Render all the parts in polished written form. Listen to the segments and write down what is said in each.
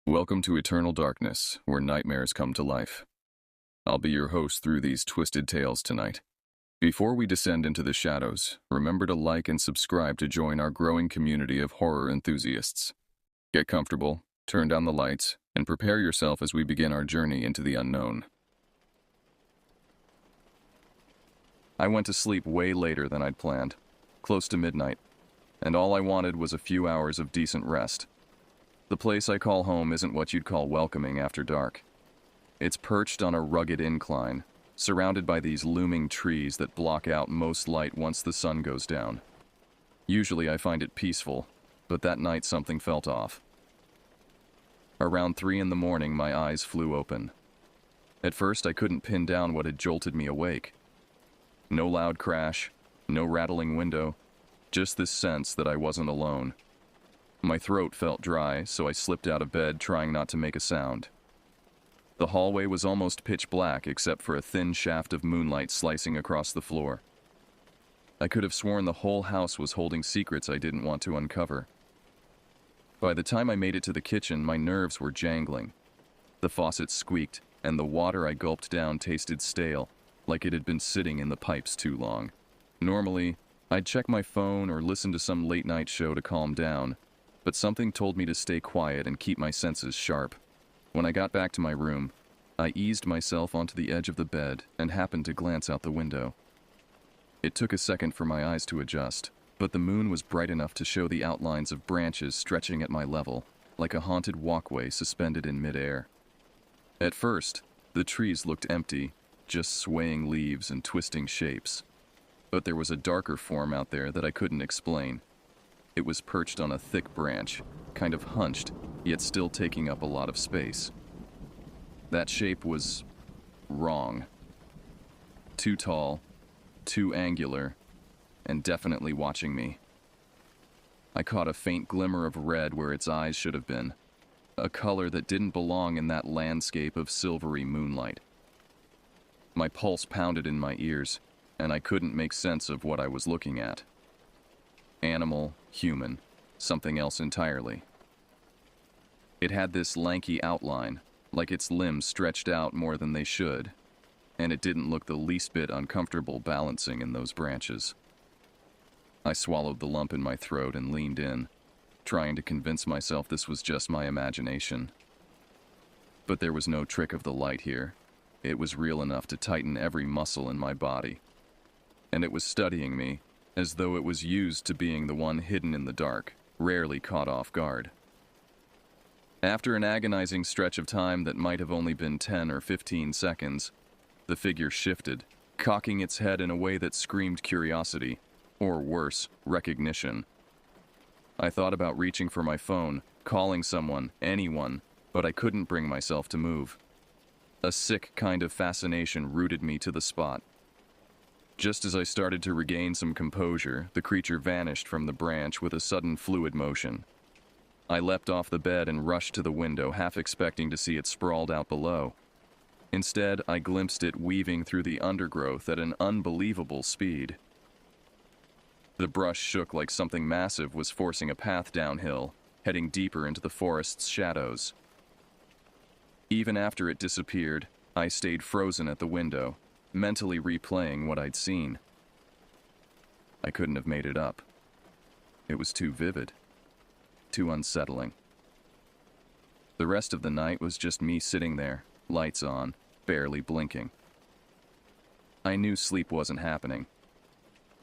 Welcome to Eternal Darkness, where nightmares come to life. I'll be your host through these twisted tales tonight. Before we descend into the shadows, remember to like and subscribe to join our growing community of horror enthusiasts. Get comfortable, turn down the lights, and prepare yourself as we begin our journey into the unknown. I went to sleep way later than I'd planned, close to midnight, and all I wanted was a few hours of decent rest. The place I call home isn't what you'd call welcoming after dark. It's perched on a rugged incline, surrounded by these looming trees that block out most light once the sun goes down. Usually I find it peaceful, but that night something felt off. Around 3 in the morning, my eyes flew open. At first I couldn't pin down what had jolted me awake. No loud crash, no rattling window, just this sense that I wasn't alone. My throat felt dry, so I slipped out of bed, trying not to make a sound. The hallway was almost pitch black except for a thin shaft of moonlight slicing across the floor. I could have sworn the whole house was holding secrets I didn't want to uncover. By the time I made it to the kitchen, my nerves were jangling. The faucet squeaked, and the water I gulped down tasted stale, like it had been sitting in the pipes too long. Normally, I'd check my phone or listen to some late-night show to calm down, but something told me to stay quiet and keep my senses sharp. When I got back to my room, I eased myself onto the edge of the bed and happened to glance out the window. It took a second for my eyes to adjust, but the moon was bright enough to show the outlines of branches stretching at my level, like a haunted walkway suspended in midair. At first, the trees looked empty, just swaying leaves and twisting shapes. But there was a darker form out there that I couldn't explain. It was perched on a thick branch, kind of hunched, yet still taking up a lot of space. That shape was wrong. Too tall, too angular, and definitely watching me. I caught a faint glimmer of red where its eyes should have been, a color that didn't belong in that landscape of silvery moonlight. My pulse pounded in my ears, and I couldn't make sense of what I was looking at. Animal, human, something else entirely. It had this lanky outline, like its limbs stretched out more than they should, and it didn't look the least bit uncomfortable balancing in those branches. I swallowed the lump in my throat and leaned in, trying to convince myself this was just my imagination. But there was no trick of the light here. It was real enough to tighten every muscle in my body. And it was studying me, as though it was used to being the one hidden in the dark, rarely caught off guard. After an agonizing stretch of time that might have only been 10 or 15 seconds, the figure shifted, cocking its head in a way that screamed curiosity, or worse, recognition. I thought about reaching for my phone, calling someone, anyone, but I couldn't bring myself to move. A sick kind of fascination rooted me to the spot. Just as I started to regain some composure, the creature vanished from the branch with a sudden fluid motion. I leapt off the bed and rushed to the window, half expecting to see it sprawled out below. Instead, I glimpsed it weaving through the undergrowth at an unbelievable speed. The brush shook like something massive was forcing a path downhill, heading deeper into the forest's shadows. Even after it disappeared, I stayed frozen at the window, mentally replaying what I'd seen. I couldn't have made it up. It was too vivid, too unsettling. The rest of the night was just me sitting there, lights on, barely blinking. I knew sleep wasn't happening.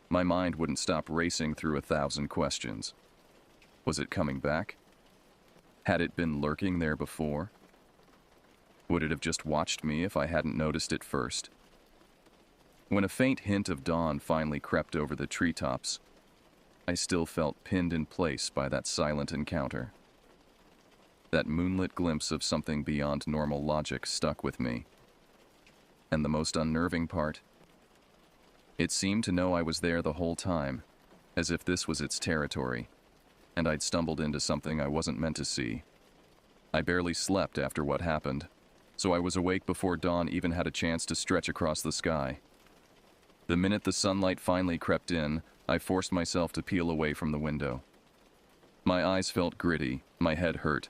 My mind wouldn't stop racing through 1,000 questions. Was it coming back? Had it been lurking there before? Would it have just watched me if I hadn't noticed it first? When a faint hint of dawn finally crept over the treetops, I still felt pinned in place by that silent encounter. That moonlit glimpse of something beyond normal logic stuck with me. And the most unnerving part? It seemed to know I was there the whole time, as if this was its territory, and I'd stumbled into something I wasn't meant to see. I barely slept after what happened, so I was awake before dawn even had a chance to stretch across the sky. The minute the sunlight finally crept in, I forced myself to peel away from the window. My eyes felt gritty, my head hurt,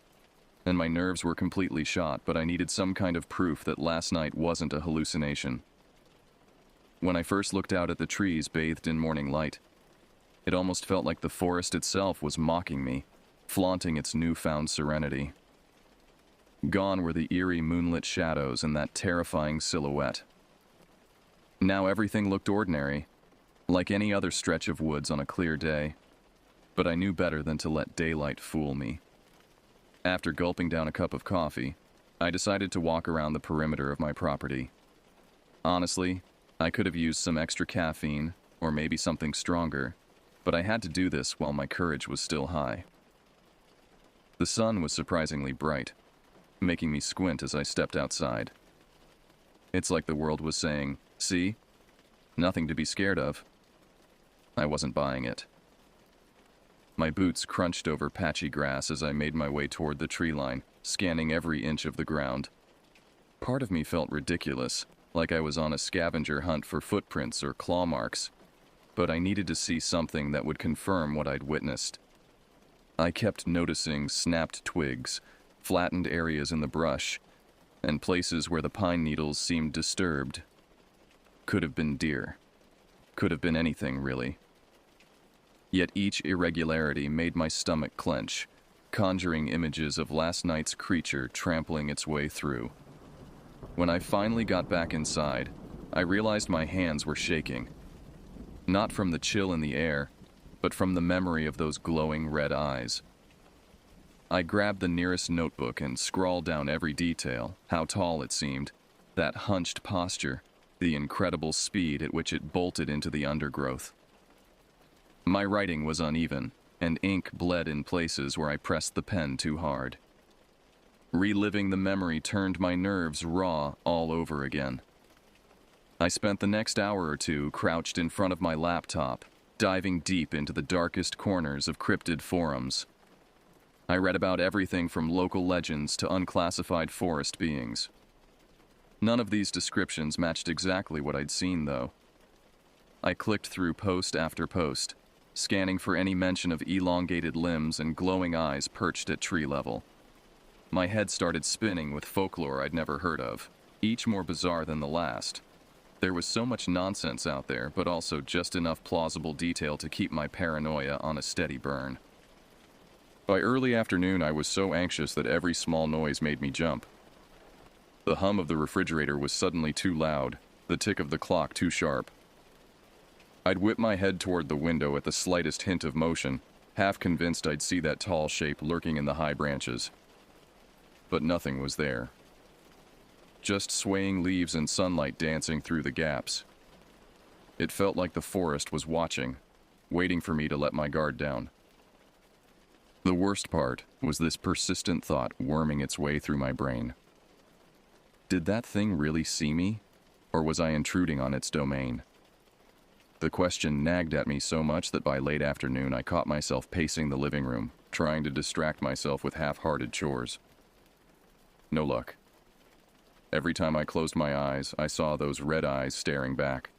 and my nerves were completely shot, but I needed some kind of proof that last night wasn't a hallucination. When I first looked out at the trees bathed in morning light, it almost felt like the forest itself was mocking me, flaunting its newfound serenity. Gone were the eerie moonlit shadows and that terrifying silhouette. Now everything looked ordinary, like any other stretch of woods on a clear day, but I knew better than to let daylight fool me. After gulping down a cup of coffee, I decided to walk around the perimeter of my property. Honestly, I could have used some extra caffeine, or maybe something stronger, but I had to do this while my courage was still high. The sun was surprisingly bright, making me squint as I stepped outside. It's like the world was saying, "See? Nothing to be scared of." I wasn't buying it. My boots crunched over patchy grass as I made my way toward the tree line, scanning every inch of the ground. Part of me felt ridiculous, like I was on a scavenger hunt for footprints or claw marks, but I needed to see something that would confirm what I'd witnessed. I kept noticing snapped twigs, flattened areas in the brush, and places where the pine needles seemed disturbed. Could have been deer. Could have been anything, really. Yet each irregularity made my stomach clench, conjuring images of last night's creature trampling its way through. When I finally got back inside, I realized my hands were shaking. Not from the chill in the air, but from the memory of those glowing red eyes. I grabbed the nearest notebook and scrawled down every detail, how tall it seemed, that hunched posture, the incredible speed at which it bolted into the undergrowth. My writing was uneven, and ink bled in places where I pressed the pen too hard. Reliving the memory turned my nerves raw all over again. I spent the next hour or two crouched in front of my laptop, diving deep into the darkest corners of cryptid forums. I read about everything from local legends to unclassified forest beings. None of these descriptions matched exactly what I'd seen, though. I clicked through post after post, scanning for any mention of elongated limbs and glowing eyes perched at tree level. My head started spinning with folklore I'd never heard of, each more bizarre than the last. There was so much nonsense out there, but also just enough plausible detail to keep my paranoia on a steady burn. By early afternoon, I was so anxious that every small noise made me jump. The hum of the refrigerator was suddenly too loud, the tick of the clock too sharp. I'd whip my head toward the window at the slightest hint of motion, half convinced I'd see that tall shape lurking in the high branches. But nothing was there. Just swaying leaves and sunlight dancing through the gaps. It felt like the forest was watching, waiting for me to let my guard down. The worst part was this persistent thought worming its way through my brain. Did that thing really see me, or was I intruding on its domain? The question nagged at me so much that by late afternoon I caught myself pacing the living room, trying to distract myself with half-hearted chores. No luck. Every time I closed my eyes, I saw those red eyes staring back.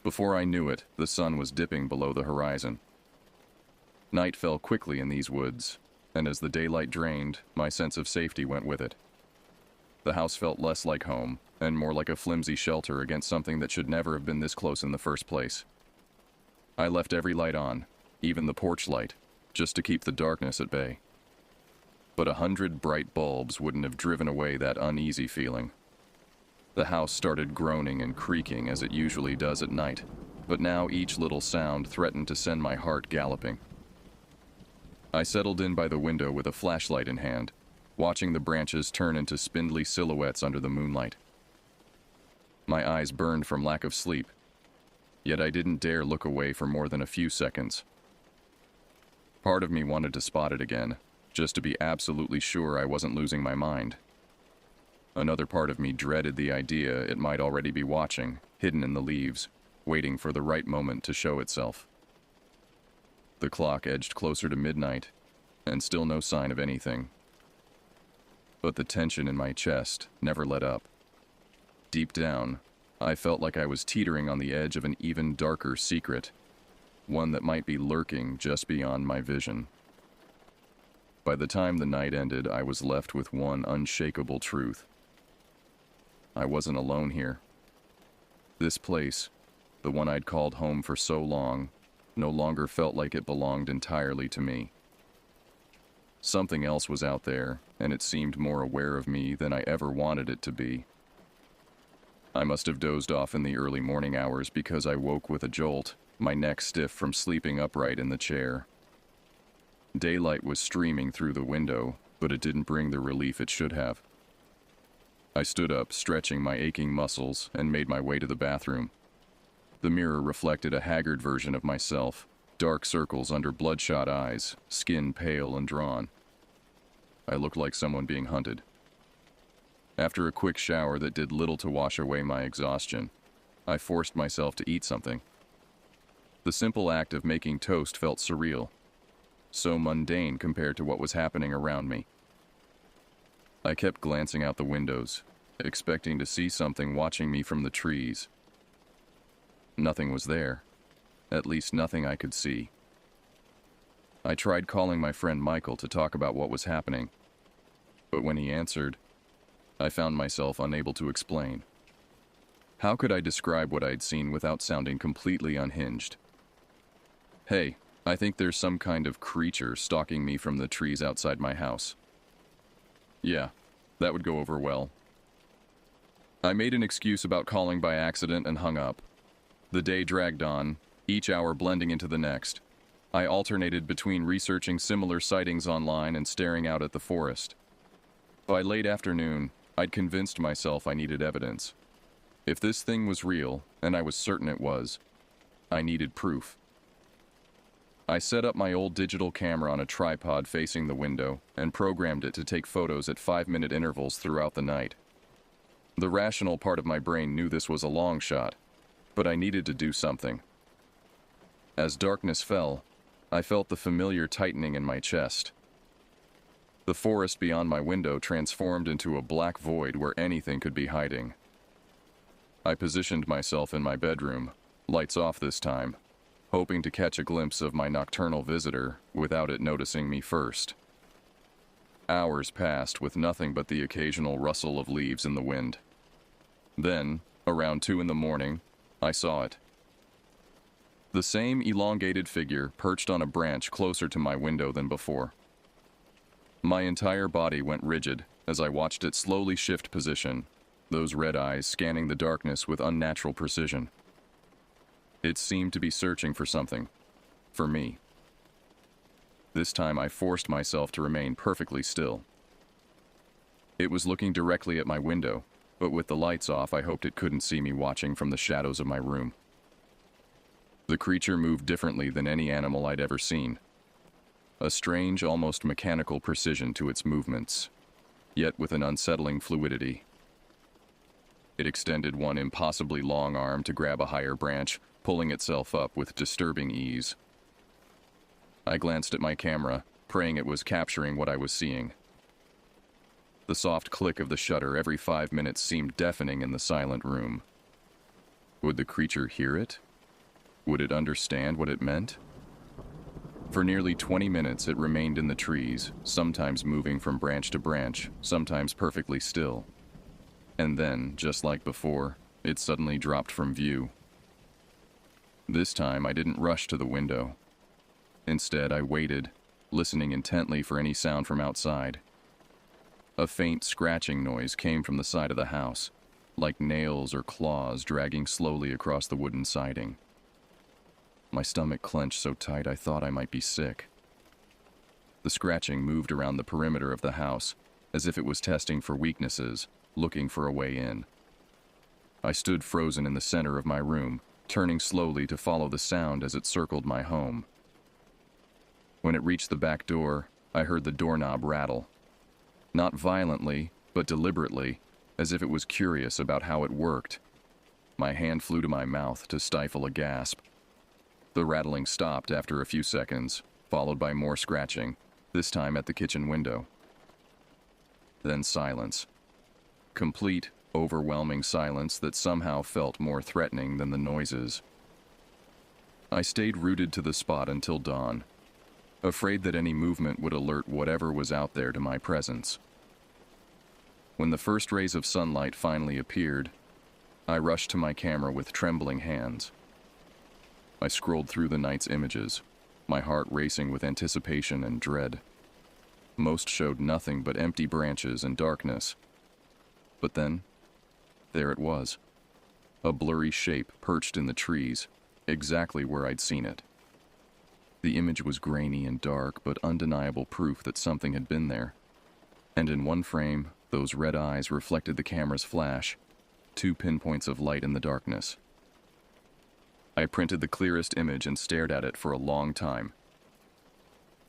Before I knew it, the sun was dipping below the horizon. Night fell quickly in these woods, and as the daylight drained, my sense of safety went with it. The house felt less like home, and more like a flimsy shelter against something that should never have been this close in the first place. I left every light on, even the porch light, just to keep the darkness at bay. But 100 bright bulbs wouldn't have driven away that uneasy feeling. The house started groaning and creaking as it usually does at night, but now each little sound threatened to send my heart galloping. I settled in by the window with a flashlight in hand, watching the branches turn into spindly silhouettes under the moonlight. My eyes burned from lack of sleep, yet I didn't dare look away for more than a few seconds. Part of me wanted to spot it again, just to be absolutely sure I wasn't losing my mind. Another part of me dreaded the idea it might already be watching, hidden in the leaves, waiting for the right moment to show itself. The clock edged closer to midnight, and still no sign of anything. But the tension in my chest never let up. Deep down, I felt like I was teetering on the edge of an even darker secret, one that might be lurking just beyond my vision. By the time the night ended, I was left with one unshakable truth. I wasn't alone here. This place, the one I'd called home for so long, no longer felt like it belonged entirely to me. Something else was out there, and it seemed more aware of me than I ever wanted it to be. I must have dozed off in the early morning hours because I woke with a jolt, my neck stiff from sleeping upright in the chair. Daylight was streaming through the window, but it didn't bring the relief it should have. I stood up, stretching my aching muscles, and made my way to the bathroom. The mirror reflected a haggard version of myself, dark circles under bloodshot eyes, skin pale and drawn. I looked like someone being hunted. After a quick shower that did little to wash away my exhaustion, I forced myself to eat something. The simple act of making toast felt surreal, so mundane compared to what was happening around me. I kept glancing out the windows, expecting to see something watching me from the trees. Nothing was there, at least nothing I could see. I tried calling my friend Michael to talk about what was happening, but when he answered, I found myself unable to explain. How could I describe what I'd seen without sounding completely unhinged? Hey, I think there's some kind of creature stalking me from the trees outside my house. Yeah, that would go over well. I made an excuse about calling by accident and hung up. The day dragged on, each hour blending into the next. I alternated between researching similar sightings online and staring out at the forest. By late afternoon, I'd convinced myself I needed evidence. If this thing was real, and I was certain it was, I needed proof. I set up my old digital camera on a tripod facing the window and programmed it to take photos at 5-minute intervals throughout the night. The rational part of my brain knew this was a long shot, but I needed to do something. As darkness fell, I felt the familiar tightening in my chest. The forest beyond my window transformed into a black void where anything could be hiding. I positioned myself in my bedroom, lights off this time, hoping to catch a glimpse of my nocturnal visitor without it noticing me first. Hours passed with nothing but the occasional rustle of leaves in the wind. Then, around 2 a.m, I saw it. The same elongated figure perched on a branch closer to my window than before. My entire body went rigid as I watched it slowly shift position, those red eyes scanning the darkness with unnatural precision. It seemed to be searching for something. For me. This time I forced myself to remain perfectly still. It was looking directly at my window, but with the lights off I hoped it couldn't see me watching from the shadows of my room. The creature moved differently than any animal I'd ever seen. A strange, almost mechanical precision to its movements, yet with an unsettling fluidity. It extended one impossibly long arm to grab a higher branch, pulling itself up with disturbing ease. I glanced at my camera, praying it was capturing what I was seeing. The soft click of the shutter every 5 minutes seemed deafening in the silent room. Would the creature hear it? Would it understand what it meant? For nearly 20 minutes it remained in the trees, sometimes moving from branch to branch, sometimes perfectly still. And then, just like before, it suddenly dropped from view. This time I didn't rush to the window. Instead, I waited, listening intently for any sound from outside. A faint scratching noise came from the side of the house, like nails or claws dragging slowly across the wooden siding. My stomach clenched so tight I thought I might be sick. The scratching moved around the perimeter of the house, as if it was testing for weaknesses, looking for a way in. I stood frozen in the center of my room, turning slowly to follow the sound as it circled my home. When it reached the back door, I heard the doorknob rattle. Not violently, but deliberately, as if it was curious about how it worked. My hand flew to my mouth to stifle a gasp. The rattling stopped after a few seconds, followed by more scratching, this time at the kitchen window. Then silence. Complete, overwhelming silence that somehow felt more threatening than the noises. I stayed rooted to the spot until dawn. afraid that any movement would alert whatever was out there to my presence. When the first rays of sunlight finally appeared, I rushed to my camera with trembling hands. I scrolled through the night's images, my heart racing with anticipation and dread. Most showed nothing but empty branches and darkness. But then, there it was. A blurry shape perched in the trees, exactly where I'd seen it. The image was grainy and dark, but undeniable proof that something had been there. And in one frame, those red eyes reflected the camera's flash, 2 pinpoints of light in the darkness. I printed the clearest image and stared at it for a long time.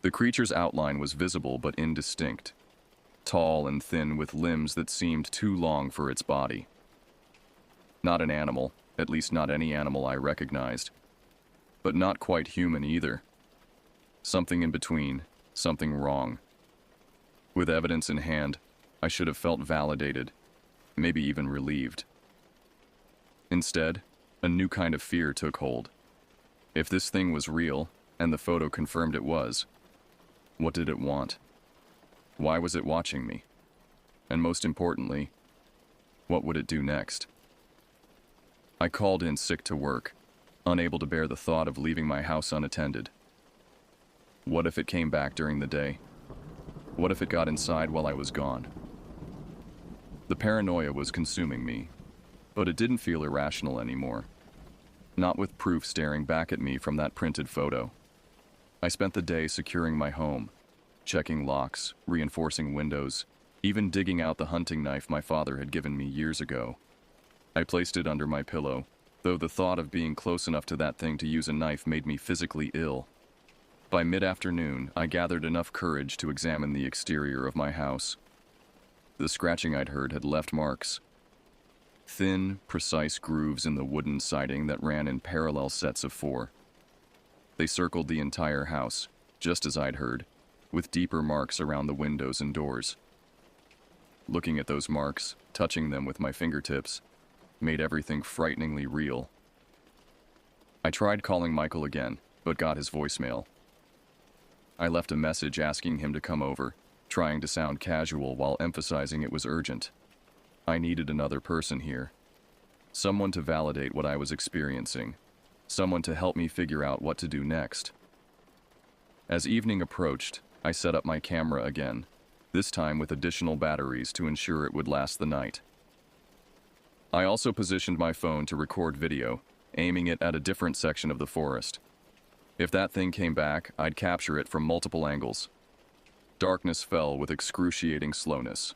The creature's outline was visible but indistinct, tall and thin with limbs that seemed too long for its body. Not an animal, at least not any animal I recognized, but not quite human either. Something in between, something wrong. With evidence in hand, I should have felt validated, maybe even relieved. Instead, a new kind of fear took hold. If this thing was real, and the photo confirmed it was, what did it want? Why was it watching me? And most importantly, what would it do next? I called in sick to work, unable to bear the thought of leaving my house unattended. What if it came back during the day? What if it got inside while I was gone? The paranoia was consuming me, but it didn't feel irrational anymore. Not with proof staring back at me from that printed photo. I spent the day securing my home, checking locks, reinforcing windows, even digging out the hunting knife my father had given me years ago. I placed it under my pillow, though the thought of being close enough to that thing to use a knife made me physically ill. By mid-afternoon, I gathered enough courage to examine the exterior of my house. The scratching I'd heard had left marks. Thin, precise grooves in the wooden siding that ran in parallel sets of 4. They circled the entire house, just as I'd heard, with deeper marks around the windows and doors. Looking at those marks, touching them with my fingertips, made everything frighteningly real. I tried calling Michael again, but got his voicemail. I left a message asking him to come over, trying to sound casual while emphasizing it was urgent. I needed another person here. Someone to validate what I was experiencing. Someone to help me figure out what to do next. As evening approached, I set up my camera again, this time with additional batteries to ensure it would last the night. I also positioned my phone to record video, aiming it at a different section of the forest. If that thing came back, I'd capture it from multiple angles. Darkness fell with excruciating slowness.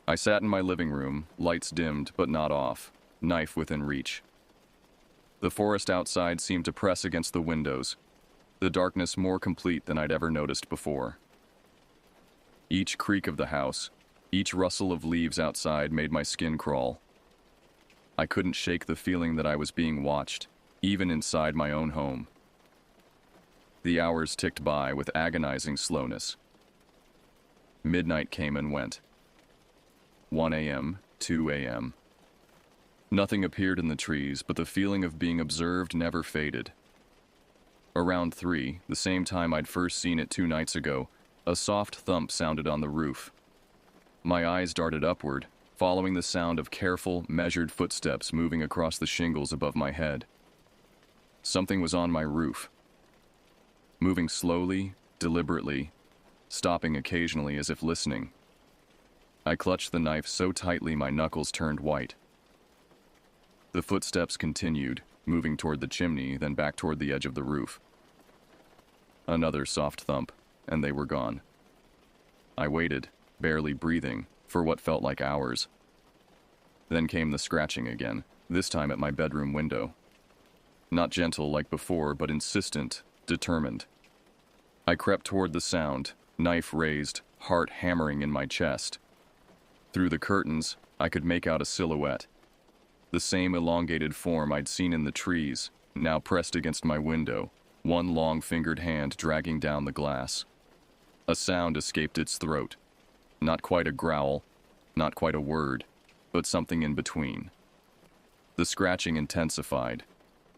I sat in my living room, lights dimmed but not off, knife within reach. The forest outside seemed to press against the windows, the darkness more complete than I'd ever noticed before. Each creak of the house, each rustle of leaves outside made my skin crawl. I couldn't shake the feeling that I was being watched, even inside my own home. The hours ticked by with agonizing slowness. Midnight came and went. 1 a.m., 2 a.m. Nothing appeared in the trees, but the feeling of being observed never faded. Around 3, the same time I'd first seen it 2 nights ago, a soft thump sounded on the roof. My eyes darted upward, following the sound of careful, measured footsteps moving across the shingles above my head. Something was on my roof. Moving slowly, deliberately, stopping occasionally as if listening. I clutched the knife so tightly my knuckles turned white. The footsteps continued, moving toward the chimney, then back toward the edge of the roof. Another soft thump, and they were gone. I waited, barely breathing, for what felt like hours. Then came the scratching again, this time at my bedroom window. Not gentle like before, but insistent, determined. I crept toward the sound, knife raised, heart hammering in my chest. Through the curtains, I could make out a silhouette. The same elongated form I'd seen in the trees, now pressed against my window, one long-fingered hand dragging down the glass. A sound escaped its throat. Not quite a growl, not quite a word, but something in between. The scratching intensified,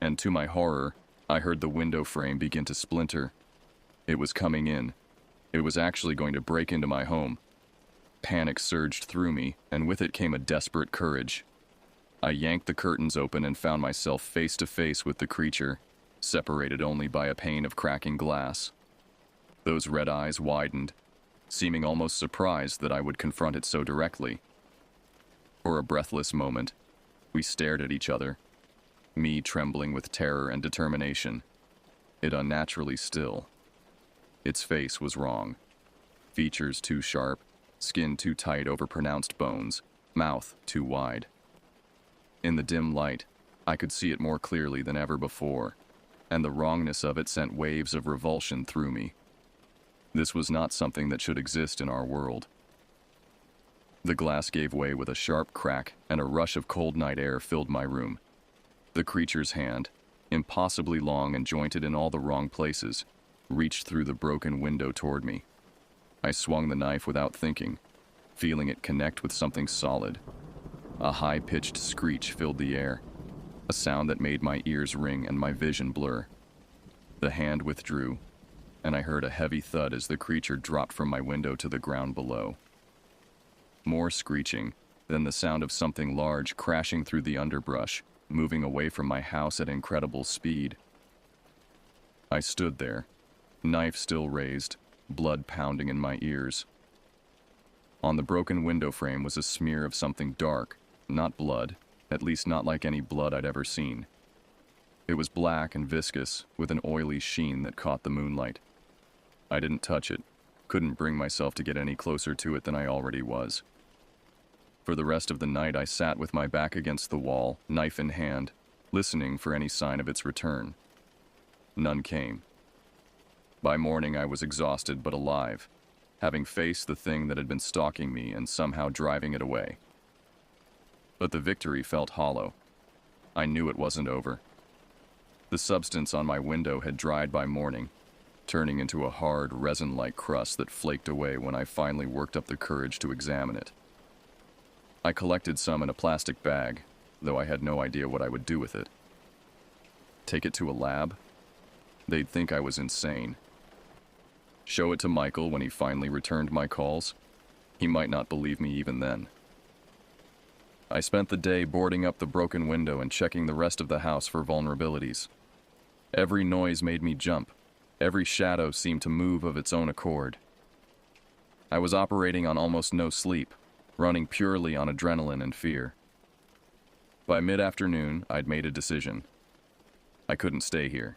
and to my horror, I heard the window frame begin to splinter. It was coming in. It was actually going to break into my home. Panic surged through me, and with it came a desperate courage. I yanked the curtains open and found myself face to face with the creature, separated only by a pane of cracking glass. Those red eyes widened, seeming almost surprised that I would confront it so directly. For a breathless moment, we stared at each other, me trembling with terror and determination, it unnaturally still. Its face was wrong. Features too sharp, skin too tight over pronounced bones, mouth too wide. In the dim light, I could see it more clearly than ever before, and the wrongness of it sent waves of revulsion through me. This was not something that should exist in our world. The glass gave way with a sharp crack, and a rush of cold night air filled my room. The creature's hand, impossibly long and jointed in all the wrong places, reached through the broken window toward me. I swung the knife without thinking, feeling it connect with something solid. A high-pitched screech filled the air, a sound that made my ears ring and my vision blur. The hand withdrew, and I heard a heavy thud as the creature dropped from my window to the ground below. More screeching, then the sound of something large crashing through the underbrush, moving away from my house at incredible speed. I stood there, knife still raised, blood pounding in my ears. On the broken window frame was a smear of something dark, not blood, at least not like any blood I'd ever seen. It was black and viscous, with an oily sheen that caught the moonlight. I didn't touch it, couldn't bring myself to get any closer to it than I already was. For the rest of the night I sat with my back against the wall, knife in hand, listening for any sign of its return. None came. By morning I was exhausted but alive, having faced the thing that had been stalking me and somehow driving it away. But the victory felt hollow. I knew it wasn't over. The substance on my window had dried by morning, turning into a hard, resin-like crust that flaked away when I finally worked up the courage to examine it. I collected some in a plastic bag, though I had no idea what I would do with it. Take it to a lab? They'd think I was insane. Show it to Michael when he finally returned my calls? He might not believe me even then. I spent the day boarding up the broken window and checking the rest of the house for vulnerabilities. Every noise made me jump. Every shadow seemed to move of its own accord. I was operating on almost no sleep, running purely on adrenaline and fear. By mid-afternoon, I'd made a decision. I couldn't stay here.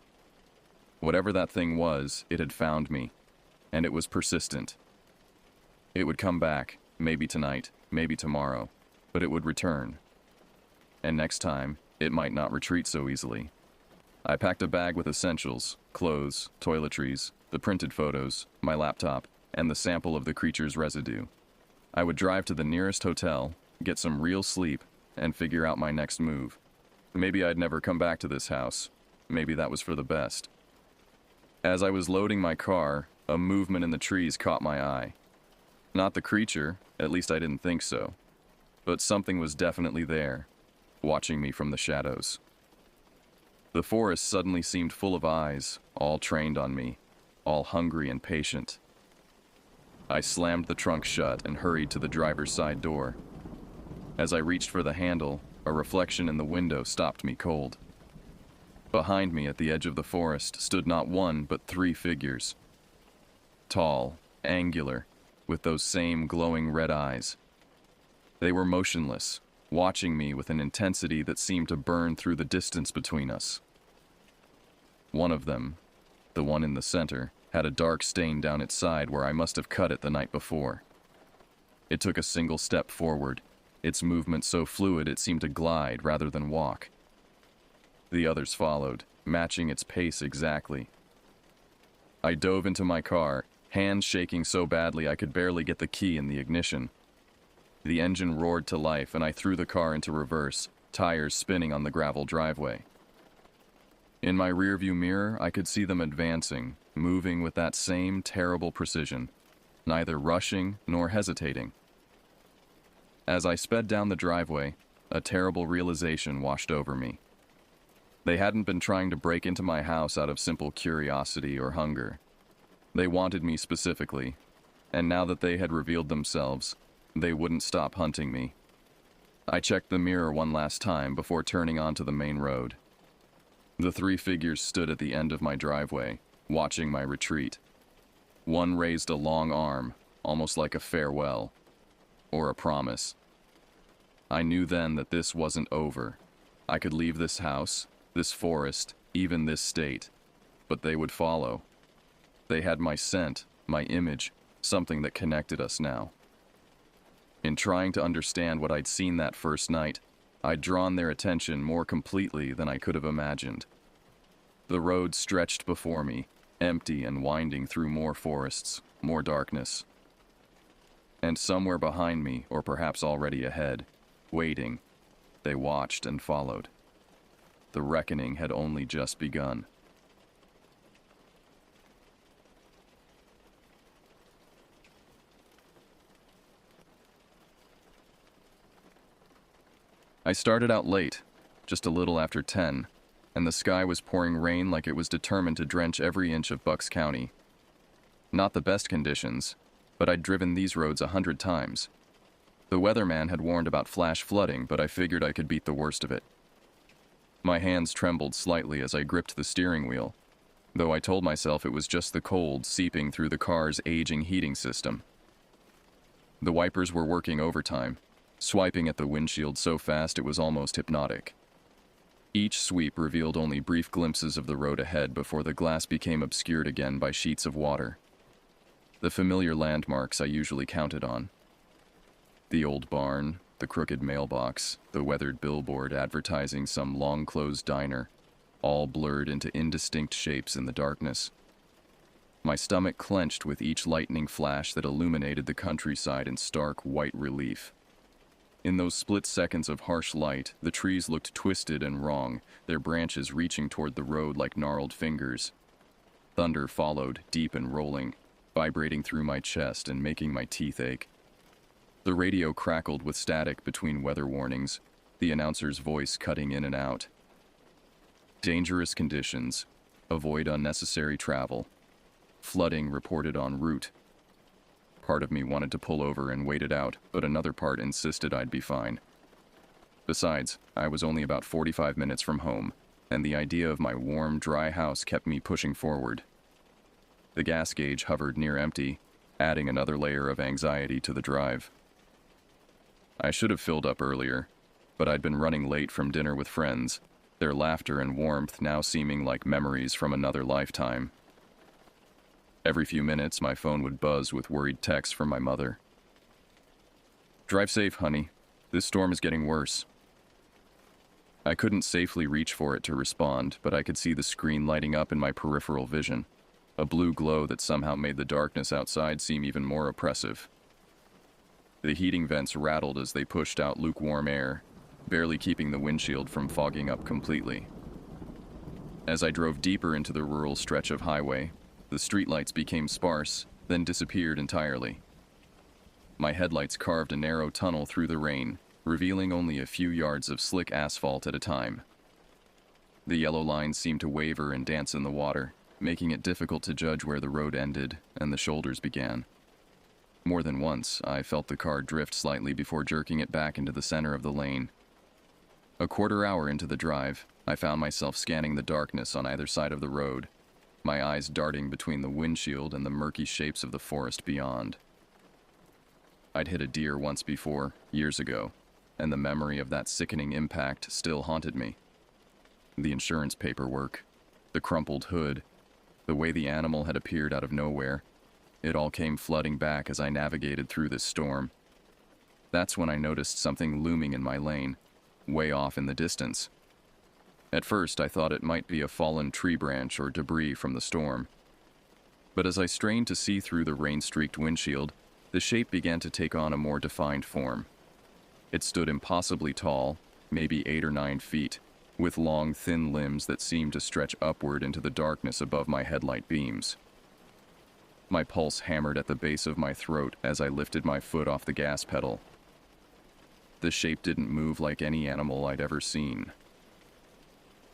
Whatever that thing was, it had found me, and it was persistent. It would come back, maybe tonight, maybe tomorrow, but it would return. And next time, it might not retreat so easily. I packed a bag with essentials, clothes, toiletries, the printed photos, my laptop, and the sample of the creature's residue. I would drive to the nearest hotel, get some real sleep, and figure out my next move. Maybe I'd never come back to this house. Maybe that was for the best. As I was loading my car, a movement in the trees caught my eye. Not the creature, at least I didn't think so. But something was definitely there, watching me from the shadows. The forest suddenly seemed full of eyes, all trained on me, all hungry and patient. I slammed the trunk shut and hurried to the driver's side door. As I reached for the handle, a reflection in the window stopped me cold. Behind me at the edge of the forest stood not one but 3 figures. Tall, angular, with those same glowing red eyes. They were motionless, watching me with an intensity that seemed to burn through the distance between us. One of them, the one in the center, had a dark stain down its side where I must have cut it the night before. It took a single step forward, its movement so fluid it seemed to glide rather than walk. The others followed, matching its pace exactly. I dove into my car, hands shaking so badly I could barely get the key in the ignition. The engine roared to life and I threw the car into reverse, tires spinning on the gravel driveway. In my rearview mirror, I could see them advancing, moving with that same terrible precision, neither rushing nor hesitating. As I sped down the driveway, a terrible realization washed over me. They hadn't been trying to break into my house out of simple curiosity or hunger. They wanted me specifically, and now that they had revealed themselves, they wouldn't stop hunting me. I checked the mirror one last time before turning onto the main road. The three figures stood at the end of my driveway, watching my retreat. One raised a long arm, almost like a farewell, or a promise. I knew then that this wasn't over. I could leave this house, this forest, even this state, but they would follow. They had my scent, my image, something that connected us now. In trying to understand what I'd seen that first night, I'd drawn their attention more completely than I could have imagined. The road stretched before me, empty and winding through more forests, more darkness. And somewhere behind me, or perhaps already ahead, waiting, they watched and followed. The reckoning had only just begun. I started out late, just a little after 10, and the sky was pouring rain like it was determined to drench every inch of Bucks County. Not the best conditions, but I'd driven these roads 100 times. The weatherman had warned about flash flooding, but I figured I could beat the worst of it. My hands trembled slightly as I gripped the steering wheel, though I told myself it was just the cold seeping through the car's aging heating system. The wipers were working overtime, swiping at the windshield so fast it was almost hypnotic. Each sweep revealed only brief glimpses of the road ahead before the glass became obscured again by sheets of water. The familiar landmarks I usually counted on. The old barn, the crooked mailbox, the weathered billboard advertising some long-closed diner, all blurred into indistinct shapes in the darkness. My stomach clenched with each lightning flash that illuminated the countryside in stark white relief. In those split seconds of harsh light, the trees looked twisted and wrong, their branches reaching toward the road like gnarled fingers. Thunder followed, deep and rolling, vibrating through my chest and making my teeth ache. The radio crackled with static between weather warnings, the announcer's voice cutting in and out. Dangerous conditions. Avoid unnecessary travel. Flooding reported en route. Part of me wanted to pull over and wait it out, but another part insisted I'd be fine. Besides, I was only about 45 minutes from home, and the idea of my warm, dry house kept me pushing forward. The gas gauge hovered near empty, adding another layer of anxiety to the drive. I should have filled up earlier, but I'd been running late from dinner with friends, their laughter and warmth now seeming like memories from another lifetime. Every few minutes, my phone would buzz with worried texts from my mother. "Drive safe, honey. This storm is getting worse." I couldn't safely reach for it to respond, but I could see the screen lighting up in my peripheral vision, a blue glow that somehow made the darkness outside seem even more oppressive. The heating vents rattled as they pushed out lukewarm air, barely keeping the windshield from fogging up completely. As I drove deeper into the rural stretch of highway, the streetlights became sparse, then disappeared entirely. My headlights carved a narrow tunnel through the rain, revealing only a few yards of slick asphalt at a time. The yellow lines seemed to waver and dance in the water, making it difficult to judge where the road ended and the shoulders began. More than once, I felt the car drift slightly before jerking it back into the center of the lane. A quarter hour into the drive, I found myself scanning the darkness on either side of the road, my eyes darting between the windshield and the murky shapes of the forest beyond. I'd hit a deer once before, years ago, and the memory of that sickening impact still haunted me. The insurance paperwork, the crumpled hood, the way the animal had appeared out of nowhere, it all came flooding back as I navigated through this storm. That's when I noticed something looming in my lane, way off in the distance. At first, I thought it might be a fallen tree branch or debris from the storm. But as I strained to see through the rain-streaked windshield, the shape began to take on a more defined form. It stood impossibly tall, maybe 8 or 9 feet, with long, thin limbs that seemed to stretch upward into the darkness above my headlight beams. My pulse hammered at the base of my throat as I lifted my foot off the gas pedal. The shape didn't move like any animal I'd ever seen.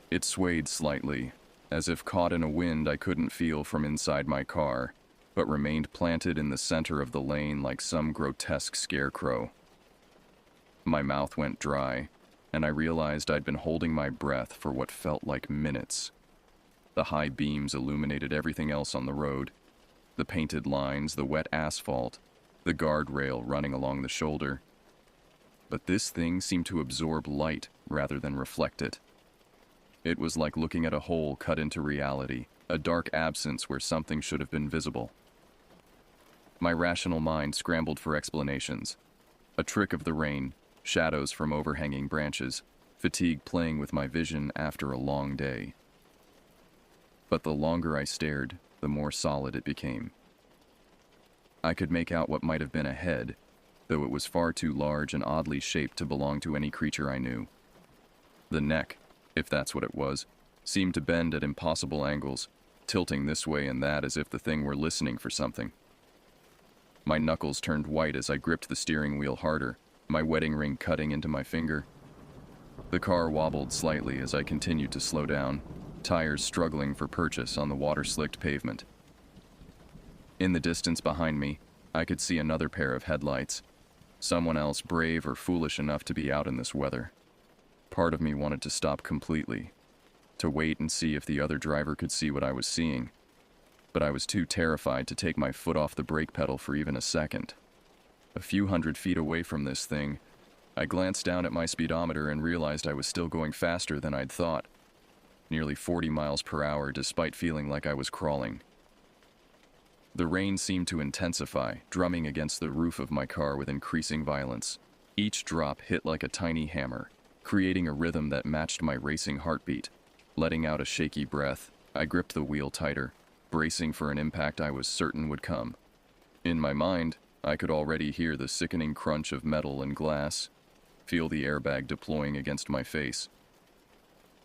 It swayed slightly, as if caught in a wind I couldn't feel from inside my car, but remained planted in the center of the lane like some grotesque scarecrow. My mouth went dry, and I realized I'd been holding my breath for what felt like minutes. The high beams illuminated everything else on the road. The painted lines, the wet asphalt, the guardrail running along the shoulder. But this thing seemed to absorb light rather than reflect it. It was like looking at a hole cut into reality, a dark absence where something should have been visible. My rational mind scrambled for explanations. A trick of the rain, shadows from overhanging branches, fatigue playing with my vision after a long day. But the longer I stared, the more solid it became. I could make out what might have been a head, though it was far too large and oddly shaped to belong to any creature I knew. The neck, if that's what it was, seemed to bend at impossible angles, tilting this way and that as if the thing were listening for something. My knuckles turned white as I gripped the steering wheel harder, my wedding ring cutting into my finger. The car wobbled slightly as I continued to slow down, tires struggling for purchase on the water-slicked pavement. In the distance behind me, I could see another pair of headlights. Someone else brave or foolish enough to be out in this weather. Part of me wanted to stop completely, to wait and see if the other driver could see what I was seeing. But I was too terrified to take my foot off the brake pedal for even a second. A few hundred feet away from this thing, I glanced down at my speedometer and realized I was still going faster than I'd thought. Nearly 40 miles per hour despite feeling like I was crawling. The rain seemed to intensify, drumming against the roof of my car with increasing violence. Each drop hit like a tiny hammer, creating a rhythm that matched my racing heartbeat. Letting out a shaky breath, I gripped the wheel tighter, bracing for an impact I was certain would come. In my mind, I could already hear the sickening crunch of metal and glass, feel the airbag deploying against my face.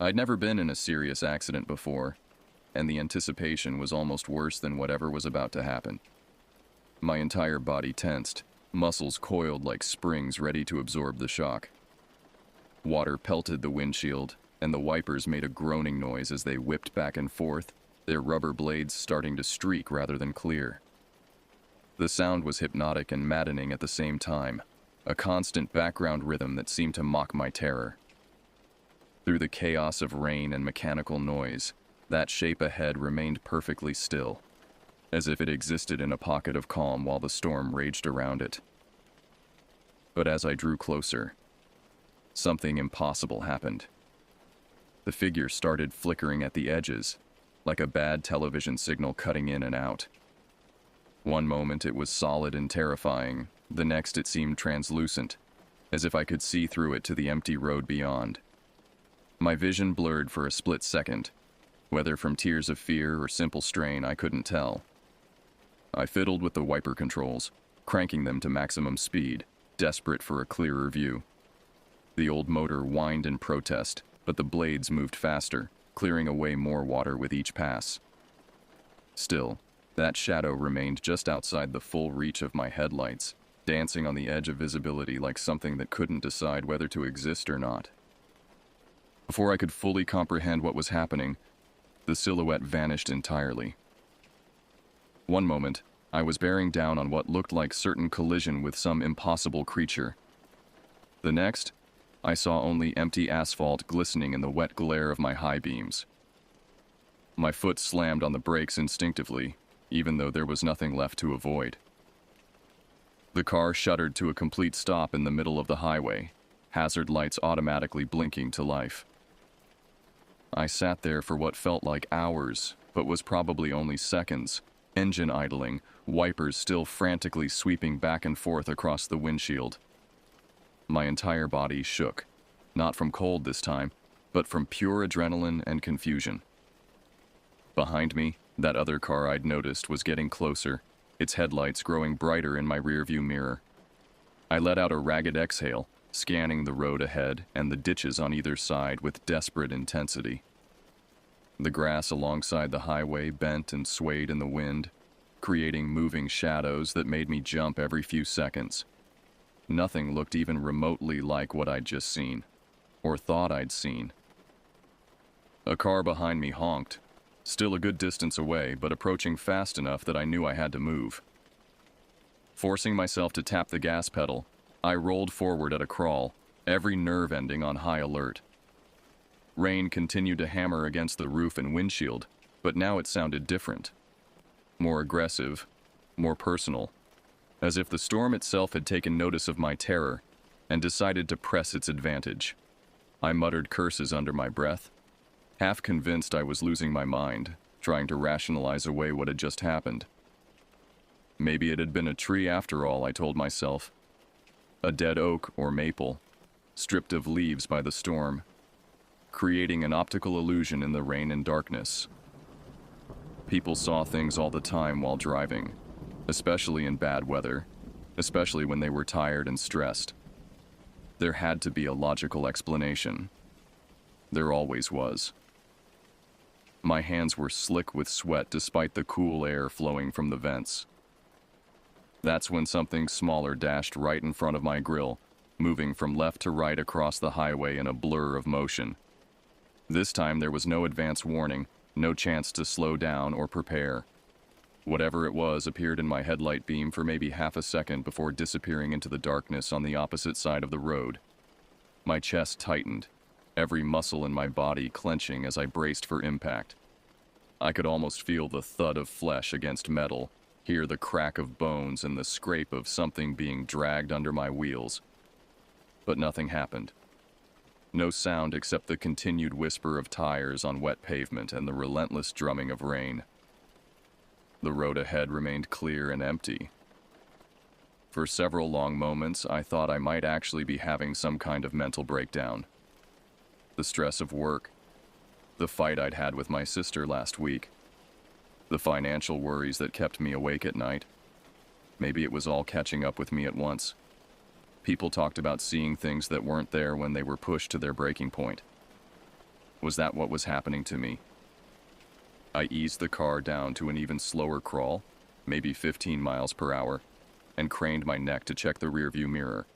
I'd never been in a serious accident before, and the anticipation was almost worse than whatever was about to happen. My entire body tensed, muscles coiled like springs ready to absorb the shock. Water pelted the windshield, and the wipers made a groaning noise as they whipped back and forth, their rubber blades starting to streak rather than clear. The sound was hypnotic and maddening at the same time, a constant background rhythm that seemed to mock my terror. Through the chaos of rain and mechanical noise, that shape ahead remained perfectly still, as if it existed in a pocket of calm while the storm raged around it. But as I drew closer, something impossible happened. The figure started flickering at the edges, like a bad television signal cutting in and out. One moment it was solid and terrifying, the next it seemed translucent, as if I could see through it to the empty road beyond. My vision blurred for a split second. Whether from tears of fear or simple strain, I couldn't tell. I fiddled with the wiper controls, cranking them to maximum speed, desperate for a clearer view. The old motor whined in protest, but the blades moved faster, clearing away more water with each pass. Still, that shadow remained just outside the full reach of my headlights, dancing on the edge of visibility like something that couldn't decide whether to exist or not. Before I could fully comprehend what was happening, the silhouette vanished entirely. One moment, I was bearing down on what looked like certain collision with some impossible creature. The next, I saw only empty asphalt glistening in the wet glare of my high beams. My foot slammed on the brakes instinctively, even though there was nothing left to avoid. The car shuddered to a complete stop in the middle of the highway, hazard lights automatically blinking to life. I sat there for what felt like hours, but was probably only seconds, engine idling, wipers still frantically sweeping back and forth across the windshield. My entire body shook, not from cold this time, but from pure adrenaline and confusion. Behind me, that other car I'd noticed was getting closer, its headlights growing brighter in my rearview mirror. I let out a ragged exhale, scanning the road ahead and the ditches on either side with desperate intensity. The grass alongside the highway bent and swayed in the wind, creating moving shadows that made me jump every few seconds. Nothing looked even remotely like what I'd just seen, or thought I'd seen. A car behind me honked, Still a good distance away, but approaching fast enough that I knew I had to move. Forcing myself to tap the gas pedal, I rolled forward at a crawl, every nerve ending on high alert. Rain continued to hammer against the roof and windshield, but now it sounded different. More aggressive, more personal, as if the storm itself had taken notice of my terror and decided to press its advantage. I muttered curses under my breath, half convinced I was losing my mind, trying to rationalize away what had just happened. Maybe it had been a tree after all, I told myself. A dead oak or maple, stripped of leaves by the storm, creating an optical illusion in the rain and darkness. People saw things all the time while driving, especially in bad weather, especially when they were tired and stressed. There had to be a logical explanation. There always was. My hands were slick with sweat despite the cool air flowing from the vents. That's when something smaller dashed right in front of my grill, moving from left to right across the highway in a blur of motion. This time there was no advance warning, no chance to slow down or prepare. Whatever it was appeared in my headlight beam for maybe half a second before disappearing into the darkness on the opposite side of the road. My chest tightened, every muscle in my body clenching as I braced for impact. I could almost feel the thud of flesh against metal, hear the crack of bones and the scrape of something being dragged under my wheels. But nothing happened. No sound except the continued whisper of tires on wet pavement and the relentless drumming of rain. The road ahead remained clear and empty. For several long moments, I thought I might actually be having some kind of mental breakdown. The stress of work, the fight I'd had with my sister last week, the financial worries that kept me awake at night. Maybe it was all catching up with me at once. People talked about seeing things that weren't there when they were pushed to their breaking point. Was that what was happening to me? I eased the car down to an even slower crawl, maybe 15 miles per hour, and craned my neck to check the rearview mirror.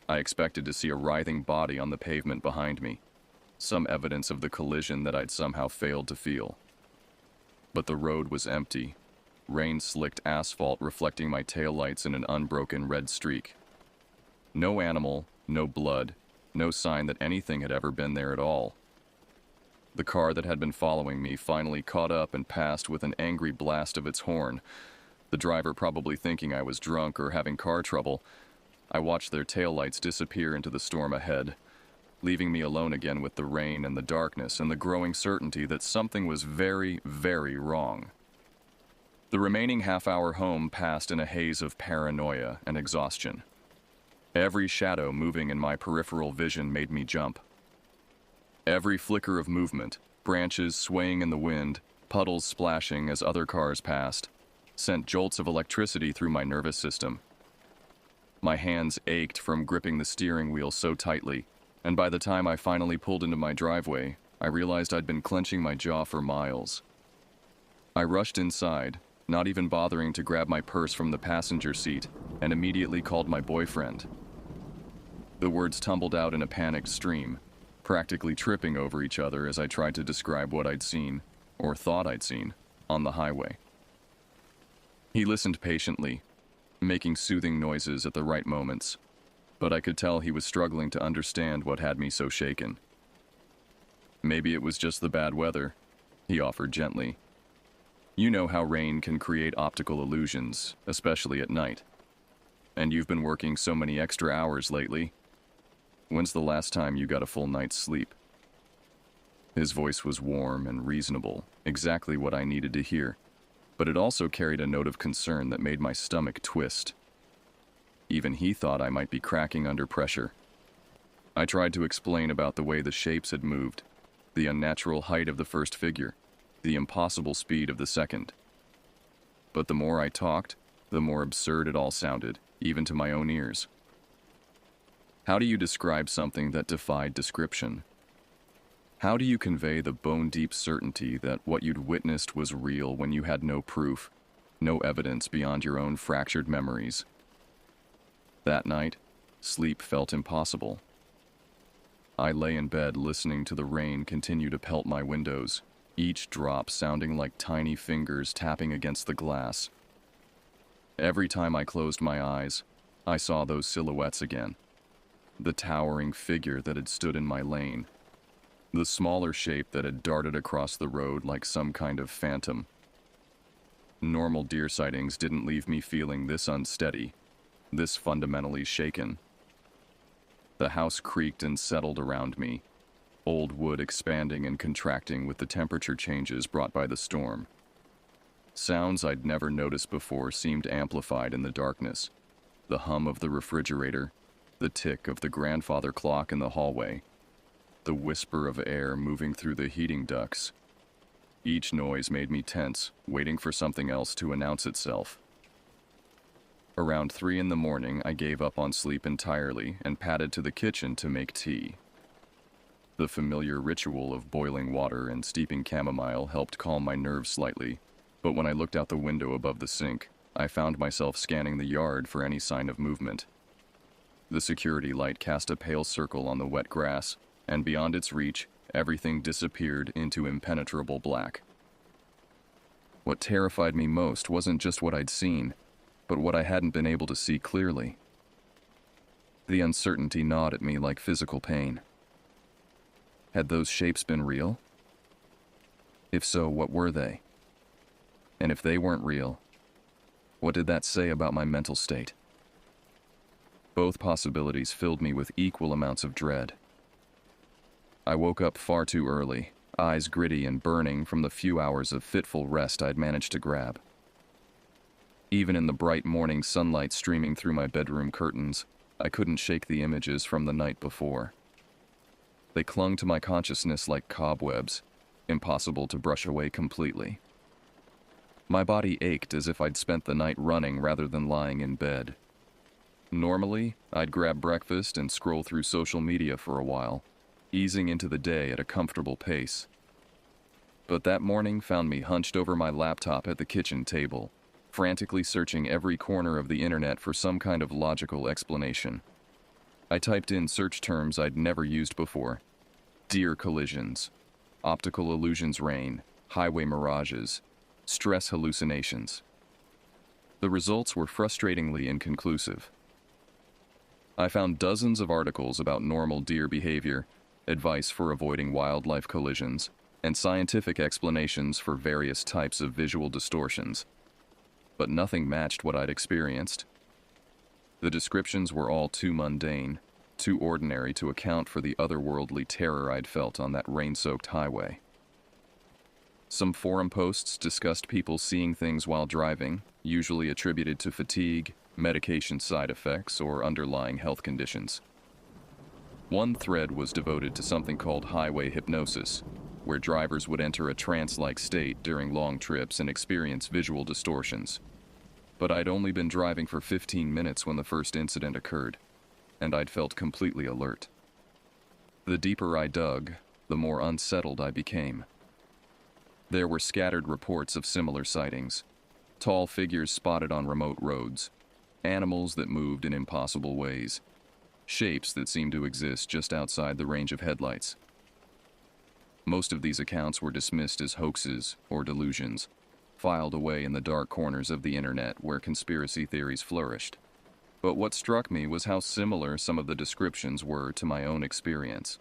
I expected to see a writhing body on the pavement behind me, some evidence of the collision that I'd somehow failed to feel. But the road was empty, rain-slicked asphalt reflecting my taillights in an unbroken red streak. No animal, no blood, no sign that anything had ever been there at all. The car that had been following me finally caught up and passed with an angry blast of its horn. The driver probably thinking I was drunk or having car trouble. I watched their taillights disappear into the storm ahead, leaving me alone again with the rain and the darkness and the growing certainty that something was very, very wrong. The remaining half-hour home passed in a haze of paranoia and exhaustion. Every shadow moving in my peripheral vision made me jump. Every flicker of movement, branches swaying in the wind, puddles splashing as other cars passed, sent jolts of electricity through my nervous system. My hands ached from gripping the steering wheel so tightly, and by the time I finally pulled into my driveway, I realized I'd been clenching my jaw for miles. I rushed inside, not even bothering to grab my purse from the passenger seat, and immediately called my boyfriend. The words tumbled out in a panicked stream, practically tripping over each other as I tried to describe what I'd seen, or thought I'd seen, on the highway. He listened patiently, making soothing noises at the right moments, but I could tell he was struggling to understand what had me so shaken. Maybe it was just the bad weather, he offered gently. You know how rain can create optical illusions, especially at night. And you've been working so many extra hours lately. When's the last time you got a full night's sleep? His voice was warm and reasonable, exactly what I needed to hear, but it also carried a note of concern that made my stomach twist. Even he thought I might be cracking under pressure. I tried to explain about the way the shapes had moved, the unnatural height of the first figure, the impossible speed of the second. But the more I talked, the more absurd it all sounded, even to my own ears. How do you describe something that defied description? How do you convey the bone-deep certainty that what you'd witnessed was real when you had no proof, no evidence beyond your own fractured memories? That night, sleep felt impossible. I lay in bed listening to the rain continue to pelt my windows, each drop sounding like tiny fingers tapping against the glass. Every time I closed my eyes, I saw those silhouettes again. The towering figure that had stood in my lane. The smaller shape that had darted across the road like some kind of phantom. Normal deer sightings didn't leave me feeling this unsteady, this fundamentally shaken. The house creaked and settled around me, old wood expanding and contracting with the temperature changes brought by the storm. Sounds I'd never noticed before seemed amplified in the darkness. The hum of the refrigerator, the tick of the grandfather clock in the hallway, the whisper of air moving through the heating ducts. Each noise made me tense, waiting for something else to announce itself. Around 3 in the morning, I gave up on sleep entirely and padded to the kitchen to make tea. The familiar ritual of boiling water and steeping chamomile helped calm my nerves slightly, but when I looked out the window above the sink, I found myself scanning the yard for any sign of movement. The security light cast a pale circle on the wet grass, and beyond its reach, everything disappeared into impenetrable black. What terrified me most wasn't just what I'd seen, but what I hadn't been able to see clearly. The uncertainty gnawed at me like physical pain. Had those shapes been real? If so, what were they? And if they weren't real, what did that say about my mental state? Both possibilities filled me with equal amounts of dread. I woke up far too early, eyes gritty and burning from the few hours of fitful rest I'd managed to grab. Even in the bright morning sunlight streaming through my bedroom curtains, I couldn't shake the images from the night before. They clung to my consciousness like cobwebs, impossible to brush away completely. My body ached as if I'd spent the night running rather than lying in bed. Normally, I'd grab breakfast and scroll through social media for a while, easing into the day at a comfortable pace. But that morning found me hunched over my laptop at the kitchen table, frantically searching every corner of the internet for some kind of logical explanation. I typed in search terms I'd never used before. Deer collisions, optical illusions rain, highway mirages, stress hallucinations. The results were frustratingly inconclusive. I found dozens of articles about normal deer behavior, advice for avoiding wildlife collisions, and scientific explanations for various types of visual distortions. But nothing matched what I'd experienced. The descriptions were all too mundane, too ordinary to account for the otherworldly terror I'd felt on that rain-soaked highway. Some forum posts discussed people seeing things while driving, usually attributed to fatigue, medication side effects, or underlying health conditions. One thread was devoted to something called highway hypnosis, where drivers would enter a trance-like state during long trips and experience visual distortions. But I'd only been driving for 15 minutes when the first incident occurred, and I'd felt completely alert. The deeper I dug, the more unsettled I became. There were scattered reports of similar sightings, tall figures spotted on remote roads, animals that moved in impossible ways, shapes that seemed to exist just outside the range of headlights. Most of these accounts were dismissed as hoaxes or delusions, filed away in the dark corners of the internet where conspiracy theories flourished. But what struck me was how similar some of the descriptions were to my own experience.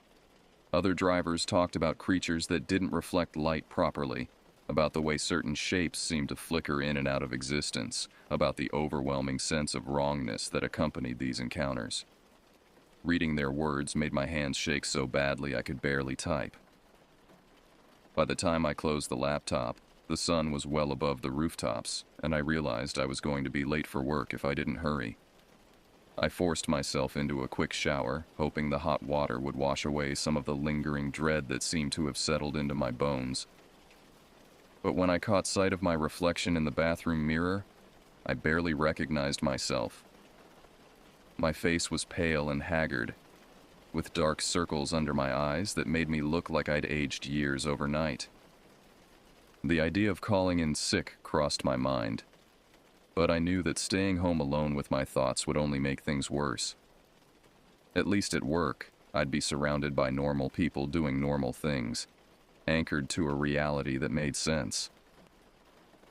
Other drivers talked about creatures that didn't reflect light properly, about the way certain shapes seemed to flicker in and out of existence, about the overwhelming sense of wrongness that accompanied these encounters. Reading their words made my hands shake so badly I could barely type. By the time I closed the laptop, the sun was well above the rooftops, and I realized I was going to be late for work if I didn't hurry. I forced myself into a quick shower, hoping the hot water would wash away some of the lingering dread that seemed to have settled into my bones. But when I caught sight of my reflection in the bathroom mirror, I barely recognized myself. My face was pale and haggard, with dark circles under my eyes that made me look like I'd aged years overnight. The idea of calling in sick crossed my mind, but I knew that staying home alone with my thoughts would only make things worse. At least at work, I'd be surrounded by normal people doing normal things. anchored to a reality that made sense.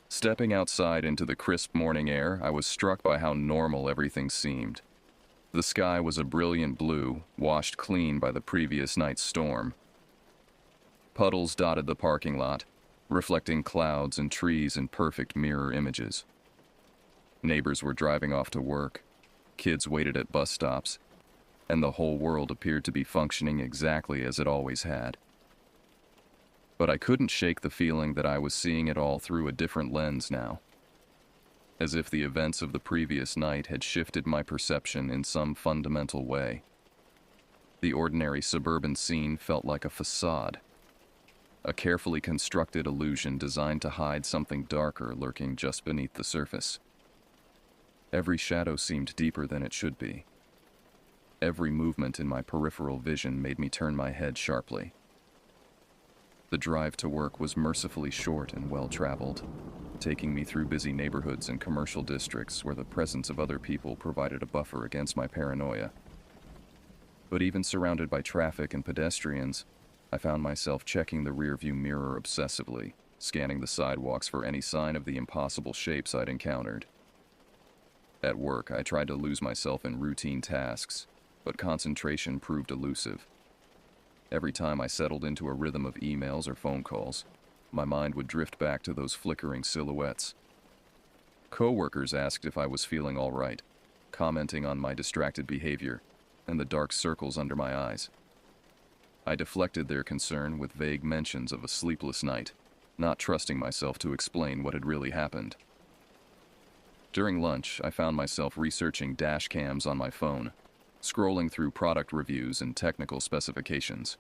Stepping outside into the crisp morning air, I was struck by how normal everything seemed. The sky was a brilliant blue, washed clean by the previous night's storm. Puddles dotted the parking lot, reflecting clouds and trees in perfect mirror images. Neighbors were driving off to work, kids waited at bus stops, and the whole world appeared to be functioning exactly as it always had. But I couldn't shake the feeling that I was seeing it all through a different lens now, as if the events of the previous night had shifted my perception in some fundamental way. The ordinary suburban scene felt like a facade, a carefully constructed illusion designed to hide something darker lurking just beneath the surface. Every shadow seemed deeper than it should be. Every movement in my peripheral vision made me turn my head sharply. The drive to work was mercifully short and well-traveled, taking me through busy neighborhoods and commercial districts where the presence of other people provided a buffer against my paranoia. But even surrounded by traffic and pedestrians, I found myself checking the rearview mirror obsessively, scanning the sidewalks for any sign of the impossible shapes I'd encountered. At work, I tried to lose myself in routine tasks, but concentration proved elusive. Every time I settled into a rhythm of emails or phone calls, my mind would drift back to those flickering silhouettes. Coworkers asked if I was feeling all right, commenting on my distracted behavior and the dark circles under my eyes. I deflected their concern with vague mentions of a sleepless night, not trusting myself to explain what had really happened. During lunch, I found myself researching dash cams on my phone, scrolling through product reviews and technical specifications.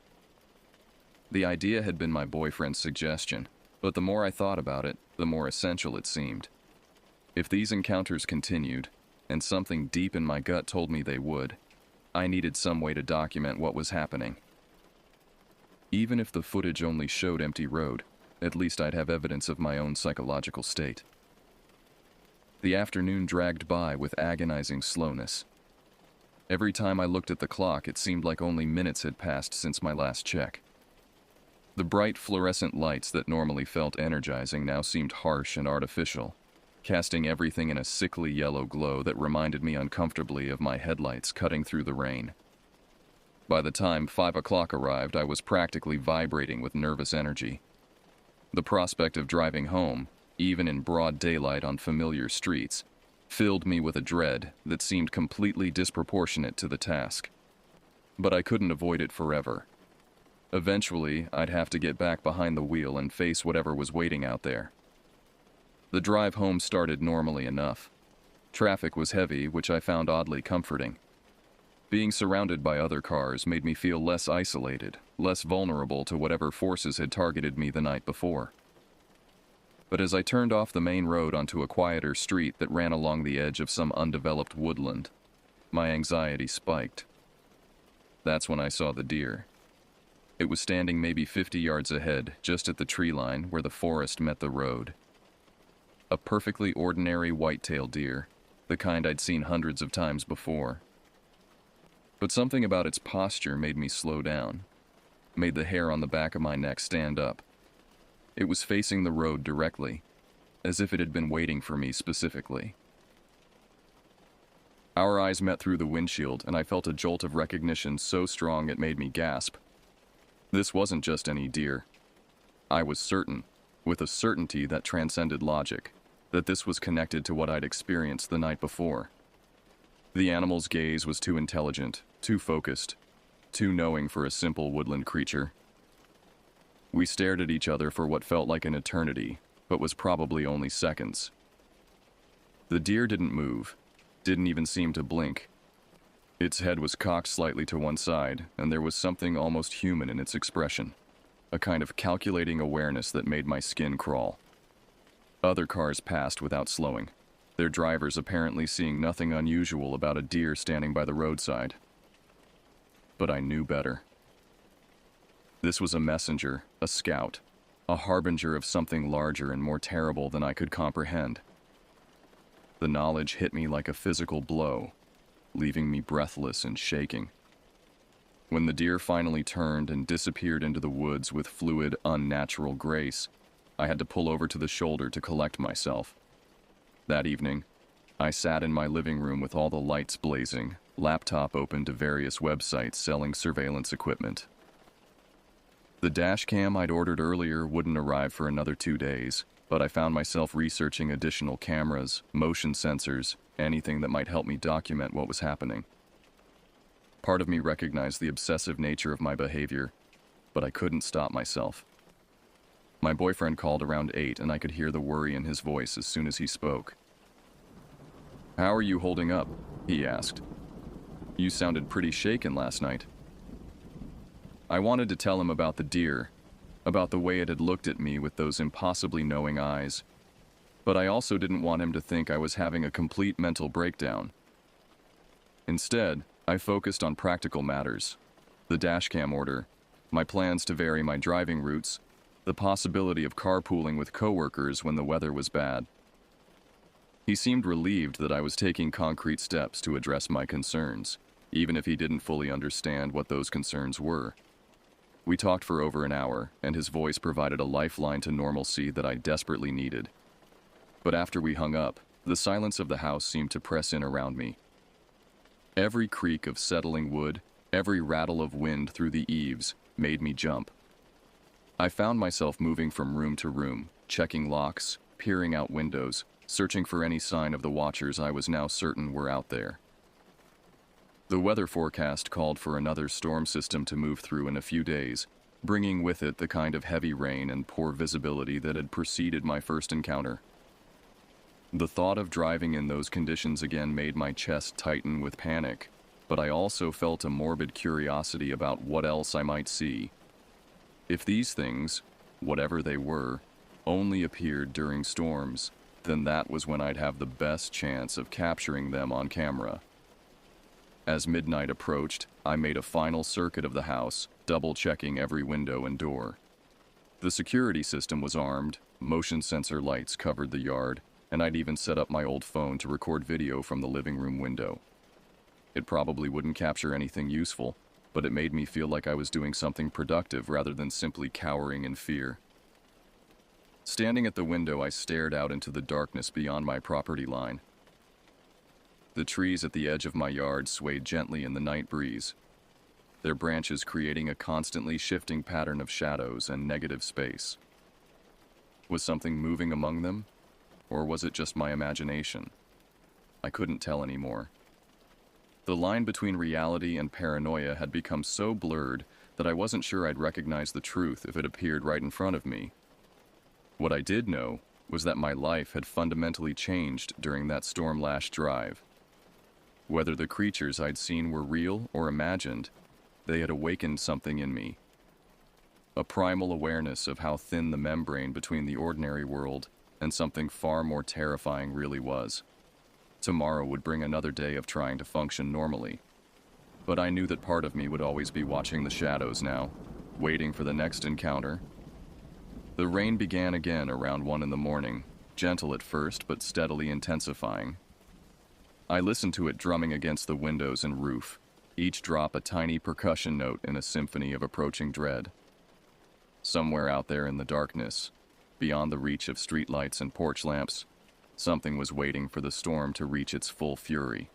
The idea had been my boyfriend's suggestion, but the more I thought about it, the more essential it seemed. If these encounters continued, and something deep in my gut told me they would, I needed some way to document what was happening. Even if the footage only showed empty road, at least I'd have evidence of my own psychological state. The afternoon dragged by with agonizing slowness. Every time I looked at the clock, it seemed like only minutes had passed since my last check. The bright fluorescent lights that normally felt energizing now seemed harsh and artificial, casting everything in a sickly yellow glow that reminded me uncomfortably of my headlights cutting through the rain. By the time 5 o'clock arrived, I was practically vibrating with nervous energy. The prospect of driving home, even in broad daylight on familiar streets, filled me with a dread that seemed completely disproportionate to the task. But I couldn't avoid it forever. Eventually, I'd have to get back behind the wheel and face whatever was waiting out there. The drive home started normally enough. Traffic was heavy, which I found oddly comforting. Being surrounded by other cars made me feel less isolated, less vulnerable to whatever forces had targeted me the night before. But as I turned off the main road onto a quieter street that ran along the edge of some undeveloped woodland, my anxiety spiked. That's when I saw the deer. It was standing maybe 50 yards ahead, just at the tree line where the forest met the road. A perfectly ordinary white-tailed deer, the kind I'd seen hundreds of times before. But something about its posture made me slow down, made the hair on the back of my neck stand up. It was facing the road directly, as if it had been waiting for me specifically. Our eyes met through the windshield, and I felt a jolt of recognition so strong it made me gasp. This wasn't just any deer. I was certain, with a certainty that transcended logic, that this was connected to what I'd experienced the night before. The animal's gaze was too intelligent, too focused, too knowing for a simple woodland creature. We stared at each other for what felt like an eternity, but was probably only seconds. The deer didn't move, didn't even seem to blink. Its head was cocked slightly to one side, and there was something almost human in its expression, a kind of calculating awareness that made my skin crawl. Other cars passed without slowing, their drivers apparently seeing nothing unusual about a deer standing by the roadside. But I knew better. This was a messenger, a scout, a harbinger of something larger and more terrible than I could comprehend. The knowledge hit me like a physical blow, leaving me breathless and shaking. When the deer finally turned and disappeared into the woods with fluid, unnatural grace, I had to pull over to the shoulder to collect myself. That evening, I sat in my living room with all the lights blazing, laptop open to various websites selling surveillance equipment. The dash cam I'd ordered earlier wouldn't arrive for another 2 days, but I found myself researching additional cameras, motion sensors, anything that might help me document what was happening. Part of me recognized the obsessive nature of my behavior, but I couldn't stop myself. My boyfriend called around 8 and I could hear the worry in his voice as soon as he spoke. "How are you holding up?" he asked. "You sounded pretty shaken last night." I wanted to tell him about the deer, about the way it had looked at me with those impossibly knowing eyes, but I also didn't want him to think I was having a complete mental breakdown. Instead, I focused on practical matters: the dashcam order, my plans to vary my driving routes, the possibility of carpooling with coworkers when the weather was bad. He seemed relieved that I was taking concrete steps to address my concerns, even if he didn't fully understand what those concerns were. We talked for over an hour, and his voice provided a lifeline to normalcy that I desperately needed. But after we hung up, the silence of the house seemed to press in around me. Every creak of settling wood, every rattle of wind through the eaves, made me jump. I found myself moving from room to room, checking locks, peering out windows, searching for any sign of the watchers I was now certain were out there. The weather forecast called for another storm system to move through in a few days, bringing with it the kind of heavy rain and poor visibility that had preceded my first encounter. The thought of driving in those conditions again made my chest tighten with panic, but I also felt a morbid curiosity about what else I might see. If these things, whatever they were, only appeared during storms, then that was when I'd have the best chance of capturing them on camera. As midnight approached, I made a final circuit of the house, double-checking every window and door. The security system was armed, motion sensor lights covered the yard, and I'd even set up my old phone to record video from the living room window. It probably wouldn't capture anything useful, but it made me feel like I was doing something productive rather than simply cowering in fear. Standing at the window, I stared out into the darkness beyond my property line. The trees at the edge of my yard swayed gently in the night breeze, their branches creating a constantly shifting pattern of shadows and negative space. Was something moving among them, or was it just my imagination? I couldn't tell anymore. The line between reality and paranoia had become so blurred that I wasn't sure I'd recognize the truth if it appeared right in front of me. What I did know was that my life had fundamentally changed during that storm-lashed drive. Whether the creatures I'd seen were real or imagined, they had awakened something in me. A primal awareness of how thin the membrane between the ordinary world and something far more terrifying really was. Tomorrow would bring another day of trying to function normally. But I knew that part of me would always be watching the shadows now, waiting for the next encounter. The rain began again around 1 in the morning, gentle at first but steadily intensifying. I listened to it drumming against the windows and roof, each drop a tiny percussion note in a symphony of approaching dread. Somewhere out there in the darkness, beyond the reach of streetlights and porch lamps, something was waiting for the storm to reach its full fury.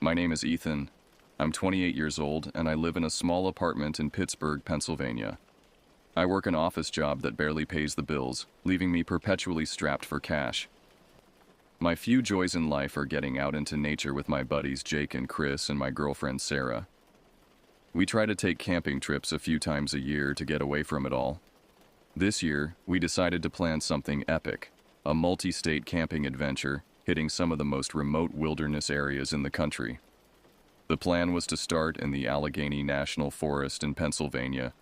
My name is Ethan. I'm 28 years old, and I live in a small apartment in Pittsburgh, Pennsylvania. I work an office job that barely pays the bills, leaving me perpetually strapped for cash. My few joys in life are getting out into nature with my buddies Jake and Chris and my girlfriend Sarah. We try to take camping trips a few times a year to get away from it all. This year, we decided to plan something epic, a multi-state camping adventure hitting some of the most remote wilderness areas in the country. The plan was to start in the Allegheny National Forest in Pennsylvania,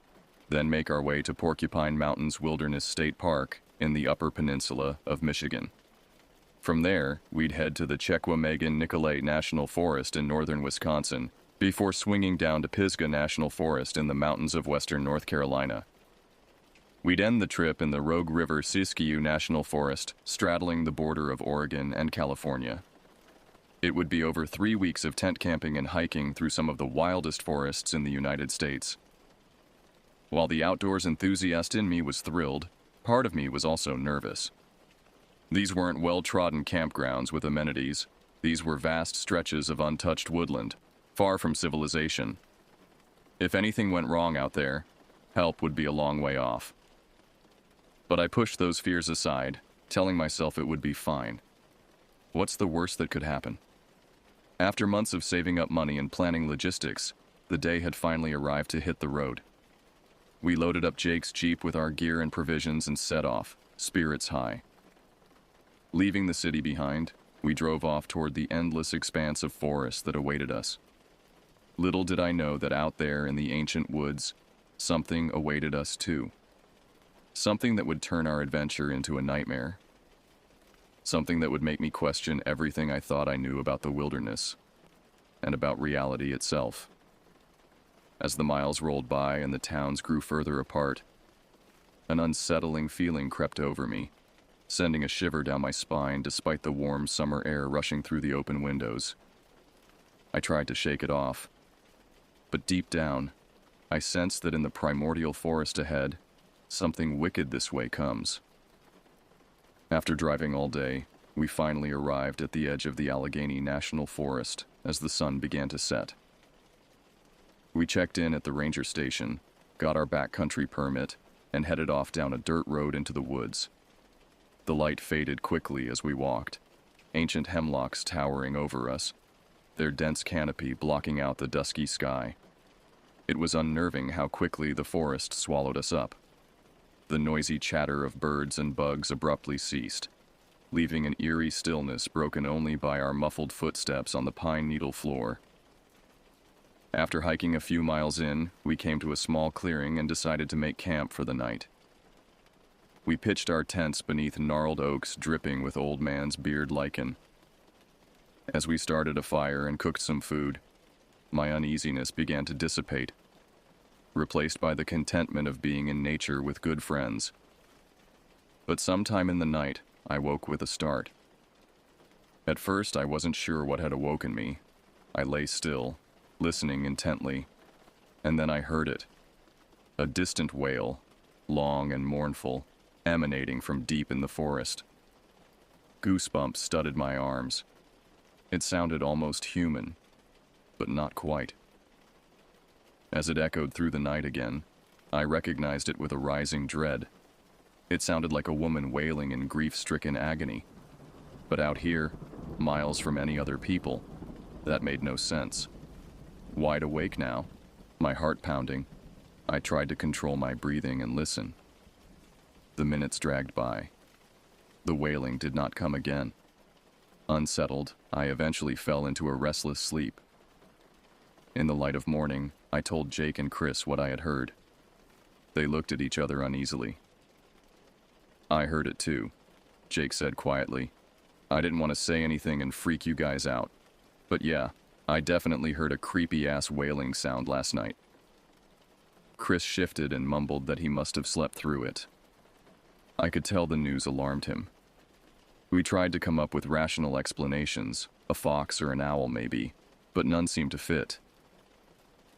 then make our way to Porcupine Mountains Wilderness State Park in the Upper Peninsula of Michigan. From there, we'd head to the Chequamegon-Nicolet National Forest in northern Wisconsin, before swinging down to Pisgah National Forest in the mountains of western North Carolina. We'd end the trip in the Rogue River Siskiyou National Forest, straddling the border of Oregon and California. It would be over 3 weeks of tent camping and hiking through some of the wildest forests in the United States. While the outdoors enthusiast in me was thrilled, part of me was also nervous. These weren't well-trodden campgrounds with amenities. These were vast stretches of untouched woodland, far from civilization. If anything went wrong out there, help would be a long way off. But I pushed those fears aside, telling myself it would be fine. What's the worst that could happen? After months of saving up money and planning logistics, the day had finally arrived to hit the road. We loaded up Jake's Jeep with our gear and provisions and set off, spirits high. Leaving the city behind, we drove off toward the endless expanse of forest that awaited us. Little did I know that out there in the ancient woods, something awaited us too. Something that would turn our adventure into a nightmare. Something that would make me question everything I thought I knew about the wilderness and about reality itself. As the miles rolled by and the towns grew further apart, an unsettling feeling crept over me, sending a shiver down my spine despite the warm summer air rushing through the open windows. I tried to shake it off, but deep down, I sensed that in the primordial forest ahead, something wicked this way comes. After driving all day, we finally arrived at the edge of the Allegheny National Forest as the sun began to set. We checked in at the ranger station, got our backcountry permit, and headed off down a dirt road into the woods. The light faded quickly as we walked, ancient hemlocks towering over us, their dense canopy blocking out the dusky sky. It was unnerving how quickly the forest swallowed us up. The noisy chatter of birds and bugs abruptly ceased, leaving an eerie stillness broken only by our muffled footsteps on the pine needle floor. After hiking a few miles in, we came to a small clearing and decided to make camp for the night. We pitched our tents beneath gnarled oaks dripping with old man's beard lichen. As we started a fire and cooked some food, my uneasiness began to dissipate, replaced by the contentment of being in nature with good friends. But sometime in the night, I woke with a start. At first, I wasn't sure what had awoken me. I lay still, listening intently, and then I heard it. A distant wail, long and mournful, emanating from deep in the forest. Goosebumps studded my arms. It sounded almost human, but not quite. As it echoed through the night again, I recognized it with a rising dread. It sounded like a woman wailing in grief-stricken agony. But out here, miles from any other people, that made no sense. Wide awake now, my heart pounding, I tried to control my breathing and listen. The minutes dragged by. The wailing did not come again. Unsettled, I eventually fell into a restless sleep. In the light of morning, I told Jake and Chris what I had heard. They looked at each other uneasily. "I heard it too," Jake said quietly. "I didn't want to say anything and freak you guys out. But yeah, I definitely heard a creepy-ass wailing sound last night." Chris shifted and mumbled that he must have slept through it. I could tell the news alarmed him. We tried to come up with rational explanations, a fox or an owl maybe, but none seemed to fit.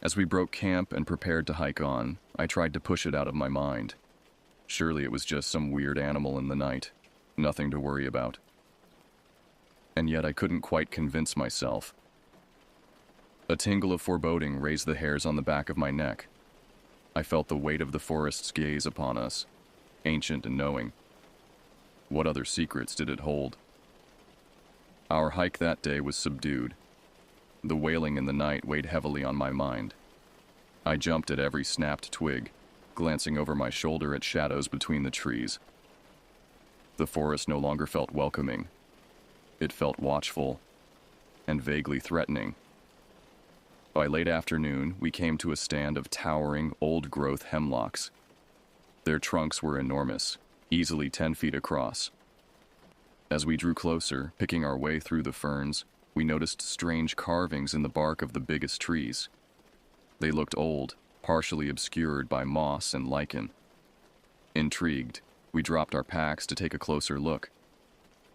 As we broke camp and prepared to hike on, I tried to push it out of my mind. Surely it was just some weird animal in the night, nothing to worry about. And yet I couldn't quite convince myself. A tingle of foreboding raised the hairs on the back of my neck. I felt the weight of the forest's gaze upon us, ancient and knowing. What other secrets did it hold? Our hike that day was subdued. The wailing in the night weighed heavily on my mind. I jumped at every snapped twig, glancing over my shoulder at shadows between the trees. The forest no longer felt welcoming. It felt watchful and vaguely threatening. By late afternoon, we came to a stand of towering, old-growth hemlocks. Their trunks were enormous, easily 10 feet across. As we drew closer, picking our way through the ferns, we noticed strange carvings in the bark of the biggest trees. They looked old, partially obscured by moss and lichen. Intrigued, we dropped our packs to take a closer look.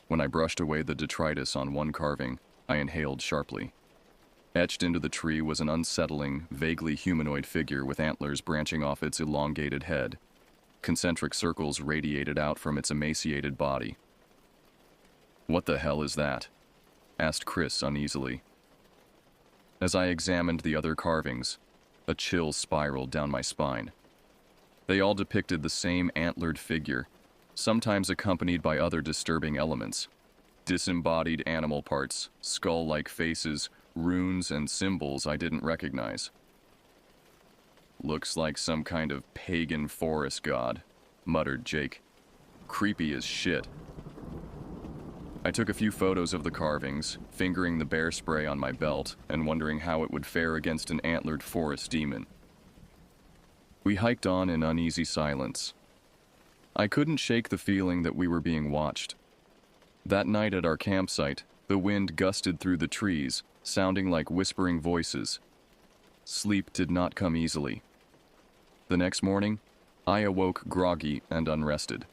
When I brushed away the detritus on one carving, I inhaled sharply. Etched into the tree was an unsettling, vaguely humanoid figure with antlers branching off its elongated head. Concentric circles radiated out from its emaciated body. "What the hell is that?" asked Chris uneasily. As I examined the other carvings, a chill spiraled down my spine. They all depicted the same antlered figure, sometimes accompanied by other disturbing elements. Disembodied animal parts, skull-like faces, runes and symbols I didn't recognize. "Looks like some kind of pagan forest god," muttered Jake. "Creepy as shit." I took a few photos of the carvings, fingering the bear spray on my belt and wondering how it would fare against an antlered forest demon. We hiked on in uneasy silence. I couldn't shake the feeling that we were being watched. That night at our campsite, the wind gusted through the trees, sounding like whispering voices. Sleep did not come easily. The next morning, I awoke groggy and unrested.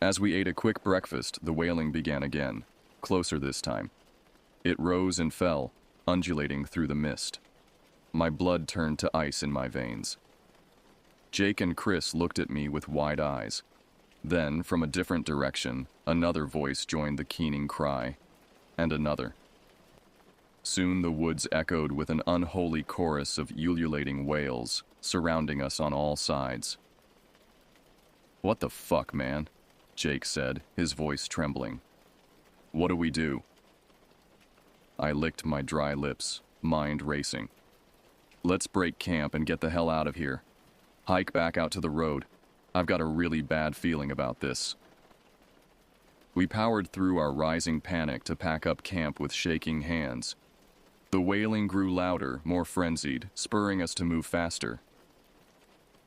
As we ate a quick breakfast, the wailing began again, closer this time. It rose and fell, undulating through the mist. My blood turned to ice in my veins. Jake and Chris looked at me with wide eyes. Then, from a different direction, another voice joined the keening cry, and another. Soon the woods echoed with an unholy chorus of ululating wails, surrounding us on all sides. "What the fuck, man?" Jake said, his voice trembling. "What do we do?" I licked my dry lips, mind racing. "Let's break camp and get the hell out of here. Hike back out to the road. I've got a really bad feeling about this." We powered through our rising panic to pack up camp with shaking hands. The wailing grew louder, more frenzied, spurring us to move faster.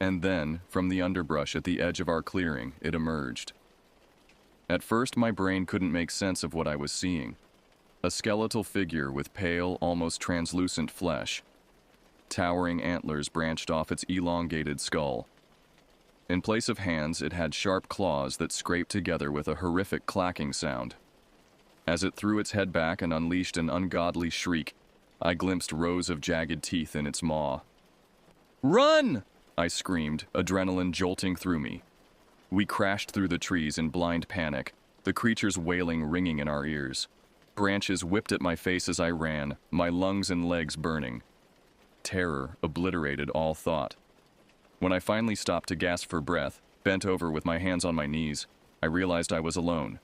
And then, from the underbrush at the edge of our clearing, it emerged. At first, my brain couldn't make sense of what I was seeing. A skeletal figure with pale, almost translucent flesh. Towering antlers branched off its elongated skull. In place of hands, it had sharp claws that scraped together with a horrific clacking sound. As it threw its head back and unleashed an ungodly shriek, I glimpsed rows of jagged teeth in its maw. "Run!" I screamed, adrenaline jolting through me. We crashed through the trees in blind panic, the creature's wailing ringing in our ears. Branches whipped at my face as I ran, my lungs and legs burning. Terror obliterated all thought. When I finally stopped to gasp for breath, bent over with my hands on my knees, I realized I was alone.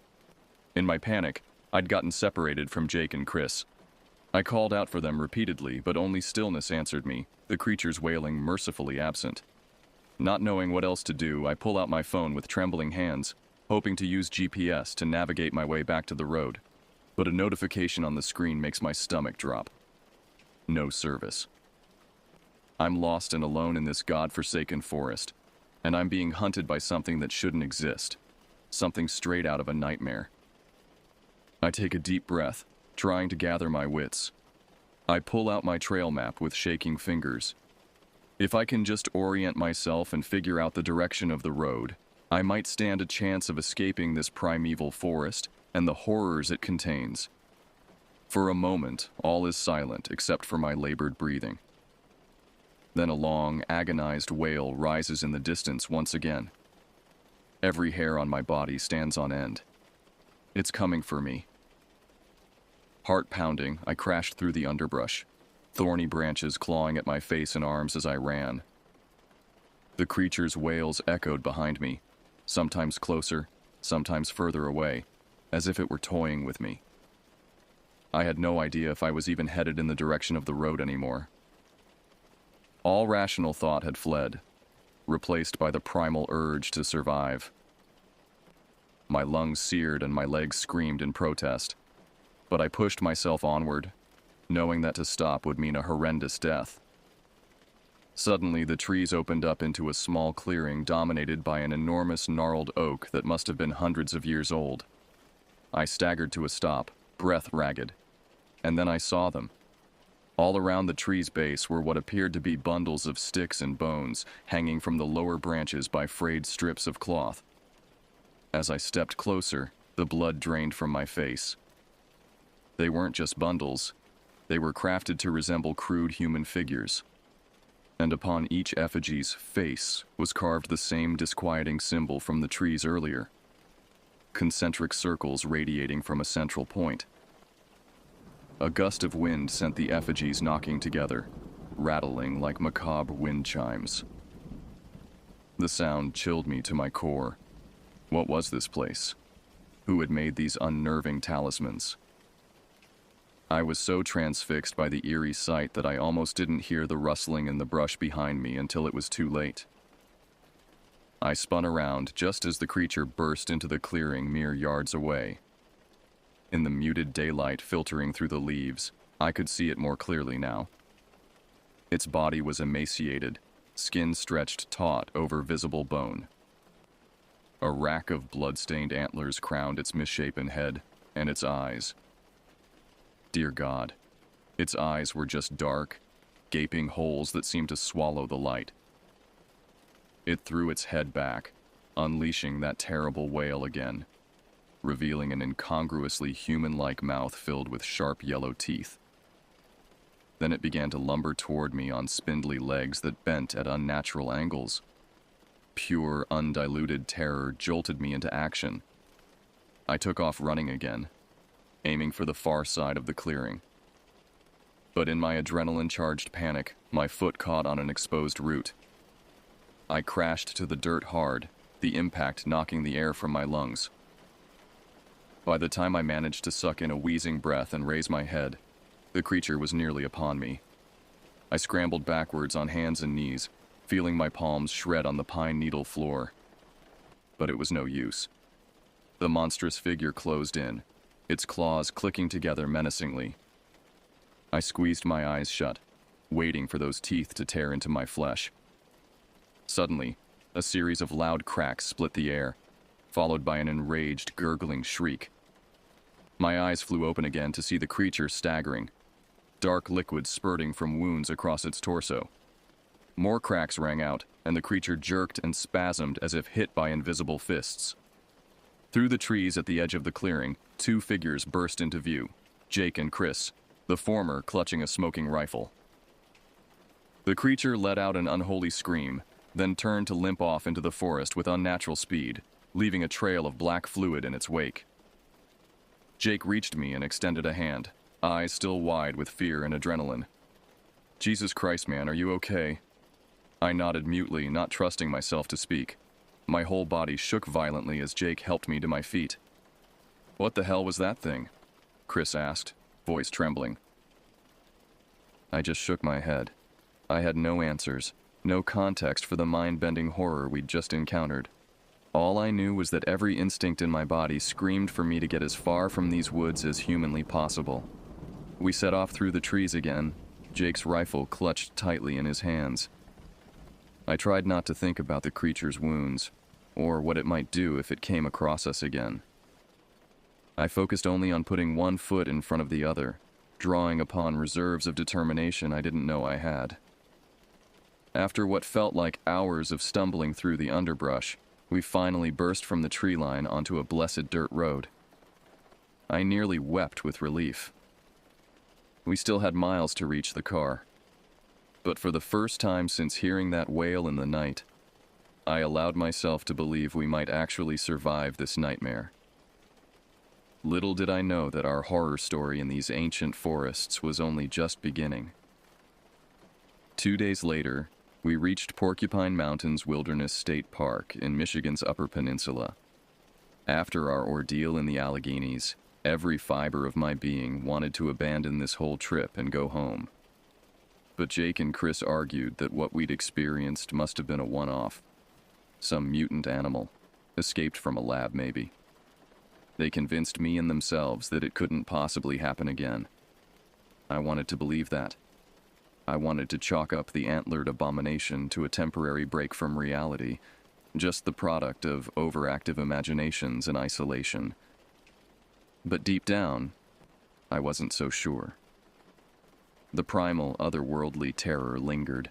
In my panic, I'd gotten separated from Jake and Chris. I called out for them repeatedly, but only stillness answered me, the creature's wailing mercifully absent. Not knowing what else to do, I pull out my phone with trembling hands, hoping to use GPS to navigate my way back to the road. But a notification on the screen makes my stomach drop. No service. I'm lost and alone in this god-forsaken forest, and I'm being hunted by something that shouldn't exist. Something straight out of a nightmare. I take a deep breath, trying to gather my wits. I pull out my trail map with shaking fingers. If I can just orient myself and figure out the direction of the road, I might stand a chance of escaping this primeval forest and the horrors it contains. For a moment, all is silent except for my labored breathing. Then a long, agonized wail rises in the distance once again. Every hair on my body stands on end. It's coming for me. Heart pounding, I crashed through the underbrush, thorny branches clawing at my face and arms as I ran. The creature's wails echoed behind me, sometimes closer, sometimes further away, as if it were toying with me. I had no idea if I was even headed in the direction of the road anymore. All rational thought had fled, replaced by the primal urge to survive. My lungs seared and my legs screamed in protest, but I pushed myself onward, knowing that to stop would mean a horrendous death. Suddenly, the trees opened up into a small clearing dominated by an enormous gnarled oak that must have been hundreds of years old. I staggered to a stop, breath ragged, and then I saw them. All around the tree's base were what appeared to be bundles of sticks and bones hanging from the lower branches by frayed strips of cloth. As I stepped closer, the blood drained from my face. They weren't just bundles. They were crafted to resemble crude human figures. And upon each effigy's face was carved the same disquieting symbol from the trees earlier. Concentric circles radiating from a central point. A gust of wind sent the effigies knocking together, rattling like macabre wind chimes. The sound chilled me to my core. What was this place? Who had made these unnerving talismans? I was so transfixed by the eerie sight that I almost didn't hear the rustling in the brush behind me until it was too late. I spun around just as the creature burst into the clearing mere yards away. In the muted daylight filtering through the leaves, I could see it more clearly now. Its body was emaciated, skin stretched taut over visible bone. A rack of blood-stained antlers crowned its misshapen head, and its eyes. Dear God, its eyes were just dark, gaping holes that seemed to swallow the light. It threw its head back, unleashing that terrible wail again, revealing an incongruously human-like mouth filled with sharp yellow teeth. Then it began to lumber toward me on spindly legs that bent at unnatural angles. Pure, undiluted terror jolted me into action. I took off running again, aiming for the far side of the clearing. But in my adrenaline-charged panic, my foot caught on an exposed root. I crashed to the dirt hard, the impact knocking the air from my lungs. By the time I managed to suck in a wheezing breath and raise my head, the creature was nearly upon me. I scrambled backwards on hands and knees, feeling my palms shred on the pine needle floor. But it was no use. The monstrous figure closed in, its claws clicking together menacingly. I squeezed my eyes shut, waiting for those teeth to tear into my flesh. Suddenly, a series of loud cracks split the air, followed by an enraged, gurgling shriek. My eyes flew open again to see the creature staggering, dark liquid spurting from wounds across its torso. More cracks rang out, and the creature jerked and spasmed as if hit by invisible fists. Through the trees at the edge of the clearing, two figures burst into view, Jake and Chris, the former clutching a smoking rifle. The creature let out an unholy scream, then turned to limp off into the forest with unnatural speed, leaving a trail of black fluid in its wake. Jake reached me and extended a hand, eyes still wide with fear and adrenaline. "Jesus Christ, man, are you okay?" I nodded mutely, not trusting myself to speak. My whole body shook violently as Jake helped me to my feet. "What the hell was that thing?" Chris asked, voice trembling. I just shook my head. I had no answers, no context for the mind-bending horror we'd just encountered. All I knew was that every instinct in my body screamed for me to get as far from these woods as humanly possible. We set off through the trees again, Jake's rifle clutched tightly in his hands. I tried not to think about the creature's wounds, or what it might do if it came across us again. I focused only on putting one foot in front of the other, drawing upon reserves of determination I didn't know I had. After what felt like hours of stumbling through the underbrush, we finally burst from the tree line onto a blessed dirt road. I nearly wept with relief. We still had miles to reach the car. But for the first time since hearing that wail in the night, I allowed myself to believe we might actually survive this nightmare. Little did I know that our horror story in these ancient forests was only just beginning. 2 days later, we reached Porcupine Mountains Wilderness State Park in Michigan's Upper Peninsula. After our ordeal in the Alleghenies, every fiber of my being wanted to abandon this whole trip and go home. But Jake and Chris argued that what we'd experienced must have been a one-off. Some mutant animal, escaped from a lab maybe. They convinced me and themselves that it couldn't possibly happen again. I wanted to believe that. I wanted to chalk up the antlered abomination to a temporary break from reality, just the product of overactive imaginations and isolation. But deep down, I wasn't so sure. The primal, otherworldly terror lingered,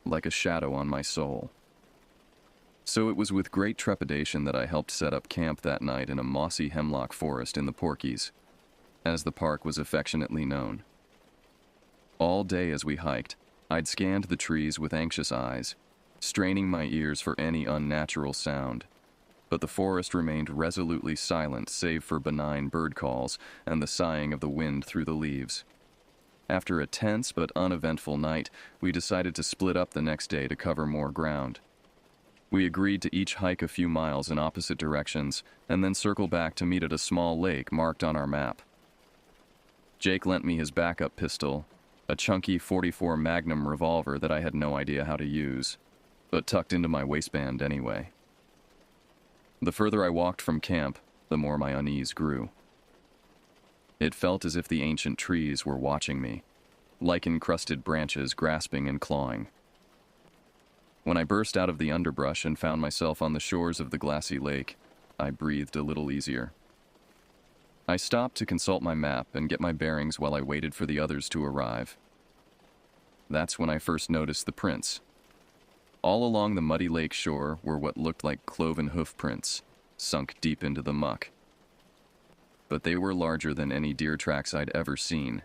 like a shadow on my soul. So it was with great trepidation that I helped set up camp that night in a mossy hemlock forest in the Porkies, as the park was affectionately known. All day as we hiked, I'd scanned the trees with anxious eyes, straining my ears for any unnatural sound, but the forest remained resolutely silent save for benign bird calls and the sighing of the wind through the leaves. After a tense but uneventful night, we decided to split up the next day to cover more ground. We agreed to each hike a few miles in opposite directions and then circle back to meet at a small lake marked on our map. Jake lent me his backup pistol, a chunky .44 Magnum revolver that I had no idea how to use, but tucked into my waistband anyway. The further I walked from camp, the more my unease grew. It felt as if the ancient trees were watching me, lichen-crusted branches grasping and clawing. When I burst out of the underbrush and found myself on the shores of the glassy lake, I breathed a little easier. I stopped to consult my map and get my bearings while I waited for the others to arrive. That's when I first noticed the prints. All along the muddy lake shore were what looked like cloven hoof prints, sunk deep into the muck. But they were larger than any deer tracks I'd ever seen,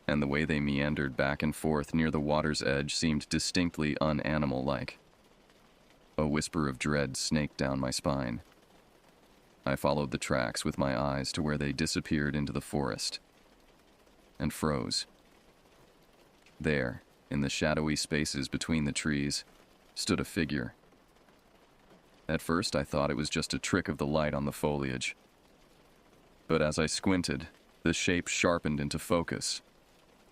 and the way they meandered back and forth near the water's edge seemed distinctly un-animal-like. A whisper of dread snaked down my spine. I followed the tracks with my eyes to where they disappeared into the forest, and froze. There, in the shadowy spaces between the trees, stood a figure. At first I thought it was just a trick of the light on the foliage. But as I squinted, the shape sharpened into focus.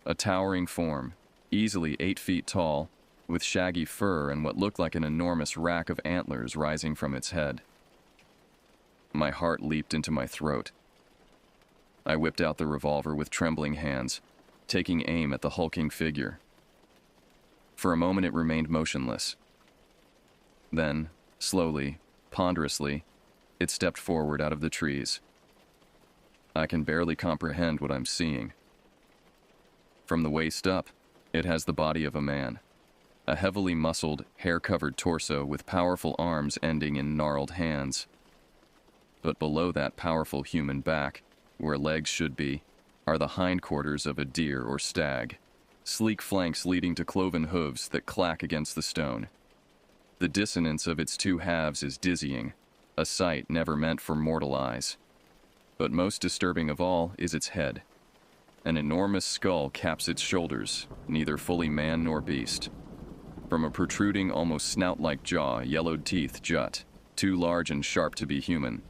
A towering form, easily 8 feet tall, with shaggy fur and what looked like an enormous rack of antlers rising from its head. My heart leaped into my throat. I whipped out the revolver with trembling hands, taking aim at the hulking figure. For a moment it remained motionless. Then, slowly, ponderously, it stepped forward out of the trees. I can barely comprehend what I'm seeing. From the waist up, it has the body of a man. A heavily muscled, hair-covered torso with powerful arms ending in gnarled hands. But below that powerful human back, where legs should be, are the hindquarters of a deer or stag, sleek flanks leading to cloven hooves that clack against the stone. The dissonance of its two halves is dizzying, a sight never meant for mortal eyes. But most disturbing of all is its head. An enormous skull caps its shoulders, neither fully man nor beast. From a protruding, almost snout-like jaw, yellowed teeth jut, too large and sharp to be human.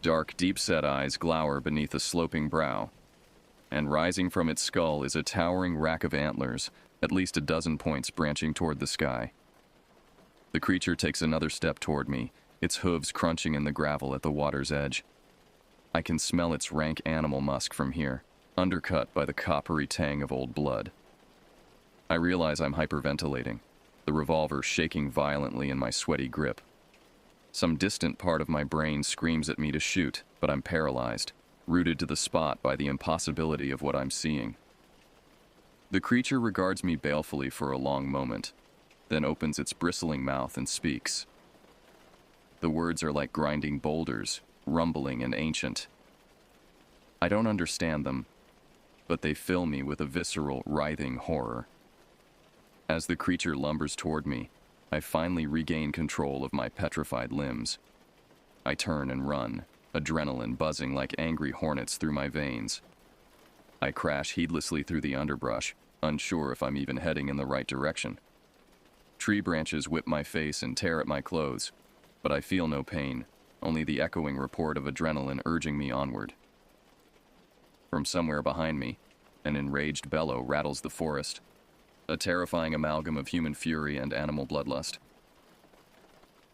Dark, deep-set eyes glower beneath a sloping brow. And rising from its skull is a towering rack of antlers, at least a dozen points branching toward the sky. The creature takes another step toward me, its hooves crunching in the gravel at the water's edge. I can smell its rank animal musk from here, undercut by the coppery tang of old blood. I realize I'm hyperventilating, the revolver shaking violently in my sweaty grip. Some distant part of my brain screams at me to shoot, but I'm paralyzed, rooted to the spot by the impossibility of what I'm seeing. The creature regards me balefully for a long moment, then opens its bristling mouth and speaks. The words are like grinding boulders, rumbling and ancient. I don't understand them, but they fill me with a visceral, writhing horror. As the creature lumbers toward me, I finally regain control of my petrified limbs. I turn and run, adrenaline buzzing like angry hornets through my veins. I crash heedlessly through the underbrush, unsure if I'm even heading in the right direction. Tree branches whip my face and tear at my clothes, but I feel no pain, only the echoing report of adrenaline urging me onward. From somewhere behind me, an enraged bellow rattles the forest, a terrifying amalgam of human fury and animal bloodlust.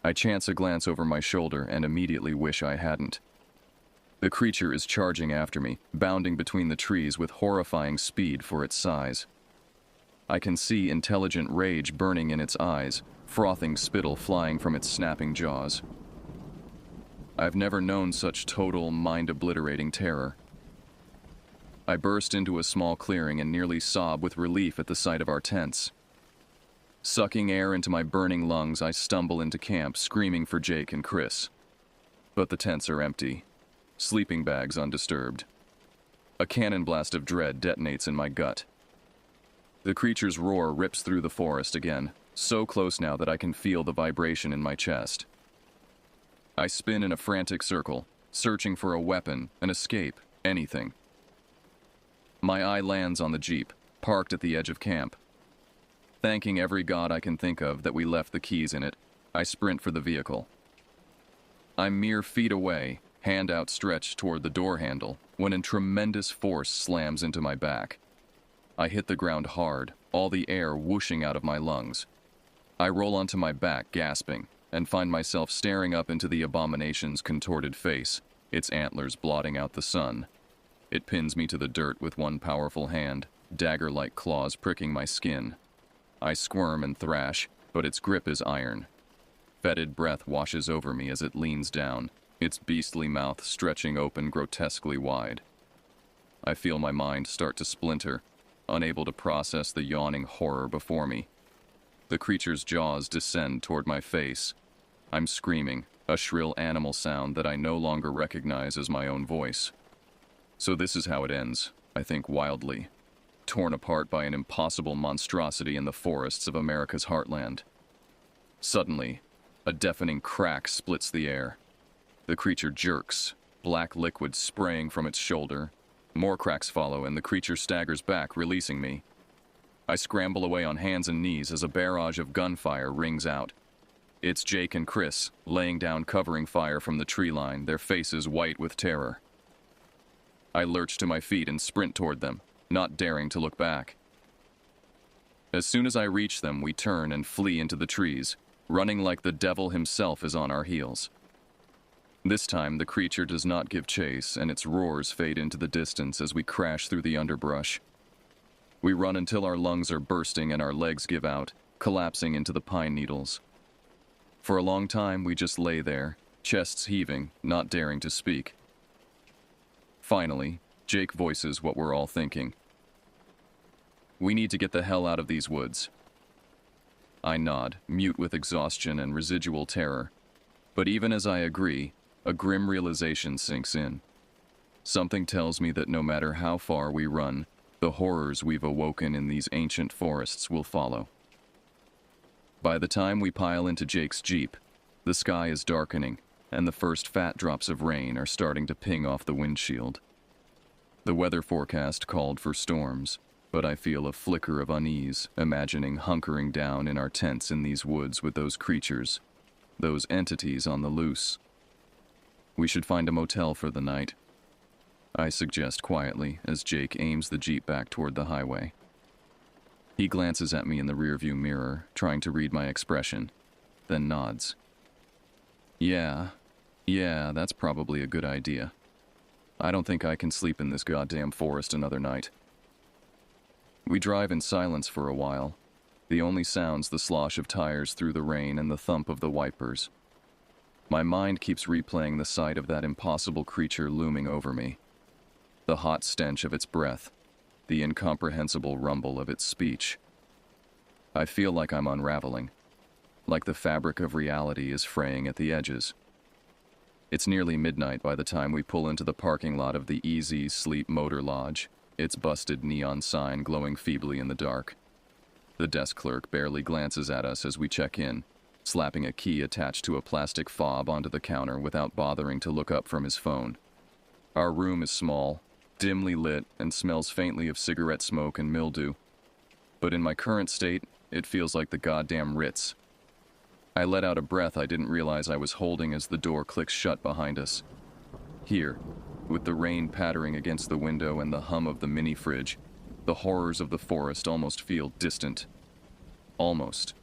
I chance a glance over my shoulder and immediately wish I hadn't. The creature is charging after me, bounding between the trees with horrifying speed for its size. I can see intelligent rage burning in its eyes, frothing spittle flying from its snapping jaws. I've never known such total, mind-obliterating terror. I burst into a small clearing and nearly sob with relief at the sight of our tents. Sucking air into my burning lungs, I stumble into camp, screaming for Jake and Chris. But the tents are empty, sleeping bags undisturbed. A cannon blast of dread detonates in my gut. The creature's roar rips through the forest again, so close now that I can feel the vibration in my chest. I spin in a frantic circle, searching for a weapon, an escape, anything. My eye lands on the Jeep, parked at the edge of camp. Thanking every god I can think of that we left the keys in it, I sprint for the vehicle. I'm mere feet away, hand outstretched toward the door handle, when a tremendous force slams into my back. I hit the ground hard, all the air whooshing out of my lungs. I roll onto my back, gasping, and find myself staring up into the abomination's contorted face, its antlers blotting out the sun. It pins me to the dirt with one powerful hand, dagger-like claws pricking my skin. I squirm and thrash, but its grip is iron. Fetid breath washes over me as it leans down, its beastly mouth stretching open grotesquely wide. I feel my mind start to splinter, unable to process the yawning horror before me. The creature's jaws descend toward my face. I'm screaming, a shrill animal sound that I no longer recognize as my own voice. So this is how it ends, I think wildly. Torn apart by an impossible monstrosity in the forests of America's heartland. Suddenly, a deafening crack splits the air. The creature jerks, black liquid spraying from its shoulder. More cracks follow, and the creature staggers back, releasing me. I scramble away on hands and knees as a barrage of gunfire rings out. It's Jake and Chris, laying down covering fire from the tree line, their faces white with terror. I lurch to my feet and sprint toward them, not daring to look back. As soon as I reach them, we turn and flee into the trees, running like the devil himself is on our heels. This time, the creature does not give chase, and its roars fade into the distance as we crash through the underbrush. We run until our lungs are bursting and our legs give out, collapsing into the pine needles. For a long time, we just lay there, chests heaving, not daring to speak. Finally, Jake voices what we're all thinking. We need to get the hell out of these woods. I nod, mute with exhaustion and residual terror. But even as I agree, a grim realization sinks in. Something tells me that no matter how far we run, the horrors we've awoken in these ancient forests will follow. By the time we pile into Jake's Jeep, the sky is darkening, and the first fat drops of rain are starting to ping off the windshield. The weather forecast called for storms, but I feel a flicker of unease, imagining hunkering down in our tents in these woods with those creatures, those entities on the loose. We should find a motel for the night, I suggest quietly as Jake aims the Jeep back toward the highway. He glances at me in the rearview mirror, trying to read my expression, then nods. Yeah, that's probably a good idea. I don't think I can sleep in this goddamn forest another night. We drive in silence for a while, the only sounds the slosh of tires through the rain and the thump of the wipers. My mind keeps replaying the sight of that impossible creature looming over me. The hot stench of its breath, the incomprehensible rumble of its speech. I feel like I'm unraveling, like the fabric of reality is fraying at the edges. It's nearly midnight by the time we pull into the parking lot of the Easy Sleep Motor Lodge, its busted neon sign glowing feebly in the dark. The desk clerk barely glances at us as we check in, slapping a key attached to a plastic fob onto the counter without bothering to look up from his phone. Our room is small, dimly lit, and smells faintly of cigarette smoke and mildew. But in my current state, it feels like the goddamn Ritz. I let out a breath I didn't realize I was holding as the door clicks shut behind us. Here, with the rain pattering against the window and the hum of the mini fridge, the horrors of the forest almost feel distant. Almost.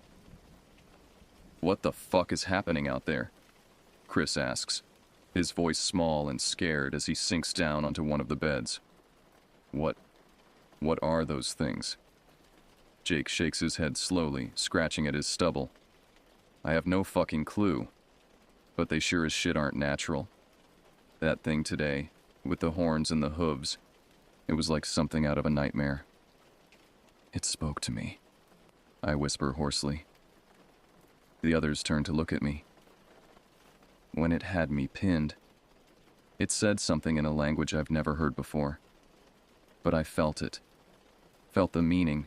What the fuck is happening out there? Chris asks, his voice small and scared as he sinks down onto one of the beds. What are those things? Jake shakes his head slowly, scratching at his stubble. I have no fucking clue, but they sure as shit aren't natural. That thing today, with the horns and the hooves, It was like something out of a nightmare. It spoke to me, I whisper hoarsely. The others turn to look at me. When it had me pinned, it said something in a language I've never heard before. But I felt it. Felt the meaning,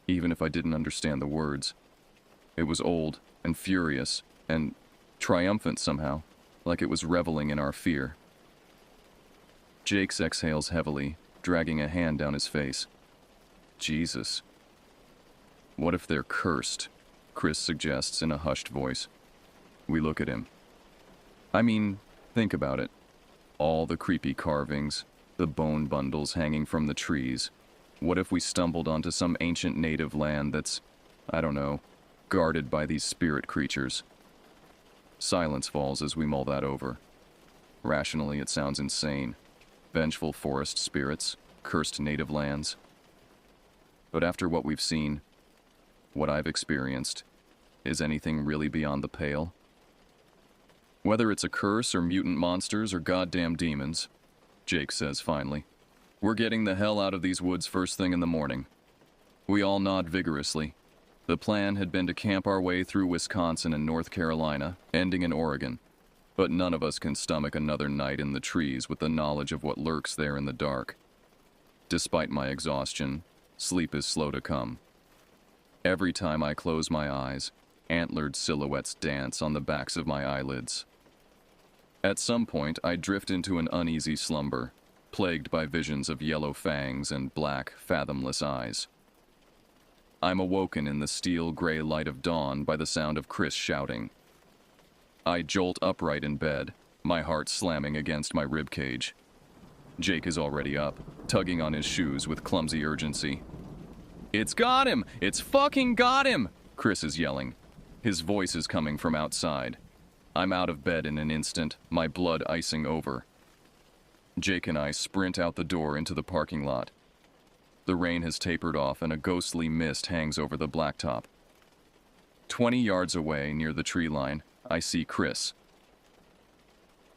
even if I didn't understand the words. It was old and furious and triumphant somehow, like it was reveling in our fear. Jakes exhales heavily, dragging a hand down his face. Jesus. What if they're cursed? Chris suggests in a hushed voice. We look at him. I mean, think about it. All the creepy carvings, the bone bundles hanging from the trees. What if we stumbled onto some ancient native land that's, I don't know, guarded by these spirit creatures? Silence falls as we mull that over. Rationally, it sounds insane. Vengeful forest spirits, cursed native lands. But after what we've seen, what I've experienced, is anything really beyond the pale? Whether it's a curse or mutant monsters or goddamn demons, Jake says finally, we're getting the hell out of these woods first thing in the morning. We all nod vigorously. The plan had been to camp our way through Wisconsin and North Carolina, ending in Oregon. But none of us can stomach another night in the trees with the knowledge of what lurks there in the dark. Despite my exhaustion, sleep is slow to come. Every time I close my eyes, antlered silhouettes dance on the backs of my eyelids. At some point, I drift into an uneasy slumber, plagued by visions of yellow fangs and black, fathomless eyes. I'm awoken in the steel-gray light of dawn by the sound of Chris shouting. I jolt upright in bed, my heart slamming against my ribcage. Jake is already up, tugging on his shoes with clumsy urgency. It's got him! It's fucking got him! Chris is yelling. His voice is coming from outside. I'm out of bed in an instant, my blood icing over. Jake and I sprint out the door into the parking lot. The rain has tapered off and a ghostly mist hangs over the blacktop. 20 yards away, near the tree line, I see Chris.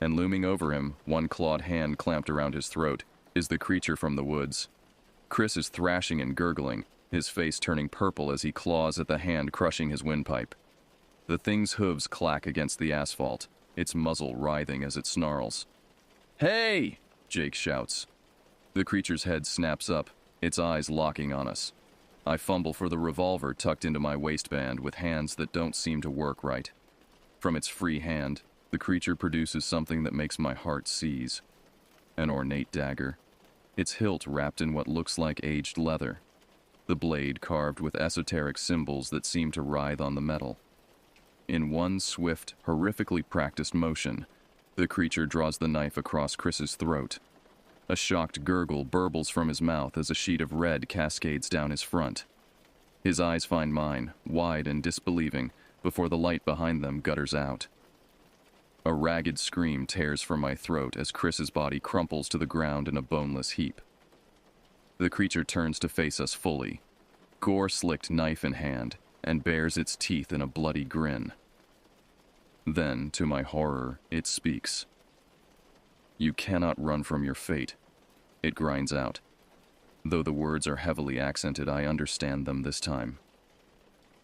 And looming over him, one clawed hand clamped around his throat, is the creature from the woods. Chris is thrashing and gurgling, his face turning purple as he claws at the hand crushing his windpipe. The thing's hooves clack against the asphalt, its muzzle writhing as it snarls. Hey! Jake shouts. The creature's head snaps up, its eyes locking on us. I fumble for the revolver tucked into my waistband with hands that don't seem to work right. From its free hand, the creature produces something that makes my heart seize. An ornate dagger, its hilt wrapped in what looks like aged leather. The blade carved with esoteric symbols that seem to writhe on the metal. In one swift, horrifically practiced motion, the creature draws the knife across Chris's throat. A shocked gurgle burbles from his mouth as a sheet of red cascades down his front. His eyes find mine, wide and disbelieving, before the light behind them gutters out. A ragged scream tears from my throat as Chris's body crumples to the ground in a boneless heap. The creature turns to face us fully, gore-slicked knife in hand, and bares its teeth in a bloody grin. Then, to my horror, it speaks. You cannot run from your fate, it grinds out. Though the words are heavily accented, I understand them this time.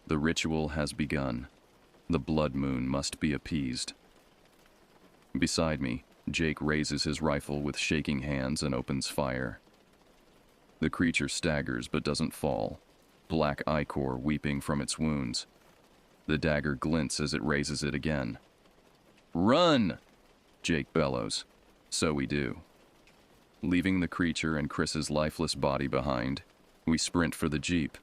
The ritual has begun. The blood moon must be appeased. Beside me, Jake raises his rifle with shaking hands and opens fire. The creature staggers but doesn't fall, black ichor weeping from its wounds. The dagger glints as it raises it again. Run! Jake bellows. So we do. Leaving the creature and Chris's lifeless body behind, we sprint for the Jeep.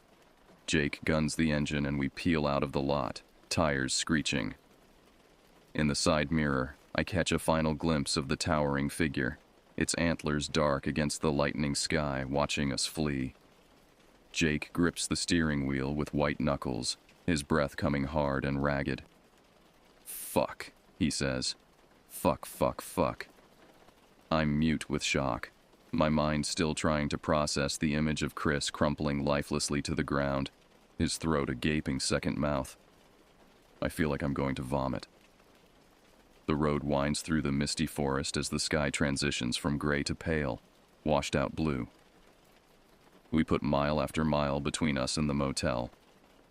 Jake guns the engine and we peel out of the lot, tires screeching. In the side mirror, I catch a final glimpse of the towering figure, its antlers dark against the lightening sky, watching us flee. Jake grips the steering wheel with white knuckles, his breath coming hard and ragged. Fuck, he says. Fuck, fuck, fuck. I'm mute with shock, my mind still trying to process the image of Chris crumpling lifelessly to the ground, his throat a gaping second mouth. I feel like I'm going to vomit. The road winds through the misty forest as the sky transitions from gray to pale, washed out blue. We put mile after mile between us and the motel,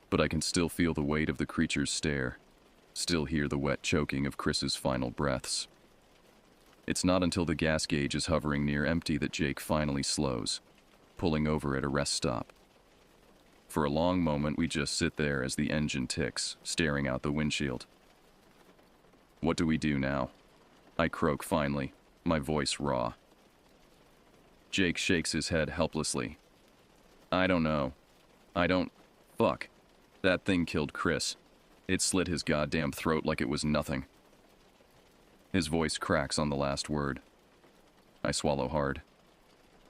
but I can still feel the weight of the creature's stare, still hear the wet choking of Chris's final breaths. It's not until the gas gauge is hovering near empty that Jake finally slows, pulling over at a rest stop. For a long moment, we just sit there as the engine ticks, staring out the windshield. What do we do now? I croak finally, my voice raw. Jake shakes his head helplessly. I don't know. Fuck. That thing killed Chris. It slit his goddamn throat like it was nothing. His voice cracks on the last word. I swallow hard.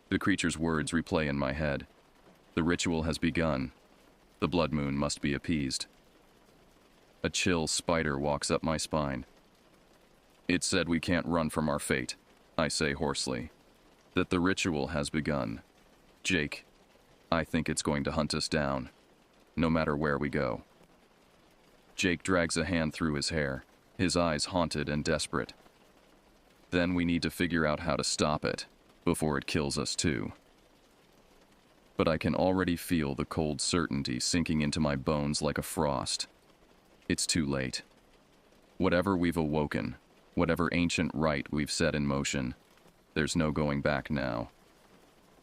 The creature's words replay in my head. The ritual has begun. The blood moon must be appeased. A chill spider walks up my spine. It said we can't run from our fate, I say hoarsely. That the ritual has begun. Jake, I think it's going to hunt us down, no matter where we go. Jake drags a hand through his hair, his eyes haunted and desperate. Then we need to figure out how to stop it, before it kills us too. But I can already feel the cold certainty sinking into my bones like a frost. It's too late. Whatever we've awoken, whatever ancient rite we've set in motion, there's no going back now.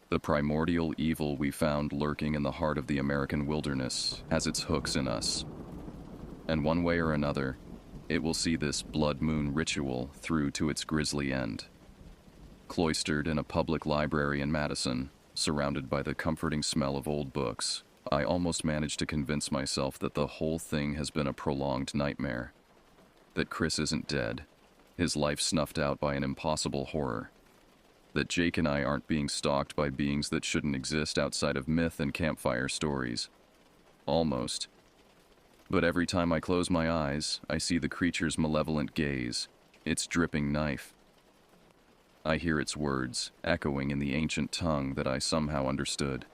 The primordial evil we found lurking in the heart of the American wilderness has its hooks in us. And one way or another, it will see this blood moon ritual through to its grisly end. Cloistered in a public library in Madison, surrounded by the comforting smell of old books, I almost managed to convince myself that the whole thing has been a prolonged nightmare. That Chris isn't dead, his life snuffed out by an impossible horror. That Jake and I aren't being stalked by beings that shouldn't exist outside of myth and campfire stories. Almost. But every time I close my eyes, I see the creature's malevolent gaze, its dripping knife. I hear its words, echoing in the ancient tongue that I somehow understood.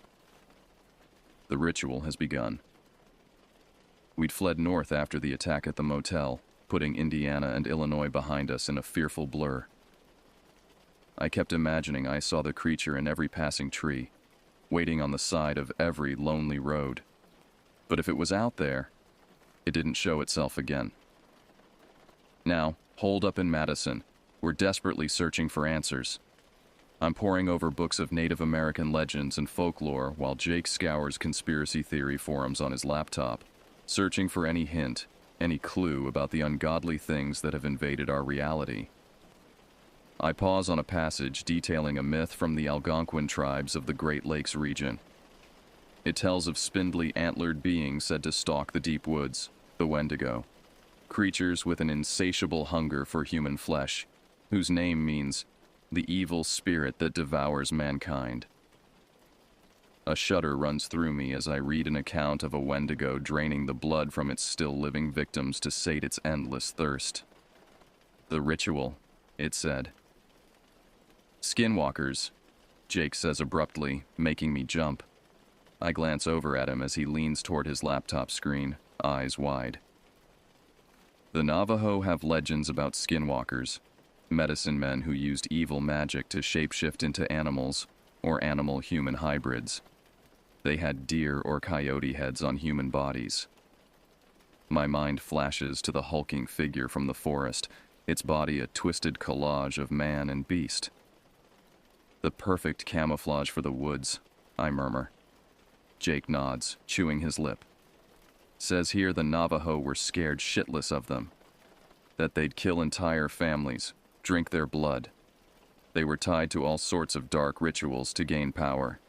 The ritual has begun. We'd fled north after the attack at the motel, putting Indiana and Illinois behind us in a fearful blur. I kept imagining I saw the creature in every passing tree, waiting on the side of every lonely road. But if it was out there, it didn't show itself again. Now, holed up in Madison, we're desperately searching for answers. I'm poring over books of Native American legends and folklore while Jake scours conspiracy theory forums on his laptop, searching for any hint, any clue about the ungodly things that have invaded our reality. I pause on a passage detailing a myth from the Algonquin tribes of the Great Lakes region. It tells of spindly antlered beings said to stalk the deep woods, the Wendigo, creatures with an insatiable hunger for human flesh, whose name means the evil spirit that devours mankind. A shudder runs through me as I read an account of a Wendigo draining the blood from its still living victims to sate its endless thirst. The ritual, it said. Skinwalkers, Jake says abruptly, making me jump. I glance over at him as he leans toward his laptop screen, eyes wide. The Navajo have legends about skinwalkers, medicine men who used evil magic to shapeshift into animals or animal-human hybrids. They had deer or coyote heads on human bodies. My mind flashes to the hulking figure from the forest, its body a twisted collage of man and beast. The perfect camouflage for the woods, I murmur. Jake nods, chewing his lip. Says here the Navajo were scared shitless of them. That they'd kill entire families, drink their blood. They were tied to all sorts of dark rituals to gain power.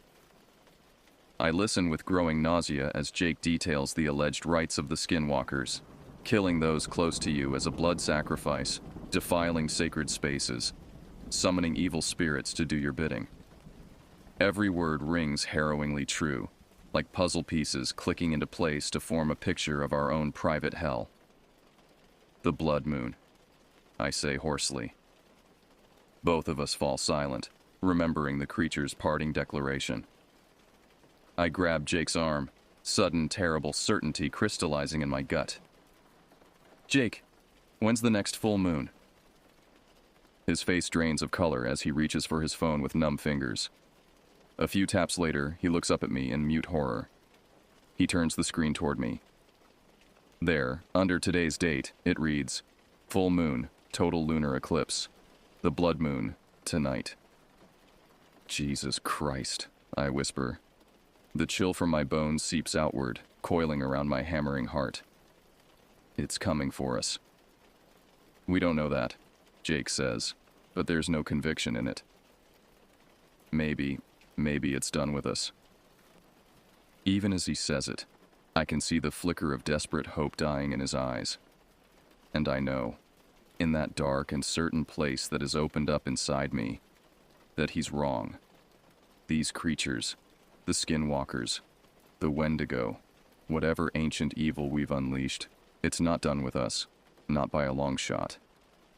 I listen with growing nausea as Jake details the alleged rites of the skinwalkers, killing those close to you as a blood sacrifice, defiling sacred spaces, summoning evil spirits to do your bidding. Every word rings harrowingly true, like puzzle pieces clicking into place to form a picture of our own private hell. The blood moon, I say hoarsely. Both of us fall silent, remembering the creature's parting declaration. I grab Jake's arm, sudden terrible certainty crystallizing in my gut. Jake, when's the next full moon? His face drains of color as he reaches for his phone with numb fingers. A few taps later, he looks up at me in mute horror. He turns the screen toward me. There, under today's date, it reads, "Full moon, total lunar eclipse. The blood moon, tonight." Jesus Christ, I whisper. The chill from my bones seeps outward, coiling around my hammering heart. It's coming for us. We don't know that, Jake says, but there's no conviction in it. Maybe it's done with us. Even as he says it, I can see the flicker of desperate hope dying in his eyes. And I know, in that dark and certain place that has opened up inside me, that he's wrong. These creatures, the skinwalkers, the Wendigo, whatever ancient evil we've unleashed, it's not done with us, not by a long shot.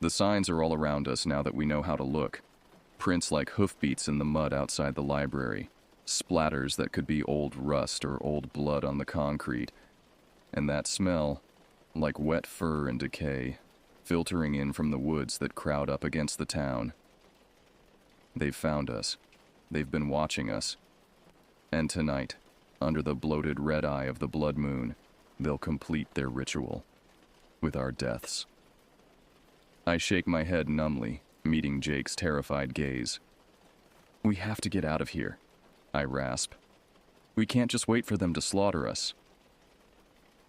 The signs are all around us now that we know how to look. Prints like hoofbeats in the mud outside the library, splatters that could be old rust or old blood on the concrete, and that smell, like wet fur and decay, filtering in from the woods that crowd up against the town. They've found us. They've been watching us. And tonight, under the bloated red eye of the blood moon, they'll complete their ritual. With our deaths. I shake my head numbly, meeting Jake's terrified gaze. We have to get out of here, I rasp. We can't just wait for them to slaughter us.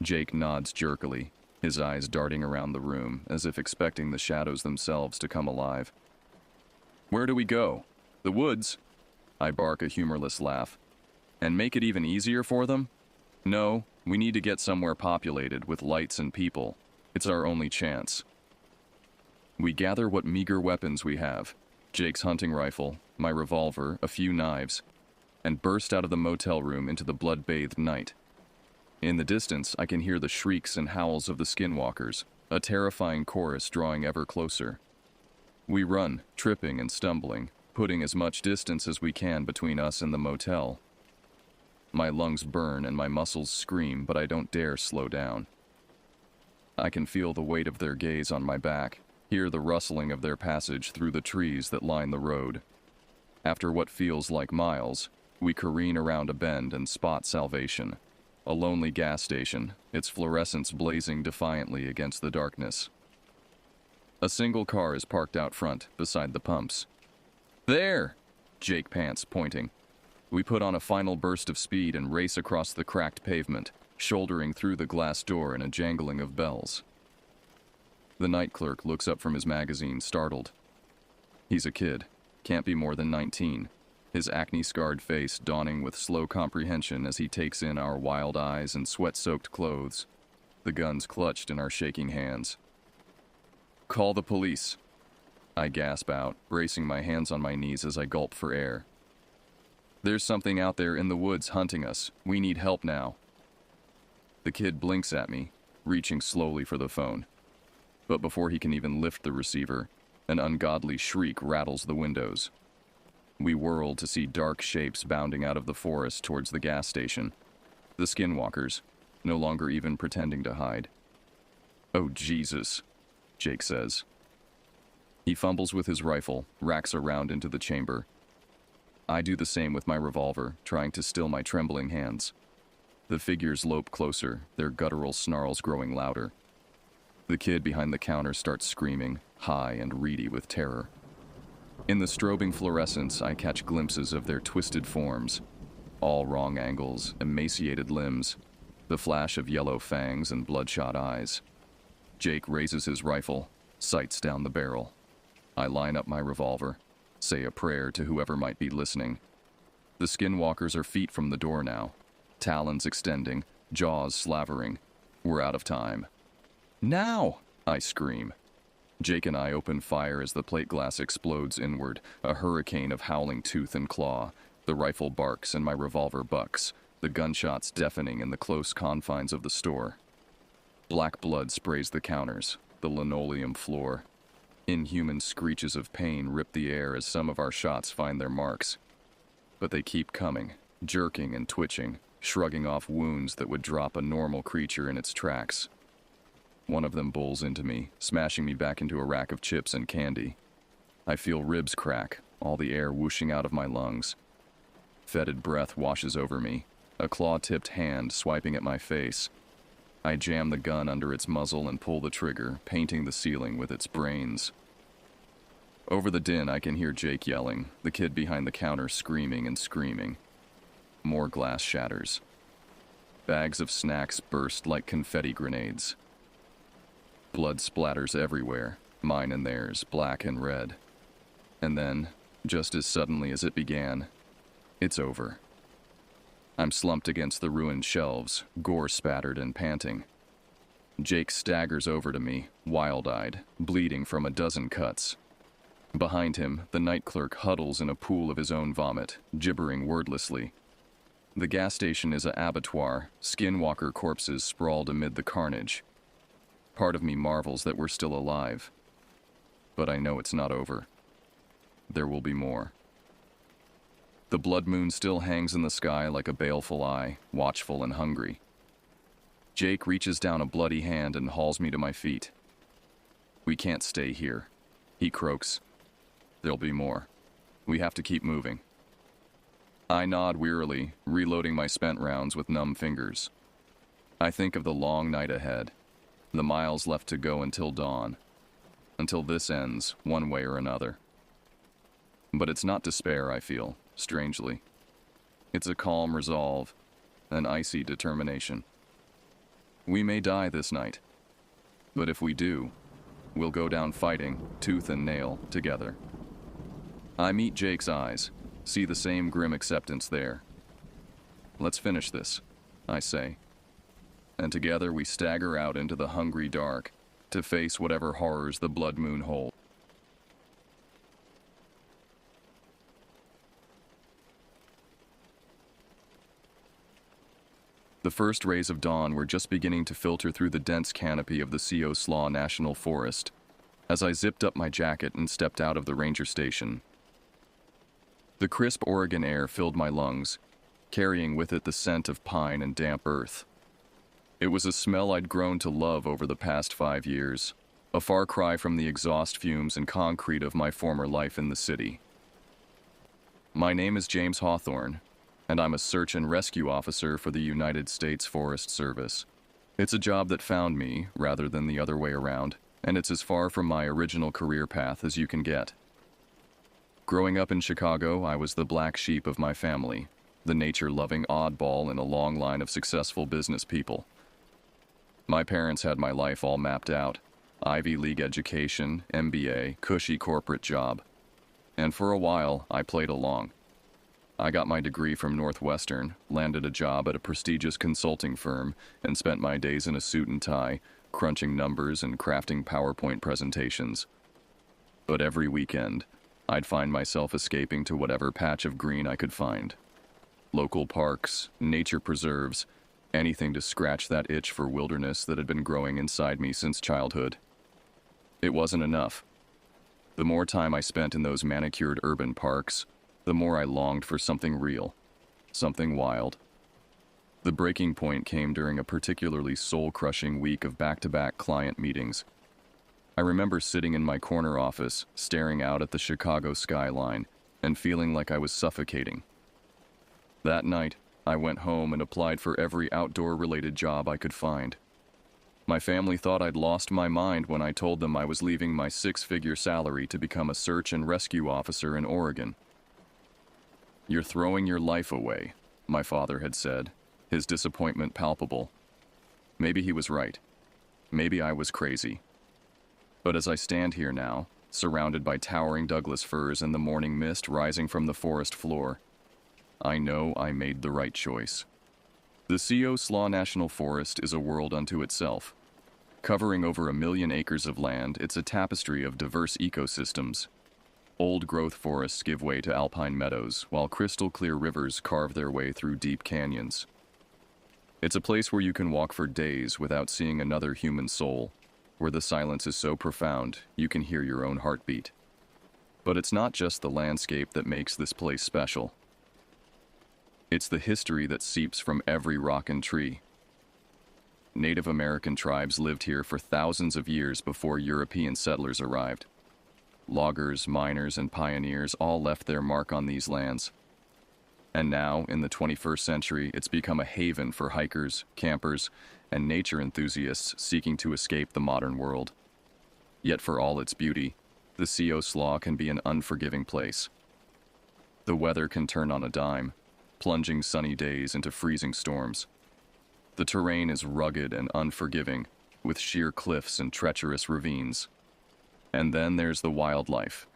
Jake nods jerkily, his eyes darting around the room as if expecting the shadows themselves to come alive. Where do we go? The woods? I bark a humorless laugh. And make it even easier for them? No, we need to get somewhere populated with lights and people. It's our only chance. We gather what meager weapons we have, Jake's hunting rifle, my revolver, a few knives, and burst out of the motel room into the blood-bathed night. In the distance, I can hear the shrieks and howls of the skinwalkers, a terrifying chorus drawing ever closer. We run, tripping and stumbling, putting as much distance as we can between us and the motel. My lungs burn and my muscles scream, but I don't dare slow down. I can feel the weight of their gaze on my back, hear the rustling of their passage through the trees that line the road. After what feels like miles, we careen around a bend and spot Salvation, a lonely gas station, its fluorescence blazing defiantly against the darkness. A single car is parked out front, beside the pumps. There! Jake pants, pointing. We put on a final burst of speed and race across the cracked pavement, shouldering through the glass door in a jangling of bells. The night clerk looks up from his magazine, startled. He's a kid, can't be more than 19, his acne-scarred face dawning with slow comprehension as he takes in our wild eyes and sweat-soaked clothes, the guns clutched in our shaking hands. Call the police, I gasp out, bracing my hands on my knees as I gulp for air. There's something out there in the woods hunting us. We need help now. The kid blinks at me, reaching slowly for the phone. But before he can even lift the receiver, an ungodly shriek rattles the windows. We whirl to see dark shapes bounding out of the forest towards the gas station. The skinwalkers, no longer even pretending to hide. Oh, Jesus, Jake says. He fumbles with his rifle, racks around into the chamber. I do the same with my revolver, trying to still my trembling hands. The figures lope closer, their guttural snarls growing louder. The kid behind the counter starts screaming, high and reedy with terror. In the strobing fluorescence, I catch glimpses of their twisted forms, all wrong angles, emaciated limbs, the flash of yellow fangs and bloodshot eyes. Jake raises his rifle, sights down the barrel. I line up my revolver, say a prayer to whoever might be listening. The skinwalkers are feet from the door now, talons extending, jaws slavering. We're out of time. Now! I scream. Jake and I open fire as the plate glass explodes inward, a hurricane of howling tooth and claw. The rifle barks and my revolver bucks, the gunshots deafening in the close confines of the store. Black blood sprays the counters, the linoleum floor. Inhuman screeches of pain rip the air as some of our shots find their marks. But they keep coming, jerking and twitching, shrugging off wounds that would drop a normal creature in its tracks. One of them bowls into me, smashing me back into a rack of chips and candy. I feel ribs crack, all the air whooshing out of my lungs. Fetid breath washes over me, a claw-tipped hand swiping at my face. I jam the gun under its muzzle and pull the trigger, painting the ceiling with its brains. Over the din, I can hear Jake yelling, the kid behind the counter screaming and screaming. More glass shatters. Bags of snacks burst like confetti grenades. Blood splatters everywhere, mine and theirs, black and red. And then, just as suddenly as it began, it's over. I'm slumped against the ruined shelves, gore spattered and panting. Jake staggers over to me, wild-eyed, bleeding from a dozen cuts. Behind him, the night clerk huddles in a pool of his own vomit, gibbering wordlessly. The gas station is an abattoir, skinwalker corpses sprawled amid the carnage. Part of me marvels that we're still alive. But I know it's not over. There will be more. The blood moon still hangs in the sky like a baleful eye, watchful and hungry. Jake reaches down a bloody hand and hauls me to my feet. We can't stay here, he croaks. There'll be more. We have to keep moving. I nod wearily, reloading my spent rounds with numb fingers. I think of the long night ahead, the miles left to go until dawn, until this ends, one way or another. But it's not despair, I feel, strangely. It's a calm resolve, an icy determination. We may die this night, but if we do, we'll go down fighting, tooth and nail, together. I meet Jake's eyes, see the same grim acceptance there. Let's finish this, I say. And together we stagger out into the hungry dark to face whatever horrors the blood moon holds. The first rays of dawn were just beginning to filter through the dense canopy of the C.O. Slaw National Forest as I zipped up my jacket and stepped out of the ranger station. The crisp Oregon air filled my lungs, carrying with it the scent of pine and damp earth. It was a smell I'd grown to love over the past 5 years, a far cry from the exhaust fumes and concrete of my former life in the city. My name is James Hawthorne, and I'm a search and rescue officer for the United States Forest Service. It's a job that found me, rather than the other way around, and it's as far from my original career path as you can get. Growing up in Chicago, I was the black sheep of my family, the nature-loving oddball in a long line of successful business people. My parents had my life all mapped out: Ivy League education, MBA, cushy corporate job. And for a while, I played along. I got my degree from Northwestern, landed a job at a prestigious consulting firm, and spent my days in a suit and tie, crunching numbers and crafting PowerPoint presentations. But every weekend, I'd find myself escaping to whatever patch of green I could find. Local parks, nature preserves, anything to scratch that itch for wilderness that had been growing inside me since childhood. It wasn't enough. The more time I spent in those manicured urban parks, the more I longed for something real, something wild. The breaking point came during a particularly soul-crushing week of back-to-back client meetings. I remember sitting in my corner office, staring out at the Chicago skyline, and feeling like I was suffocating. That night, I went home and applied for every outdoor-related job I could find. My family thought I'd lost my mind when I told them I was leaving my 6-figure salary to become a search and rescue officer in Oregon. "You're throwing your life away," my father had said, his disappointment palpable. Maybe he was right. Maybe I was crazy. But as I stand here now, surrounded by towering Douglas firs and the morning mist rising from the forest floor, I know I made the right choice. The C.O. Slaw National Forest is a world unto itself. Covering over 1 million acres of land, it's a tapestry of diverse ecosystems. Old-growth forests give way to alpine meadows, while crystal-clear rivers carve their way through deep canyons. It's a place where you can walk for days without seeing another human soul, where the silence is so profound you can hear your own heartbeat. But it's not just the landscape that makes this place special. It's the history that seeps from every rock and tree. Native American tribes lived here for thousands of years before European settlers arrived. Loggers, miners, and pioneers all left their mark on these lands. And now, in the 21st century, it's become a haven for hikers, campers, and nature enthusiasts seeking to escape the modern world. Yet for all its beauty, the CO Slaw can be an unforgiving place. The weather can turn on a dime, plunging sunny days into freezing storms. The terrain is rugged and unforgiving, with sheer cliffs and treacherous ravines. And then there's the wildlife.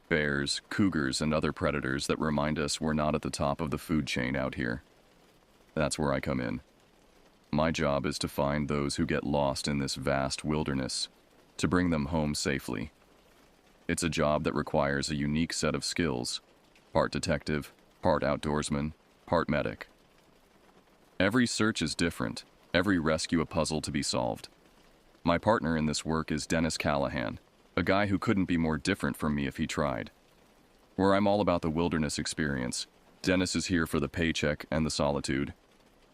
Bears, cougars, and other predators that remind us we're not at the top of the food chain out here. That's where I come in. My job is to find those who get lost in this vast wilderness, to bring them home safely. It's a job that requires a unique set of skills, part detective, part outdoorsman, part medic. Every search is different, every rescue a puzzle to be solved. My partner in this work is Dennis Callahan, a guy who couldn't be more different from me if he tried. Where I'm all about the wilderness experience, Dennis is here for the paycheck and the solitude.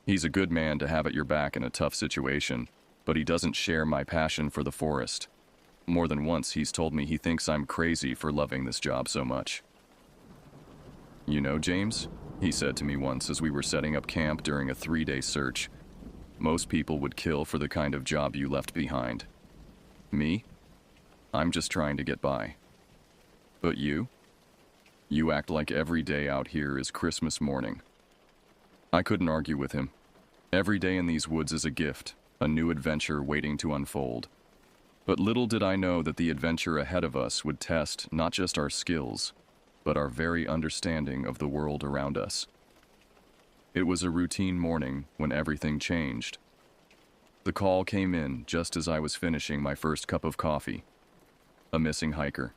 He's a good man to have at your back in a tough situation, but he doesn't share my passion for the forest. More than once, he's told me he thinks I'm crazy for loving this job so much. "You know, James," he said to me once as we were setting up camp during a 3-day search, "most people would kill for the kind of job you left behind. Me? I'm just trying to get by. But you? You act like every day out here is Christmas morning." I couldn't argue with him. Every day in these woods is a gift, a new adventure waiting to unfold. But little did I know that the adventure ahead of us would test not just our skills, but our very understanding of the world around us. It was a routine morning when everything changed. The call came in just as I was finishing my first cup of coffee. A missing hiker.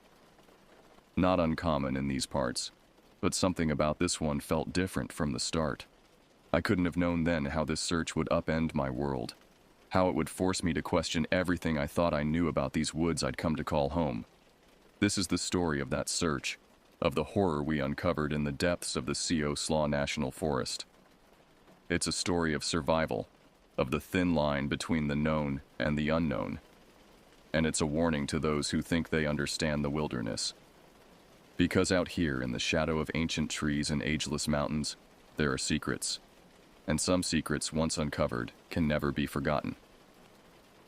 Not uncommon in these parts, but something about this one felt different from the start. I couldn't have known then how this search would upend my world, how it would force me to question everything I thought I knew about these woods I'd come to call home. This is the story of that search, of the horror we uncovered in the depths of the CO Slaw National Forest. It's a story of survival, of the thin line between the known and the unknown. And it's a warning to those who think they understand the wilderness. Because out here in the shadow of ancient trees and ageless mountains, there are secrets. And some secrets, once uncovered, can never be forgotten.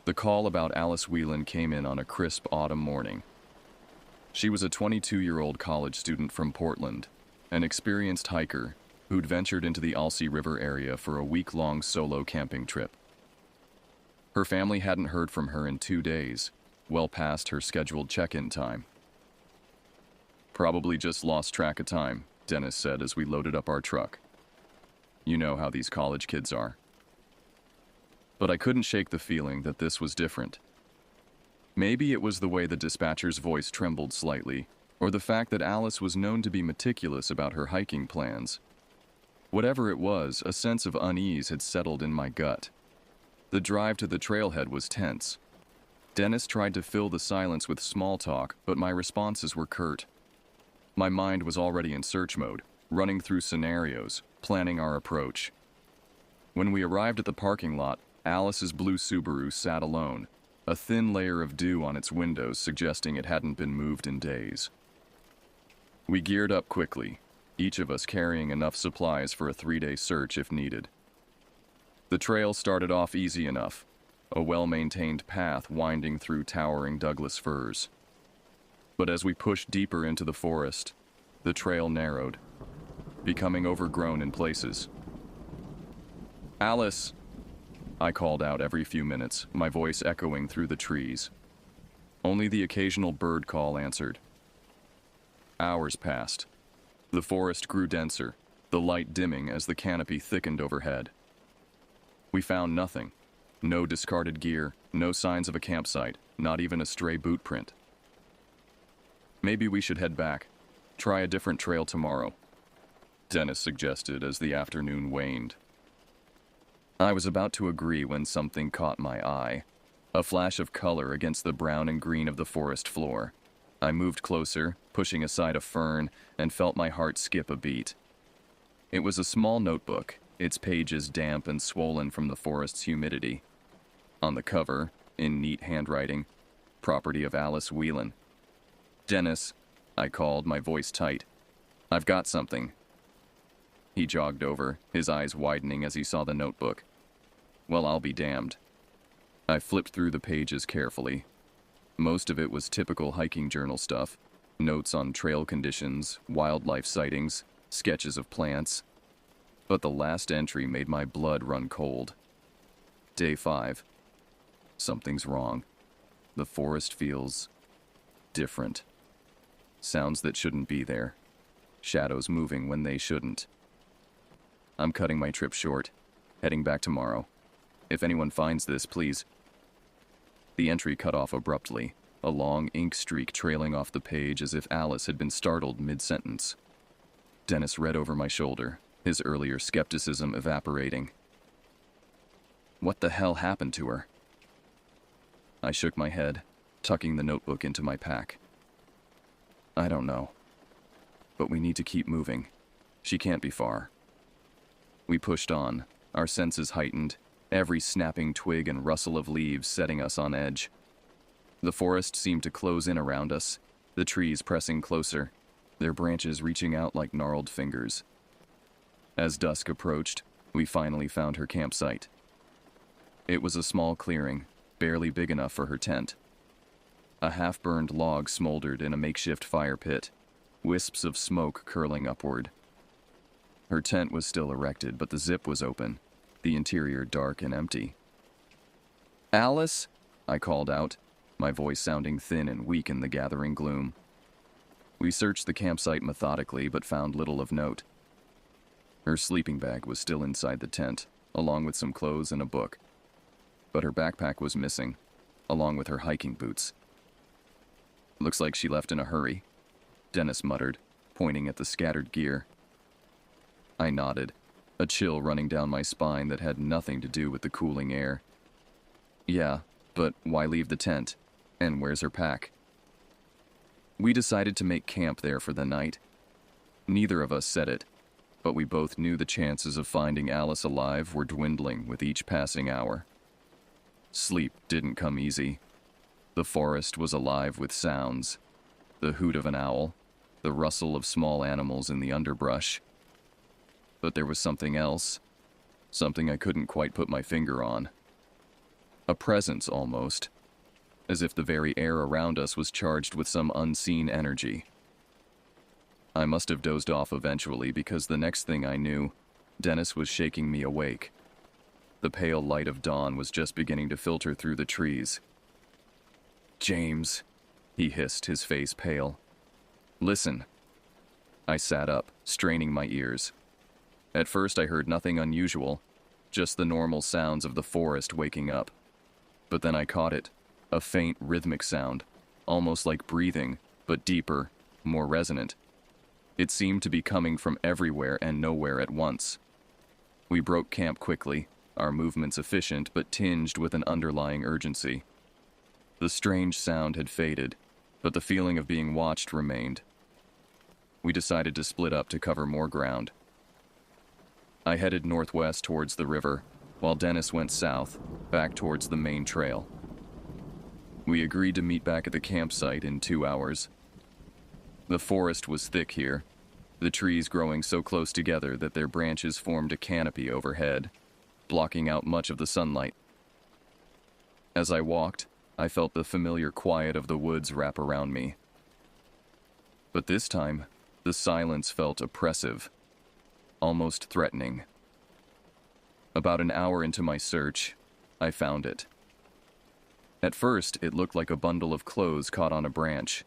The call about Alice Whelan came in on a crisp autumn morning. She was a 22-year-old college student from Portland, an experienced hiker who'd ventured into the Alsea River area for a week-long solo camping trip. Her family hadn't heard from her in 2 days, well past her scheduled check-in time. "Probably just lost track of time," Dennis said as we loaded up our truck. "You know how these college kids are." But I couldn't shake the feeling that this was different. Maybe it was the way the dispatcher's voice trembled slightly, or the fact that Alice was known to be meticulous about her hiking plans. Whatever it was, a sense of unease had settled in my gut. The drive to the trailhead was tense. Dennis tried to fill the silence with small talk, but my responses were curt. My mind was already in search mode, running through scenarios, planning our approach. When we arrived at the parking lot, Alice's blue Subaru sat alone, a thin layer of dew on its windows suggesting it hadn't been moved in days. We geared up quickly, each of us carrying enough supplies for a 3-day search if needed. The trail started off easy enough, a well-maintained path winding through towering Douglas firs. But as we pushed deeper into the forest, the trail narrowed, becoming overgrown in places. "Alice!" I called out every few minutes, my voice echoing through the trees. Only the occasional bird call answered. Hours passed. The forest grew denser, the light dimming as the canopy thickened overhead. We found nothing. No discarded gear, no signs of a campsite, not even a stray boot print. "Maybe we should head back. Try a different trail tomorrow," Dennis suggested as the afternoon waned. I was about to agree when something caught my eye, a flash of color against the brown and green of the forest floor. I moved closer, pushing aside a fern, and felt my heart skip a beat. It was a small notebook, its pages damp and swollen from the forest's humidity. On the cover, in neat handwriting, "Property of Alice Whelan." "Dennis," I called, my voice tight. "I've got something." He jogged over, his eyes widening as he saw the notebook. Well, I'll be damned. I flipped through the pages carefully. Most of it was typical hiking journal stuff. Notes on trail conditions, wildlife sightings, sketches of plants. But the last entry made my blood run cold. Day 5. Something's wrong. The forest feels different. Sounds that shouldn't be there. Shadows moving when they shouldn't. I'm cutting my trip short, heading back tomorrow. If anyone finds this, please. The entry cut off abruptly, a long ink streak trailing off the page as if Alice had been startled mid-sentence. Dennis read over my shoulder, his earlier skepticism evaporating. What the hell happened to her? I shook my head, tucking the notebook into my pack. I don't know. But we need to keep moving. She can't be far. We pushed on, our senses heightened, every snapping twig and rustle of leaves setting us on edge. The forest seemed to close in around us, the trees pressing closer, their branches reaching out like gnarled fingers. As dusk approached, we finally found her campsite. It was a small clearing, barely big enough for her tent. A half-burned log smoldered in a makeshift fire pit, wisps of smoke curling upward. Her tent was still erected, but the zip was open, the interior dark and empty. "Alice?" I called out, my voice sounding thin and weak in the gathering gloom. We searched the campsite methodically, but found little of note. Her sleeping bag was still inside the tent, along with some clothes and a book. But her backpack was missing, along with her hiking boots. "Looks like she left in a hurry," Dennis muttered, pointing at the scattered gear. I nodded, a chill running down my spine that had nothing to do with the cooling air. "Yeah, but why leave the tent? And where's her pack?" We decided to make camp there for the night. Neither of us said it, but we both knew the chances of finding Alice alive were dwindling with each passing hour. Sleep didn't come easy. The forest was alive with sounds. The hoot of an owl, the rustle of small animals in the underbrush. But there was something else, something I couldn't quite put my finger on. A presence, almost, as if the very air around us was charged with some unseen energy. I must have dozed off eventually because the next thing I knew, Dennis was shaking me awake. The pale light of dawn was just beginning to filter through the trees. "James," he hissed, his face pale. "Listen." I sat up, straining my ears. At first I heard nothing unusual, just the normal sounds of the forest waking up. But then I caught it, a faint rhythmic sound, almost like breathing, but deeper, more resonant. It seemed to be coming from everywhere and nowhere at once. We broke camp quickly, our movements efficient but tinged with an underlying urgency. The strange sound had faded, but the feeling of being watched remained. We decided to split up to cover more ground. I headed northwest towards the river, while Dennis went south, back towards the main trail. We agreed to meet back at the campsite in 2 hours. The forest was thick here, the trees growing so close together that their branches formed a canopy overhead, blocking out much of the sunlight. As I walked, I felt the familiar quiet of the woods wrap around me. But this time, the silence felt oppressive, almost threatening. About an hour into my search, I found it. At first, it looked like a bundle of clothes caught on a branch,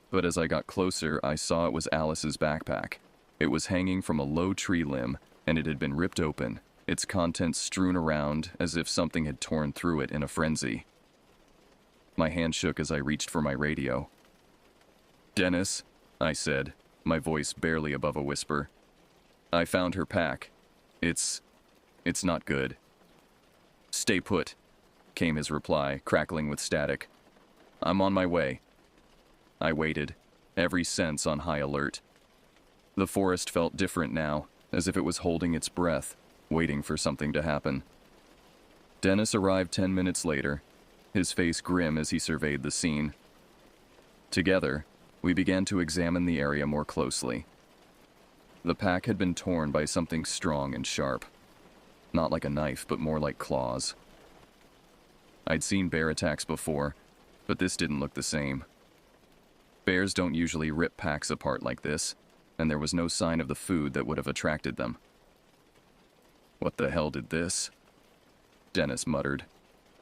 but as I got closer, I saw it was Alice's backpack. It was hanging from a low tree limb, and it had been ripped open, its contents strewn around as if something had torn through it in a frenzy. My hand shook as I reached for my radio. "Dennis," I said, my voice barely above a whisper. "I found her pack. It's not good." "Stay put," came his reply, crackling with static. "I'm on my way." I waited, every sense on high alert. The forest felt different now, as if it was holding its breath, waiting for something to happen. Dennis arrived 10 minutes later, his face grim as he surveyed the scene. Together, we began to examine the area more closely. The pack had been torn by something strong and sharp. Not like a knife, but more like claws. I'd seen bear attacks before, but this didn't look the same. Bears don't usually rip packs apart like this, and there was no sign of the food that would have attracted them. "What the hell did this?" Dennis muttered,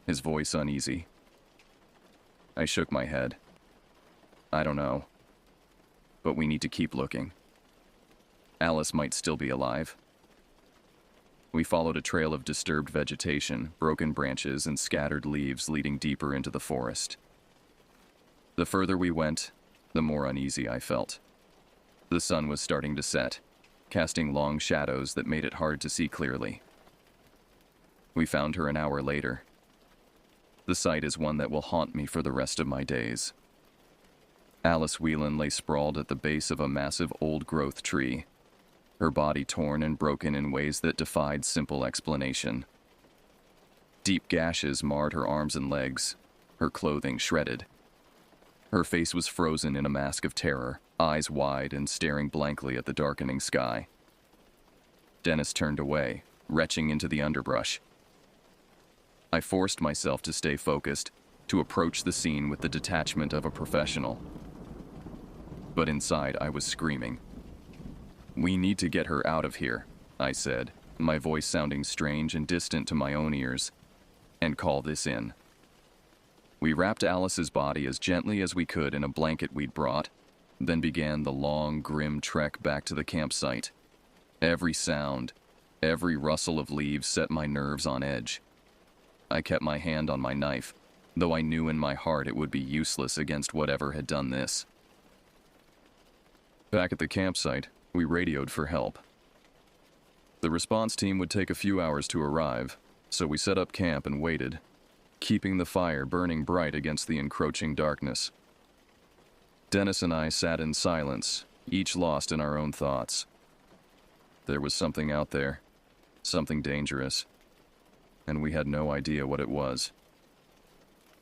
his voice uneasy. I shook my head. "I don't know. But we need to keep looking. Alice might still be alive." We followed a trail of disturbed vegetation, broken branches, and scattered leaves leading deeper into the forest. The further we went, the more uneasy I felt. The sun was starting to set, casting long shadows that made it hard to see clearly. We found her an hour later. The sight is one that will haunt me for the rest of my days. Alice Whelan lay sprawled at the base of a massive old-growth tree, her body torn and broken in ways that defied simple explanation. Deep gashes marred her arms and legs, her clothing shredded. Her face was frozen in a mask of terror, eyes wide and staring blankly at the darkening sky. Dennis turned away, retching into the underbrush. I forced myself to stay focused, to approach the scene with the detachment of a professional. But inside, I was screaming. "We need to get her out of here," I said, my voice sounding strange and distant to my own ears, "and call this in." We wrapped Alice's body as gently as we could in a blanket we'd brought, then began the long, grim trek back to the campsite. Every sound, every rustle of leaves set my nerves on edge. I kept my hand on my knife, though I knew in my heart it would be useless against whatever had done this. Back at the campsite, we radioed for help. The response team would take a few hours to arrive, so we set up camp and waited, keeping the fire burning bright against the encroaching darkness. Dennis and I sat in silence, each lost in our own thoughts. There was something out there, something dangerous, and we had no idea what it was.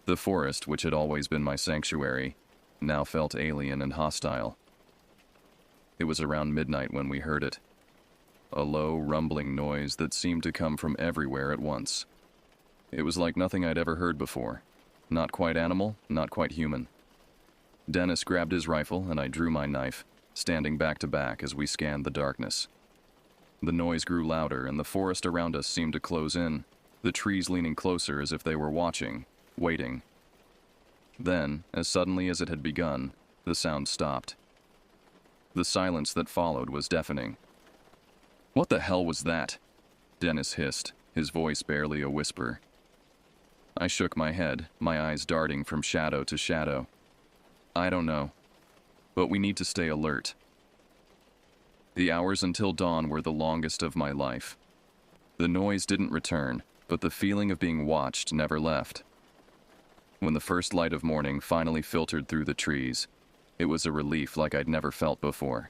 The forest, which had always been my sanctuary, now felt alien and hostile. It was around midnight when we heard it. A low, rumbling noise that seemed to come from everywhere at once. It was like nothing I'd ever heard before. Not quite animal, not quite human. Dennis grabbed his rifle and I drew my knife, standing back to back as we scanned the darkness. The noise grew louder and the forest around us seemed to close in, the trees leaning closer as if they were watching, waiting. Then, as suddenly as it had begun, the sound stopped. The silence that followed was deafening. "What the hell was that?" Dennis hissed, his voice barely a whisper. I shook my head, my eyes darting from shadow to shadow. "I don't know, but we need to stay alert." The hours until dawn were the longest of my life. The noise didn't return, but the feeling of being watched never left. When the first light of morning finally filtered through the trees, it was a relief like I'd never felt before.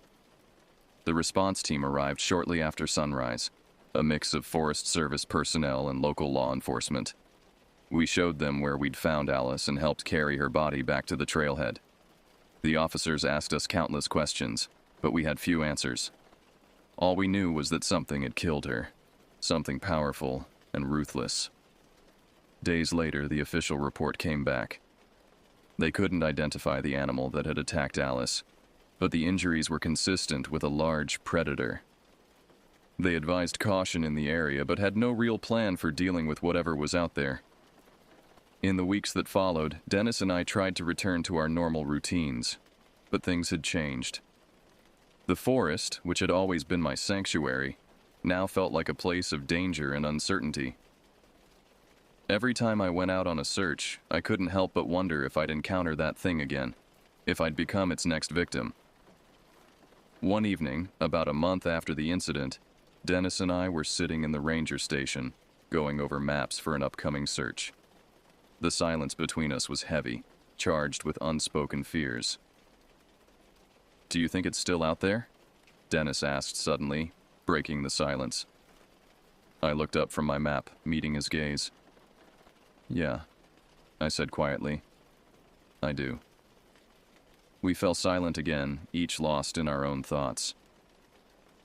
The response team arrived shortly after sunrise, a mix of Forest Service personnel and local law enforcement. We showed them where we'd found Alice and helped carry her body back to the trailhead. The officers asked us countless questions, but we had few answers. All we knew was that something had killed her, something powerful and ruthless. Days later, the official report came back. They couldn't identify the animal that had attacked Alice, but the injuries were consistent with a large predator. They advised caution in the area, but had no real plan for dealing with whatever was out there. In the weeks that followed, Dennis and I tried to return to our normal routines, but things had changed. The forest, which had always been my sanctuary, now felt like a place of danger and uncertainty. Every time I went out on a search, I couldn't help but wonder if I'd encounter that thing again, if I'd become its next victim. One evening, about a month after the incident, Dennis and I were sitting in the ranger station, going over maps for an upcoming search. The silence between us was heavy, charged with unspoken fears. "Do you think it's still out there?" Dennis asked suddenly, breaking the silence. I looked up from my map, meeting his gaze. "Yeah," I said quietly. "I do." We fell silent again, each lost in our own thoughts.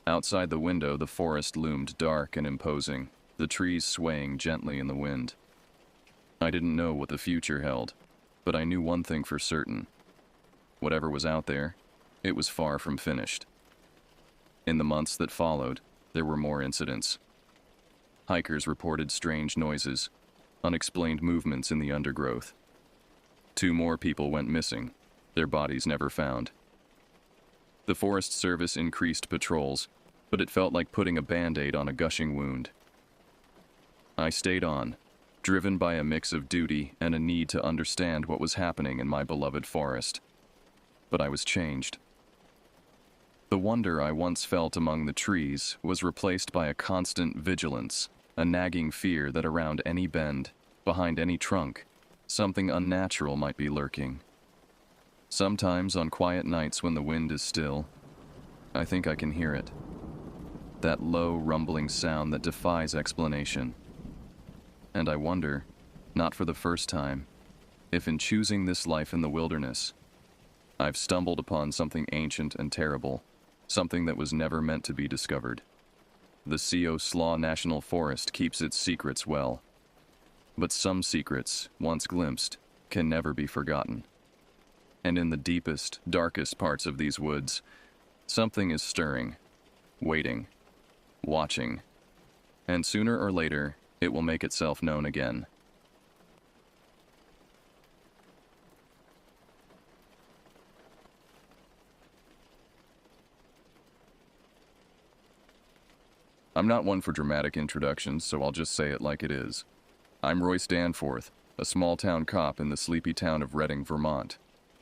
Outside the window, the forest loomed dark and imposing, the trees swaying gently in the wind. I didn't know what the future held, but I knew one thing for certain. Whatever was out there, it was far from finished. In the months that followed, there were more incidents. Hikers reported strange noises, unexplained movements in the undergrowth. 2 more people went missing, their bodies never found. The Forest Service increased patrols, but it felt like putting a Band-Aid on a gushing wound. I stayed on, driven by a mix of duty and a need to understand what was happening in my beloved forest. But I was changed. The wonder I once felt among the trees was replaced by a constant vigilance, a nagging fear that around any bend, behind any trunk, something unnatural might be lurking. Sometimes on quiet nights when the wind is still, I think I can hear it. That low, rumbling sound that defies explanation. And I wonder, not for the first time, if in choosing this life in the wilderness, I've stumbled upon something ancient and terrible, something that was never meant to be discovered. The Co Slaw National Forest keeps its secrets well. But some secrets, once glimpsed, can never be forgotten. And in the deepest, darkest parts of these woods, something is stirring, waiting, watching, and sooner or later, it will make itself known again. I'm not one for dramatic introductions, so I'll just say it like it is. I'm Royce Danforth, a small-town cop in the sleepy town of Reading, Vermont.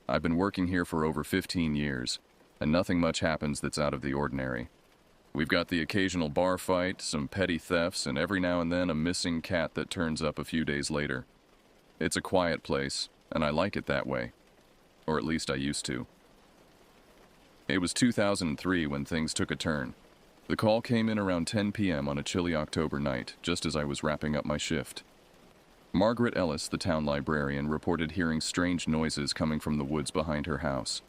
I've been working here for over 15 years, and nothing much happens that's out of the ordinary. We've got the occasional bar fight, some petty thefts, and every now and then a missing cat that turns up a few days later. It's a quiet place, and I like it that way. Or at least I used to. It was 2003 when things took a turn. The call came in around 10 p.m. on a chilly October night, just as I was wrapping up my shift. Margaret Ellis, the town librarian, reported hearing strange noises coming from the woods behind her house.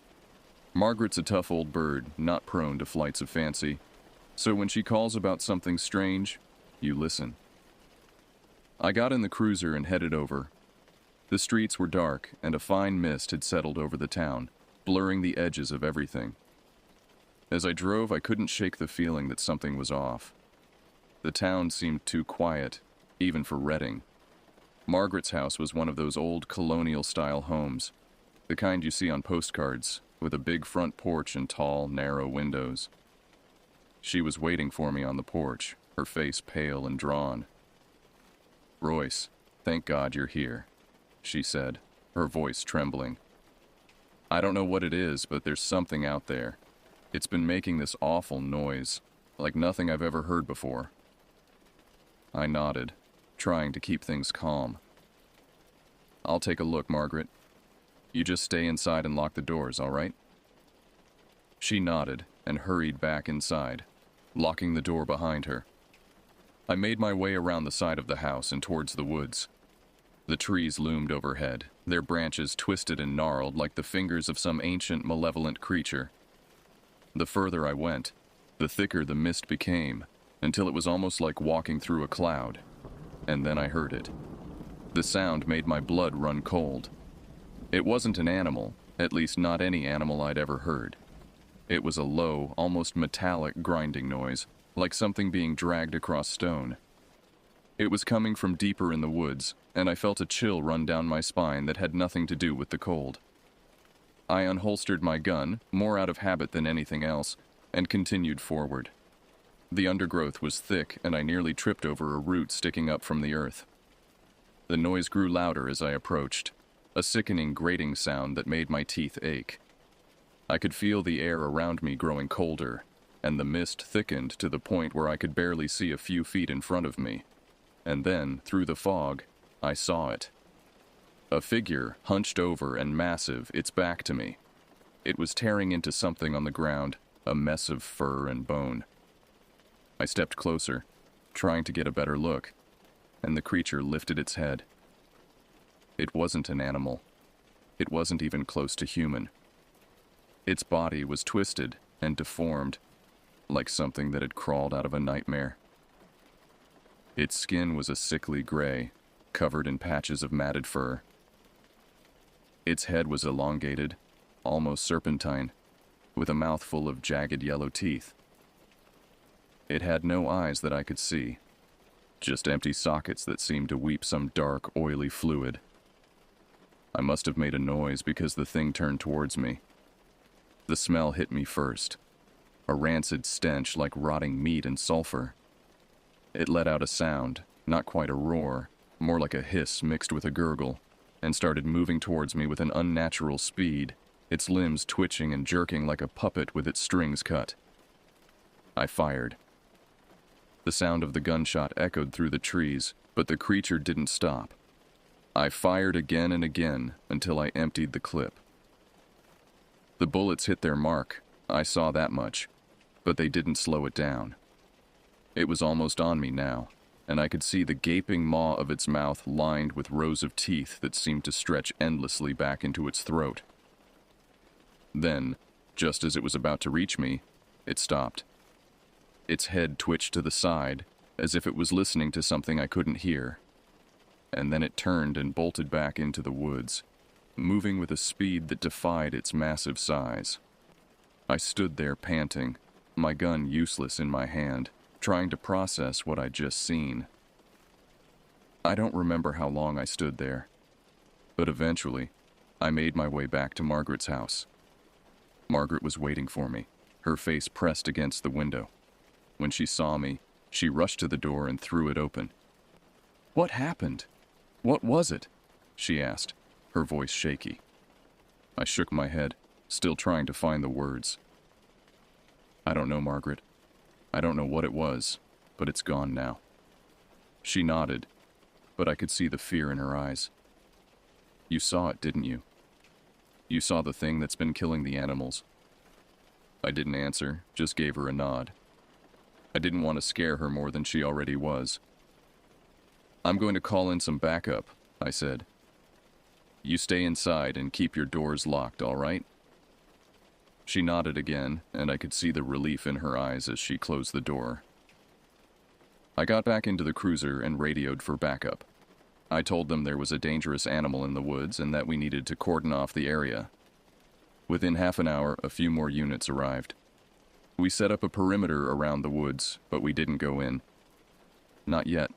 Margaret's a tough old bird, not prone to flights of fancy, so when she calls about something strange, you listen. I got in the cruiser and headed over. The streets were dark, and a fine mist had settled over the town, blurring the edges of everything. As I drove, I couldn't shake the feeling that something was off. The town seemed too quiet, even for Reading. Margaret's house was one of those old colonial-style homes, the kind you see on postcards, with a big front porch and tall, narrow windows. She was waiting for me on the porch, her face pale and drawn. "Royce, thank God you're here," she said, her voice trembling. "I don't know what it is, but there's something out there. It's been making this awful noise, like nothing I've ever heard before." I nodded, trying to keep things calm. "I'll take a look, Margaret. You just stay inside and lock the doors, all right?" She nodded and hurried back inside, locking the door behind her. I made my way around the side of the house and towards the woods. The trees loomed overhead, their branches twisted and gnarled like the fingers of some ancient, malevolent creature. The further I went, the thicker the mist became, until it was almost like walking through a cloud. And then I heard it. The sound made my blood run cold. It wasn't an animal, at least not any animal I'd ever heard. It was a low, almost metallic grinding noise, like something being dragged across stone. It was coming from deeper in the woods, and I felt a chill run down my spine that had nothing to do with the cold. I unholstered my gun, more out of habit than anything else, and continued forward. The undergrowth was thick, and I nearly tripped over a root sticking up from the earth. The noise grew louder as I approached, a sickening grating sound that made my teeth ache. I could feel the air around me growing colder, and the mist thickened to the point where I could barely see a few feet in front of me. And then, through the fog, I saw it. A figure, hunched over and massive, its back to me. It was tearing into something on the ground, a mess of fur and bone. I stepped closer, trying to get a better look, and the creature lifted its head. It wasn't an animal. It wasn't even close to human. Its body was twisted and deformed, like something that had crawled out of a nightmare. Its skin was a sickly gray, covered in patches of matted fur. Its head was elongated, almost serpentine, with a mouth full of jagged yellow teeth. It had no eyes that I could see, just empty sockets that seemed to weep some dark, oily fluid. I must have made a noise because the thing turned towards me. The smell hit me first, a rancid stench like rotting meat and sulfur. It let out a sound, not quite a roar, more like a hiss mixed with a gurgle, and started moving towards me with an unnatural speed, its limbs twitching and jerking like a puppet with its strings cut. I fired. The sound of the gunshot echoed through the trees, but the creature didn't stop. I fired again and again until I emptied the clip. The bullets hit their mark, I saw that much, but they didn't slow it down. It was almost on me now, and I could see the gaping maw of its mouth lined with rows of teeth that seemed to stretch endlessly back into its throat. Then, just as it was about to reach me, it stopped. Its head twitched to the side, as if it was listening to something I couldn't hear. And then it turned and bolted back into the woods, moving with a speed that defied its massive size. I stood there panting, my gun useless in my hand, trying to process what I'd just seen. I don't remember how long I stood there, but eventually, I made my way back to Margaret's house. Margaret was waiting for me, her face pressed against the window. When she saw me, she rushed to the door and threw it open. "What happened? What was it?" she asked, her voice shaky. I shook my head, still trying to find the words. "I don't know, Margaret. I don't know what it was, but it's gone now." She nodded, but I could see the fear in her eyes. "You saw it, didn't you? You saw the thing that's been killing the animals." I didn't answer, just gave her a nod. I didn't want to scare her more than she already was. "I'm going to call in some backup," I said. "You stay inside and keep your doors locked, all right?" She nodded again, and I could see the relief in her eyes as she closed the door. I got back into the cruiser and radioed for backup. I told them there was a dangerous animal in the woods and that we needed to cordon off the area. Within half an hour, a few more units arrived. We set up a perimeter around the woods, but we didn't go in. Not yet.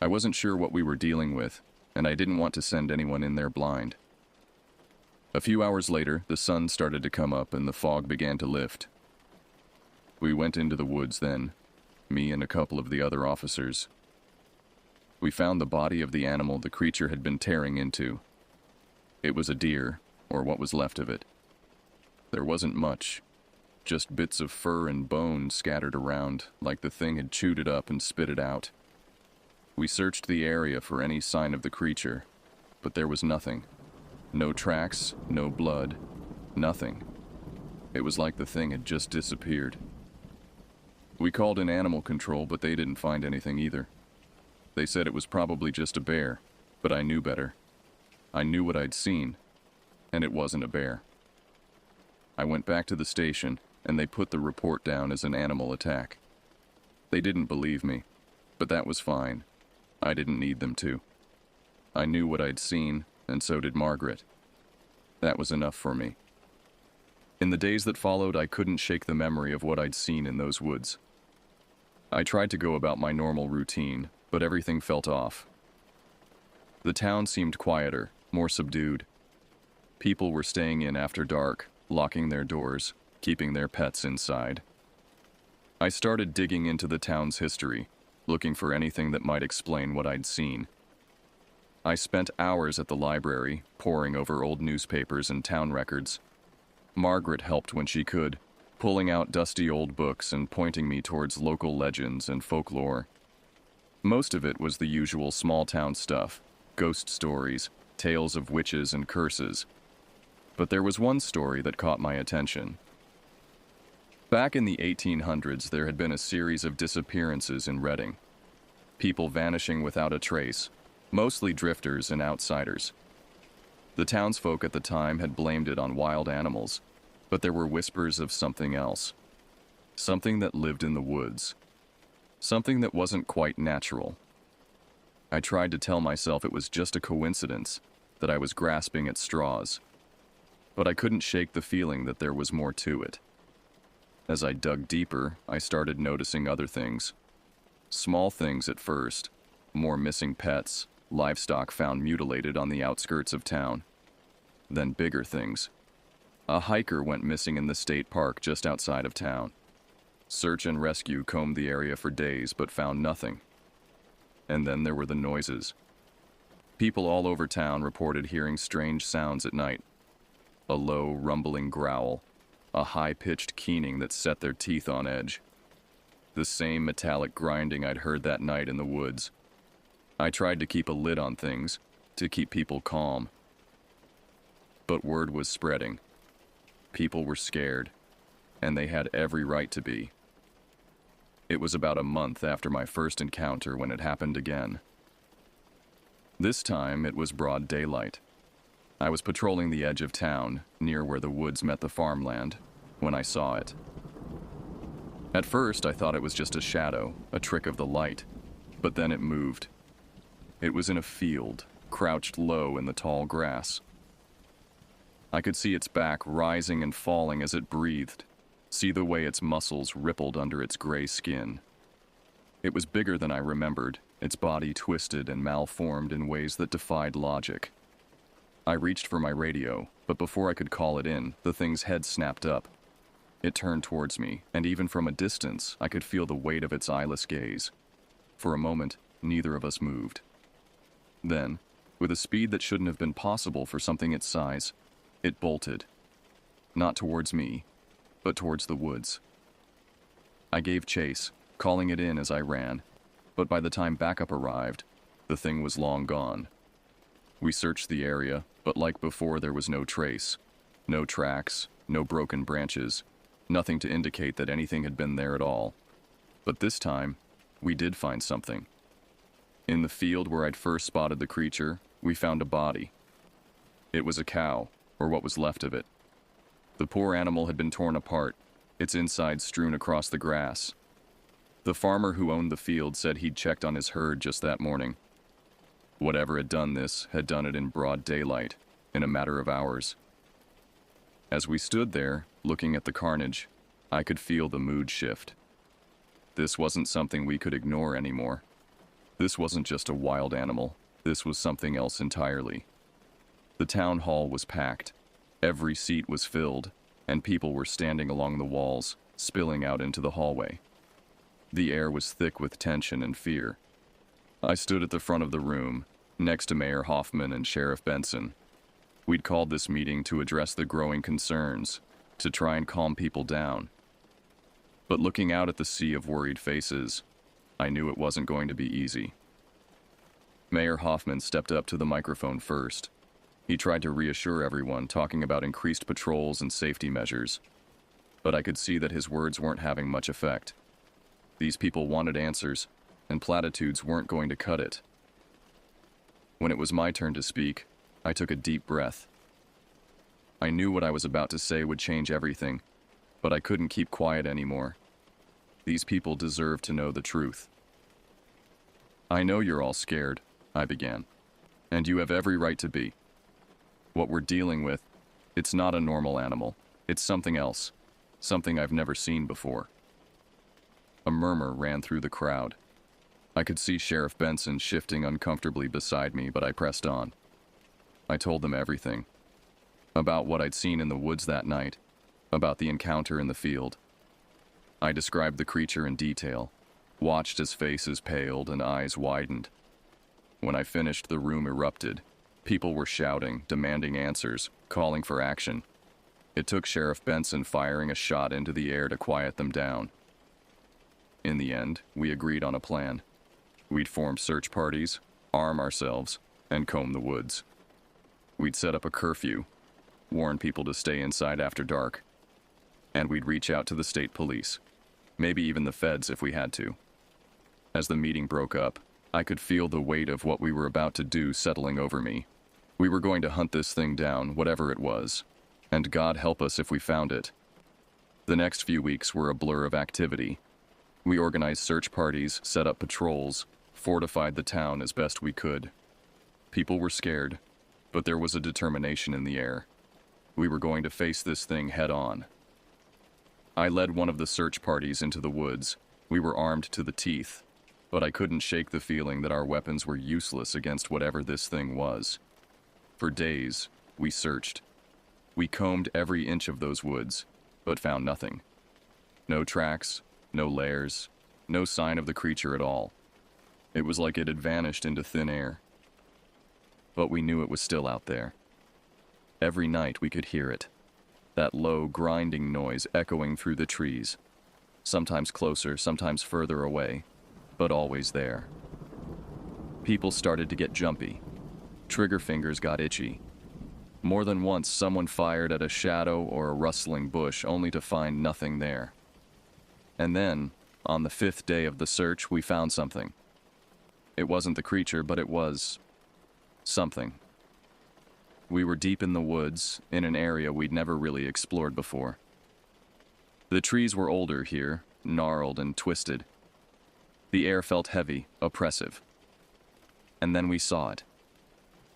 I wasn't sure what we were dealing with, and I didn't want to send anyone in there blind. A few hours later, the sun started to come up and the fog began to lift. We went into the woods then, me and a couple of the other officers. We found the body of the animal the creature had been tearing into. It was a deer, or what was left of it. There wasn't much, just bits of fur and bone scattered around, like the thing had chewed it up and spit it out. We searched the area for any sign of the creature, but there was nothing. No tracks, no blood, nothing. It was like the thing had just disappeared. We called in animal control, but they didn't find anything either. They said it was probably just a bear, but I knew better. I knew what I'd seen, and it wasn't a bear. I went back to the station, and they put the report down as an animal attack. They didn't believe me, but that was fine. I didn't need them to. I knew what I'd seen, and so did Margaret. That was enough for me. In the days that followed, I couldn't shake the memory of what I'd seen in those woods. I tried to go about my normal routine, but everything felt off. The town seemed quieter, more subdued. People were staying in after dark, locking their doors, keeping their pets inside. I started digging into the town's history, looking for anything that might explain what I'd seen. I spent hours at the library, poring over old newspapers and town records. Margaret helped when she could, pulling out dusty old books and pointing me towards local legends and folklore. Most of it was the usual small-town stuff, ghost stories, tales of witches and curses. But there was one story that caught my attention. Back in the 1800s, there had been a series of disappearances in Reading. People vanishing without a trace, mostly drifters and outsiders. The townsfolk at the time had blamed it on wild animals, but there were whispers of something else. Something that lived in the woods. Something that wasn't quite natural. I tried to tell myself it was just a coincidence, that I was grasping at straws. But I couldn't shake the feeling that there was more to it. As I dug deeper, I started noticing other things. Small things at first, more missing pets, livestock found mutilated on the outskirts of town. Then bigger things. A hiker went missing in the state park just outside of town. Search and rescue combed the area for days but found nothing. And then there were the noises. People all over town reported hearing strange sounds at night. A low, rumbling growl, a high-pitched keening that set their teeth on edge. The same metallic grinding I'd heard that night in the woods. I tried to keep a lid on things, to keep people calm. But word was spreading. People were scared, and they had every right to be. It was about a month after my first encounter when it happened again. This time it was broad daylight. I was patrolling the edge of town, near where the woods met the farmland, when I saw it. At first I thought it was just a shadow, a trick of the light, but then it moved. It was in a field, crouched low in the tall grass. I could see its back rising and falling as it breathed, see the way its muscles rippled under its gray skin. It was bigger than I remembered, its body twisted and malformed in ways that defied logic. I reached for my radio, but before I could call it in, the thing's head snapped up. It turned towards me, and even from a distance, I could feel the weight of its eyeless gaze. For a moment, neither of us moved. Then, with a speed that shouldn't have been possible for something its size, it bolted. Not towards me, but towards the woods. I gave chase, calling it in as I ran, but by the time backup arrived, the thing was long gone. We searched the area, but like before there was no trace. No tracks, no broken branches, nothing to indicate that anything had been there at all. But this time, we did find something. In the field where I'd first spotted the creature, we found a body. It was a cow, or what was left of it. The poor animal had been torn apart, its insides strewn across the grass. The farmer who owned the field said he'd checked on his herd just that morning. Whatever had done this had done it in broad daylight, in a matter of hours. As we stood there, looking at the carnage, I could feel the mood shift. This wasn't something we could ignore anymore. This wasn't just a wild animal, this was something else entirely. The town hall was packed. Every seat was filled, and people were standing along the walls, spilling out into the hallway. The air was thick with tension and fear. I stood at the front of the room, next to Mayor Hoffman and Sheriff Benson. We'd called this meeting to address the growing concerns, to try and calm people down. But looking out at the sea of worried faces, I knew it wasn't going to be easy. Mayor Hoffman stepped up to the microphone first. He tried to reassure everyone, talking about increased patrols and safety measures. But I could see that his words weren't having much effect. These people wanted answers, and platitudes weren't going to cut it. When it was my turn to speak, I took a deep breath. I knew what I was about to say would change everything, but I couldn't keep quiet anymore. These people deserved to know the truth. I know you're all scared, I began, and you have every right to be. What we're dealing with, it's not a normal animal. It's something else, something I've never seen before. A murmur ran through the crowd. I could see Sheriff Benson shifting uncomfortably beside me, but I pressed on. I told them everything. About what I'd seen in the woods that night, about the encounter in the field. I described the creature in detail, watched as faces paled and eyes widened. When I finished, the room erupted. People were shouting, demanding answers, calling for action. It took Sheriff Benson firing a shot into the air to quiet them down. In the end, we agreed on a plan. We'd form search parties, arm ourselves, and comb the woods. We'd set up a curfew, warn people to stay inside after dark, and we'd reach out to the state police, maybe even the feds if we had to. As the meeting broke up, I could feel the weight of what we were about to do settling over me. We were going to hunt this thing down, whatever it was, and God help us if we found it. The next few weeks were a blur of activity. We organized search parties, set up patrols, fortified the town as best we could. People were scared, but there was a determination in the air. We were going to face this thing head on. I led one of the search parties into the woods. We were armed to the teeth, but I couldn't shake the feeling that our weapons were useless against whatever this thing was. For days, we searched. We combed every inch of those woods, but found nothing. No tracks, no lairs, no sign of the creature at all. It was like it had vanished into thin air. But we knew it was still out there. Every night we could hear it. That low, grinding noise echoing through the trees. Sometimes closer, sometimes further away, but always there. People started to get jumpy. Trigger fingers got itchy. More than once, someone fired at a shadow or a rustling bush only to find nothing there. And then, on the 5th day of the search, we found something. It wasn't the creature, but it was something. We were deep in the woods, in an area we'd never really explored before. The trees were older here, gnarled and twisted. The air felt heavy, oppressive. And then we saw it.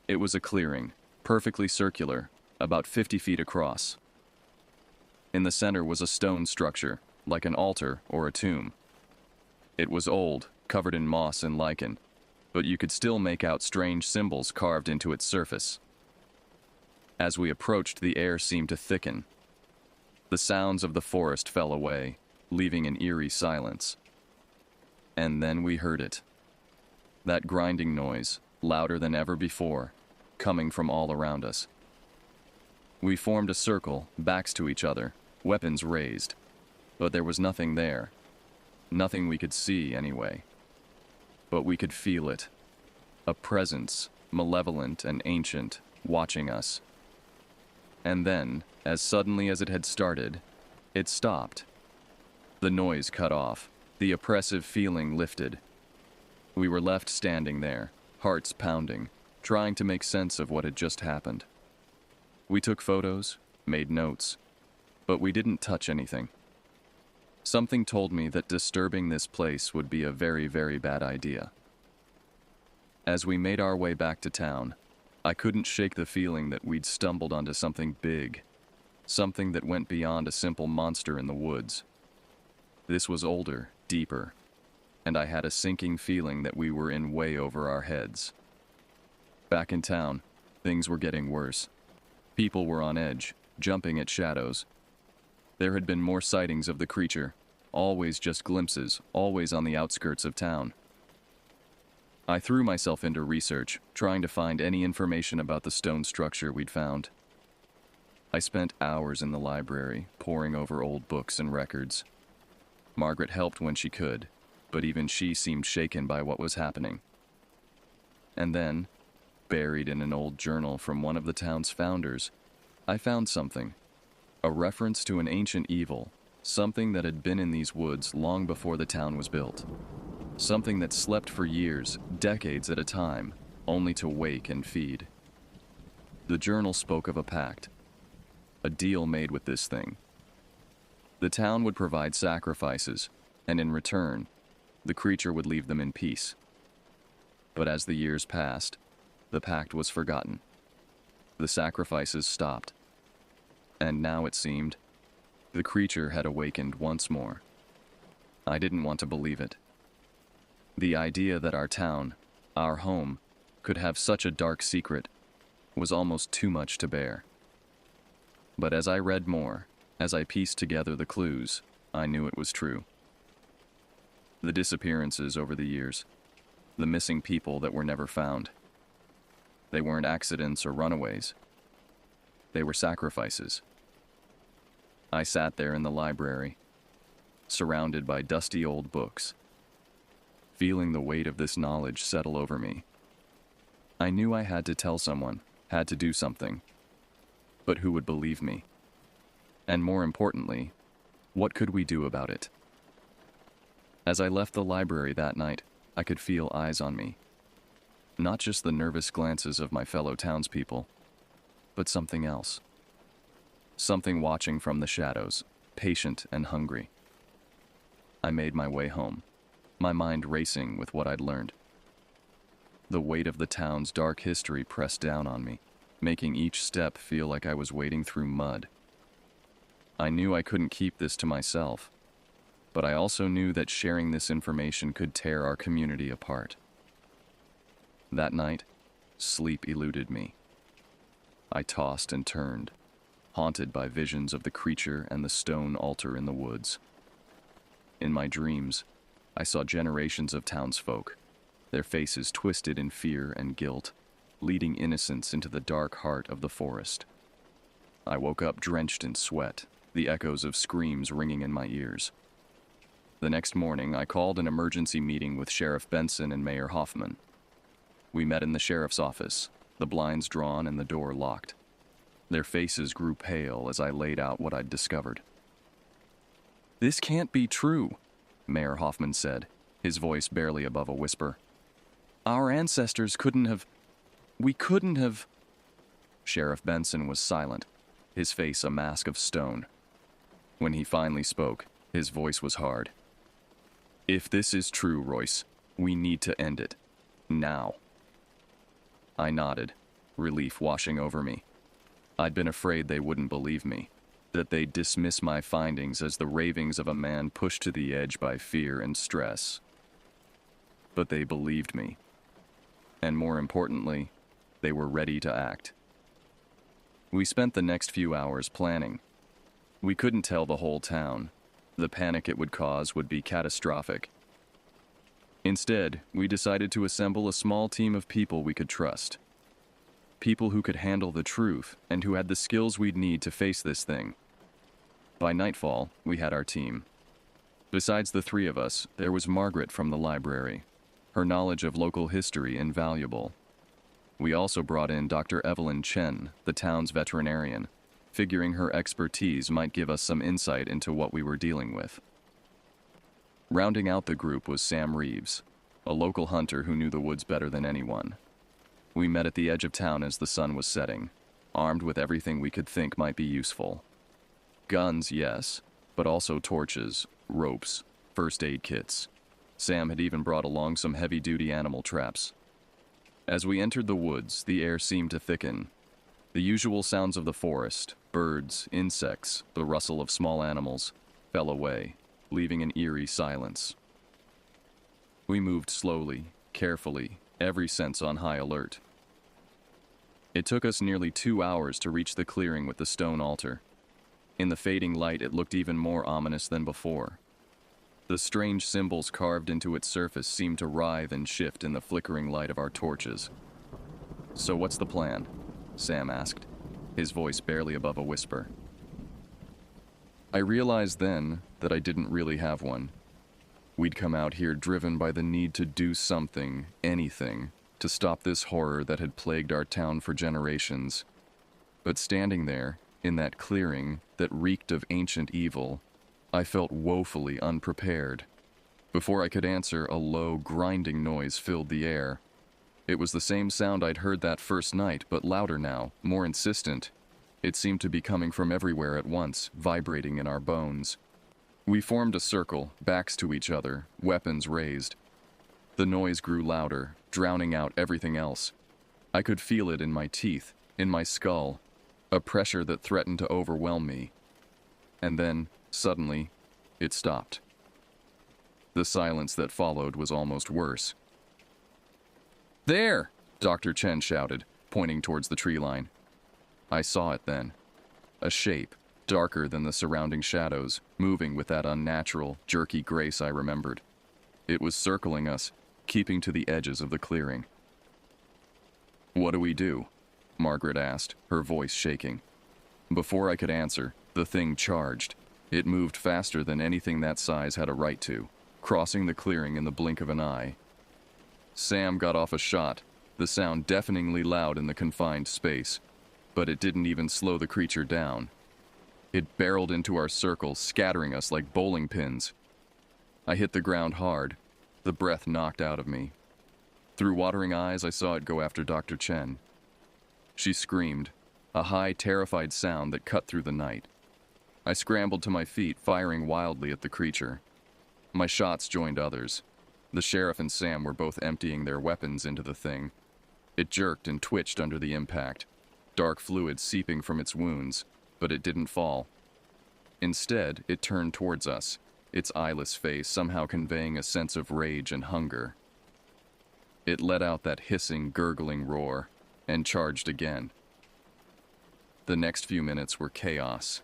It was a clearing, perfectly circular, about 50 feet across. In the center was a stone structure, like an altar or a tomb. It was old, covered in moss and lichen, but you could still make out strange symbols carved into its surface. As we approached, the air seemed to thicken. The sounds of the forest fell away, leaving an eerie silence. And then we heard it. That grinding noise, louder than ever before, coming from all around us. We formed a circle, backs to each other, weapons raised. But there was nothing there. Nothing we could see, anyway. But we could feel it. A presence, malevolent and ancient, watching us. And then, as suddenly as it had started, it stopped. The noise cut off. The oppressive feeling lifted. We were left standing there, hearts pounding, trying to make sense of what had just happened. We took photos, made notes, but we didn't touch anything. Something told me that disturbing this place would be a very, very bad idea. As we made our way back to town, I couldn't shake the feeling that we'd stumbled onto something big, something that went beyond a simple monster in the woods. This was older, deeper, and I had a sinking feeling that we were in way over our heads. Back in town, things were getting worse. People were on edge, jumping at shadows. There had been more sightings of the creature, always just glimpses, always on the outskirts of town. I threw myself into research, trying to find any information about the stone structure we'd found. I spent hours in the library, poring over old books and records. Margaret helped when she could, but even she seemed shaken by what was happening. And then, buried in an old journal from one of the town's founders, I found something. A reference to an ancient evil, something that had been in these woods long before the town was built. Something that slept for years, decades at a time, only to wake and feed. The journal spoke of a pact, a deal made with this thing. The town would provide sacrifices, and in return, the creature would leave them in peace. But as the years passed, the pact was forgotten. The sacrifices stopped. And now it seemed, the creature had awakened once more. I didn't want to believe it. The idea that our town, our home, could have such a dark secret was almost too much to bear. But as I read more, as I pieced together the clues, I knew it was true. The disappearances over the years, the missing people that were never found. They weren't accidents or runaways. They were sacrifices. I sat there in the library, surrounded by dusty old books, feeling the weight of this knowledge settle over me. I knew I had to tell someone, had to do something. But who would believe me? And more importantly, what could we do about it? As I left the library that night, I could feel eyes on me. Not just the nervous glances of my fellow townspeople, but something else. Something watching from the shadows, patient and hungry. I made my way home, my mind racing with what I'd learned. The weight of the town's dark history pressed down on me, making each step feel like I was wading through mud. I knew I couldn't keep this to myself, but I also knew that sharing this information could tear our community apart. That night, sleep eluded me. I tossed and turned, haunted by visions of the creature and the stone altar in the woods. In my dreams, I saw generations of townsfolk, their faces twisted in fear and guilt, leading innocents into the dark heart of the forest. I woke up drenched in sweat, the echoes of screams ringing in my ears. The next morning, I called an emergency meeting with Sheriff Benson and Mayor Hoffman. We met in the sheriff's office, the blinds drawn and the door locked. Their faces grew pale as I laid out what I'd discovered. "This can't be true," Mayor Hoffman said, his voice barely above a whisper. "Our ancestors we couldn't have..." Sheriff Benson was silent, his face a mask of stone. When he finally spoke, his voice was hard. "If this is true, Royce, we need to end it. Now." I nodded, relief washing over me. I'd been afraid they wouldn't believe me, that they'd dismiss my findings as the ravings of a man pushed to the edge by fear and stress. But they believed me. And more importantly, they were ready to act. We spent the next few hours planning. We couldn't tell the whole town. The panic it would cause would be catastrophic. Instead, we decided to assemble a small team of people we could trust. People who could handle the truth and who had the skills we'd need to face this thing. By nightfall, we had our team. Besides the three of us, there was Margaret from the library. Her knowledge of local history invaluable. We also brought in Dr. Evelyn Chen, the town's veterinarian, figuring her expertise might give us some insight into what we were dealing with. Rounding out the group was Sam Reeves, a local hunter who knew the woods better than anyone. We met at the edge of town as the sun was setting, armed with everything we could think might be useful. Guns, yes, but also torches, ropes, first aid kits. Sam had even brought along some heavy-duty animal traps. As we entered the woods, the air seemed to thicken. The usual sounds of the forest, birds, insects, the rustle of small animals, fell away, leaving an eerie silence. We moved slowly, carefully, every sense on high alert. It took us nearly 2 hours to reach the clearing with the stone altar. In the fading light, it looked even more ominous than before. The strange symbols carved into its surface seemed to writhe and shift in the flickering light of our torches. "So what's the plan?" Sam asked, his voice barely above a whisper. I realized then that I didn't really have one. We'd come out here driven by the need to do something, anything, to stop this horror that had plagued our town for generations. But standing there, in that clearing that reeked of ancient evil, I felt woefully unprepared. Before I could answer, a low, grinding noise filled the air. It was the same sound I'd heard that first night, but louder now, more insistent. It seemed to be coming from everywhere at once, vibrating in our bones. We formed a circle, backs to each other, weapons raised. The noise grew louder, drowning out everything else. I could feel it in my teeth, in my skull, a pressure that threatened to overwhelm me. And then, suddenly, it stopped. The silence that followed was almost worse. "There!" Dr. Chen shouted, pointing towards the tree line. I saw it then. A shape, darker than the surrounding shadows, moving with that unnatural, jerky grace I remembered. It was circling us, keeping to the edges of the clearing. "What do we do?" Margaret asked, her voice shaking. Before I could answer, the thing charged. It moved faster than anything that size had a right to, crossing the clearing in the blink of an eye. Sam got off a shot, the sound deafeningly loud in the confined space, but it didn't even slow the creature down. It barreled into our circle, scattering us like bowling pins. I hit the ground hard, the breath knocked out of me. Through watering eyes, I saw it go after Dr. Chen. She screamed, a high, terrified sound that cut through the night. I scrambled to my feet, firing wildly at the creature. My shots joined others. The sheriff and Sam were both emptying their weapons into the thing. It jerked and twitched under the impact, dark fluid seeping from its wounds, but it didn't fall. Instead, it turned towards us, its eyeless face somehow conveying a sense of rage and hunger. It let out that hissing, gurgling roar, and charged again. The next few minutes were chaos.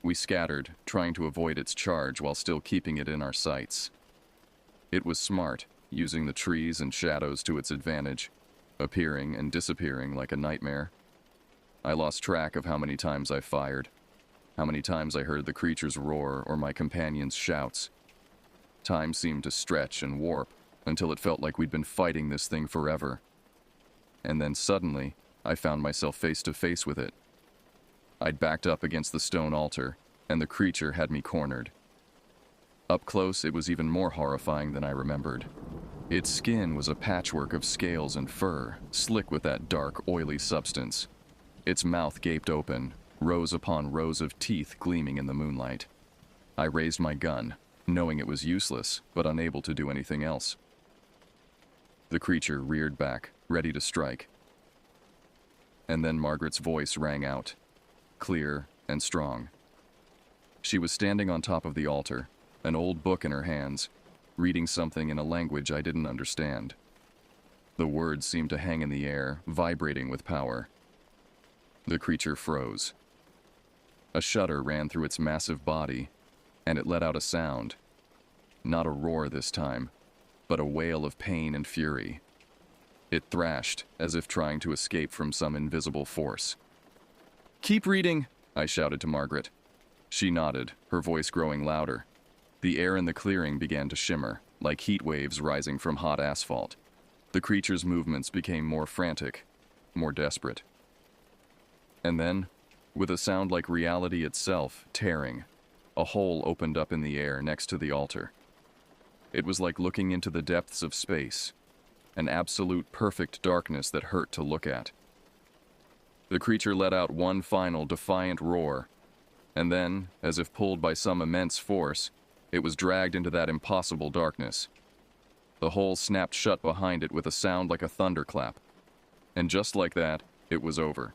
We scattered, trying to avoid its charge while still keeping it in our sights. It was smart, using the trees and shadows to its advantage, appearing and disappearing like a nightmare. I lost track of how many times I fired, how many times I heard the creature's roar or my companion's shouts. Time seemed to stretch and warp until it felt like we'd been fighting this thing forever. And then suddenly, I found myself face to face with it. I'd backed up against the stone altar, and the creature had me cornered. Up close, it was even more horrifying than I remembered. Its skin was a patchwork of scales and fur, slick with that dark, oily substance. Its mouth gaped open, rows upon rows of teeth gleaming in the moonlight. I raised my gun, knowing it was useless, but unable to do anything else. The creature reared back, ready to strike. And then Margaret's voice rang out, clear and strong. She was standing on top of the altar, an old book in her hands, reading something in a language I didn't understand. The words seemed to hang in the air, vibrating with power. The creature froze. A shudder ran through its massive body, and it let out a sound. Not a roar this time, but a wail of pain and fury. It thrashed, as if trying to escape from some invisible force. "Keep reading," I shouted to Margaret. She nodded, her voice growing louder. The air in the clearing began to shimmer, like heat waves rising from hot asphalt. The creature's movements became more frantic, more desperate. And then, with a sound like reality itself tearing, a hole opened up in the air next to the altar. It was like looking into the depths of space, an absolute perfect darkness that hurt to look at. The creature let out one final defiant roar, and then, as if pulled by some immense force, it was dragged into that impossible darkness. The hole snapped shut behind it with a sound like a thunderclap, and just like that, it was over.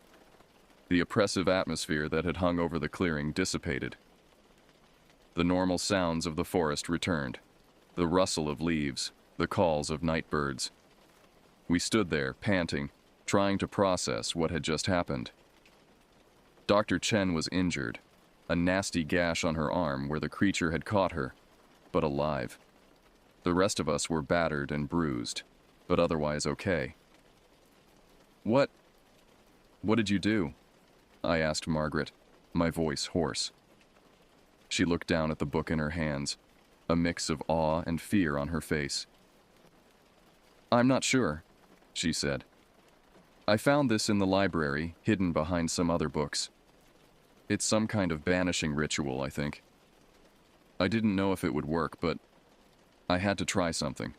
The oppressive atmosphere that had hung over the clearing dissipated. The normal sounds of the forest returned, the rustle of leaves, the calls of night birds. We stood there, panting, trying to process what had just happened. Dr. Chen was injured, a nasty gash on her arm where the creature had caught her, but alive. The rest of us were battered and bruised, but otherwise okay. What did you do?" I asked Margaret, my voice hoarse. She looked down at the book in her hands, a mix of awe and fear on her face. "I'm not sure," she said. "I found this in the library, hidden behind some other books. It's some kind of banishing ritual, I think. I didn't know if it would work, but I had to try something."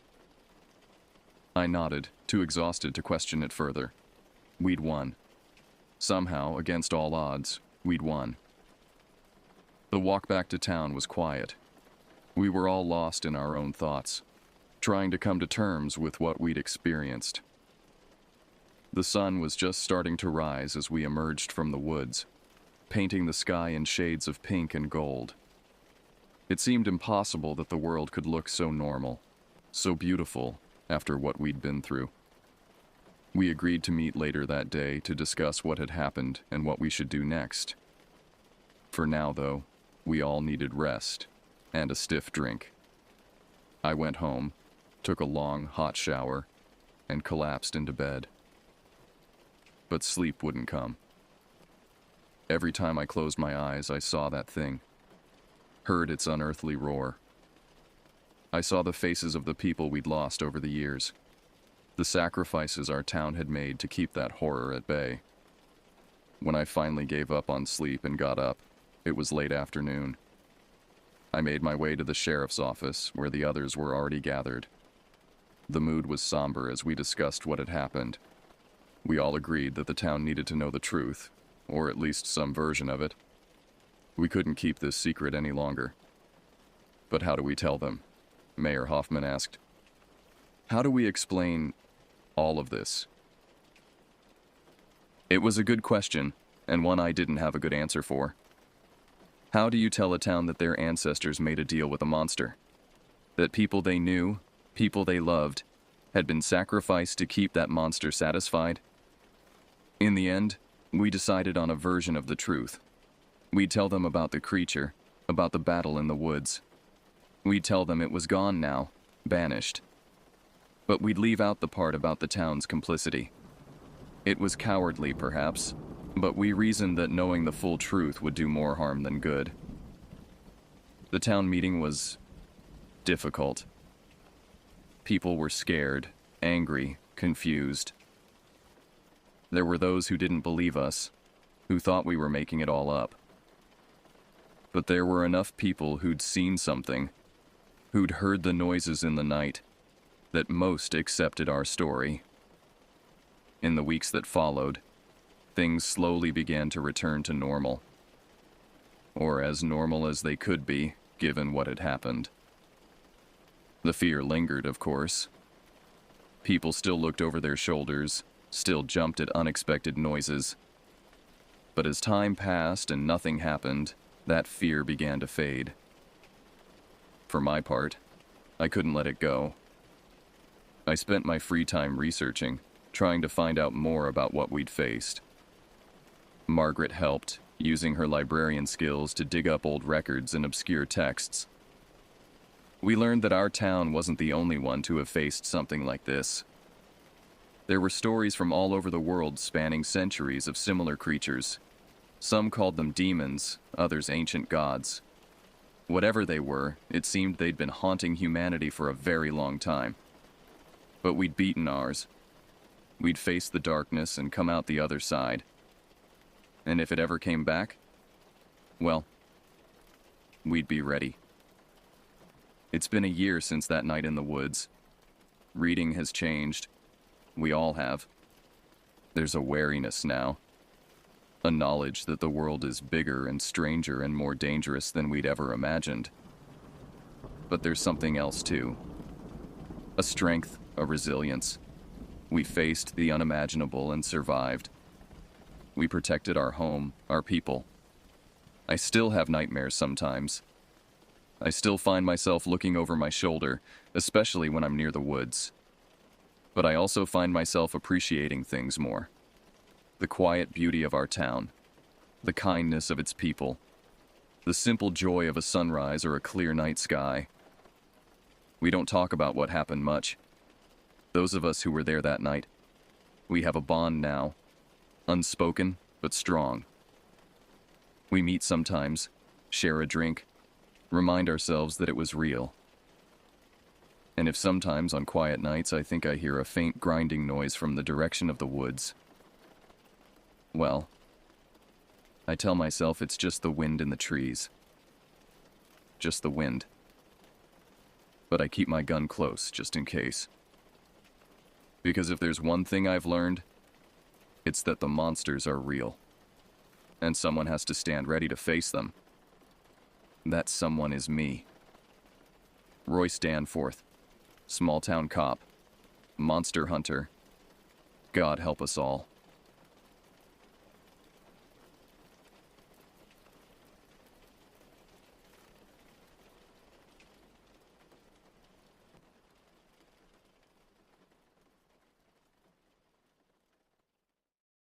I nodded, too exhausted to question it further. We'd won. Somehow, against all odds, we'd won. The walk back to town was quiet. We were all lost in our own thoughts, trying to come to terms with what we'd experienced. The sun was just starting to rise as we emerged from the woods, painting the sky in shades of pink and gold. It seemed impossible that the world could look so normal, so beautiful, after what we'd been through. We agreed to meet later that day to discuss what had happened and what we should do next. For now, though, we all needed rest and a stiff drink. I went home, took a long, hot shower, and collapsed into bed. But sleep wouldn't come. Every time I closed my eyes, I saw that thing, heard its unearthly roar. I saw the faces of the people we'd lost over the years, the sacrifices our town had made to keep that horror at bay. When I finally gave up on sleep and got up, it was late afternoon. I made my way to the sheriff's office, where the others were already gathered. The mood was somber as we discussed what had happened. We all agreed that the town needed to know the truth, or at least some version of it. We couldn't keep this secret any longer. But how do we tell them? Mayor Hoffman asked. How do we explain all of this? It was a good question, and one I didn't have a good answer for. How do you tell a town that their ancestors made a deal with a monster? That people they knew, people they loved, had been sacrificed to keep that monster satisfied? In the end, we decided on a version of the truth. We'd tell them about the creature, about the battle in the woods. We'd tell them it was gone now, banished. But we'd leave out the part about the town's complicity. It was cowardly, perhaps, but we reasoned that knowing the full truth would do more harm than good. The town meeting was difficult. People were scared, angry, confused. There were those who didn't believe us, who thought we were making it all up. But there were enough people who'd seen something, who'd heard the noises in the night, that most accepted our story. In the weeks that followed, things slowly began to return to normal. Or as normal as they could be, given what had happened. The fear lingered, of course. People still looked over their shoulders, still jumped at unexpected noises. But as time passed and nothing happened, that fear began to fade. For my part, I couldn't let it go. I spent my free time researching, trying to find out more about what we'd faced. Margaret helped, using her librarian skills to dig up old records and obscure texts. We learned that our town wasn't the only one to have faced something like this. There were stories from all over the world spanning centuries of similar creatures. Some called them demons, others ancient gods. Whatever they were, it seemed they'd been haunting humanity for a very long time. But we'd beaten ours. We'd faced the darkness and come out the other side. And if it ever came back, well, we'd be ready. It's been a year since that night in the woods. Reading has changed. We all have. There's a wariness now. A knowledge that the world is bigger and stranger and more dangerous than we'd ever imagined. But there's something else too. A strength, a resilience. We faced the unimaginable and survived. We protected our home, our people. I still have nightmares sometimes. I still find myself looking over my shoulder, especially when I'm near the woods. But I also find myself appreciating things more. The quiet beauty of our town, the kindness of its people, the simple joy of a sunrise or a clear night sky. We don't talk about what happened much. Those of us who were there that night, we have a bond now, unspoken but strong. We meet sometimes, share a drink, remind ourselves that it was real. And if sometimes on quiet nights I think I hear a faint grinding noise from the direction of the woods, well, I tell myself it's just the wind in the trees. Just the wind. But I keep my gun close, just in case. Because if there's one thing I've learned, it's that the monsters are real. And someone has to stand ready to face them. That someone is me. Royce Danforth, small-town cop, monster hunter. God help us all.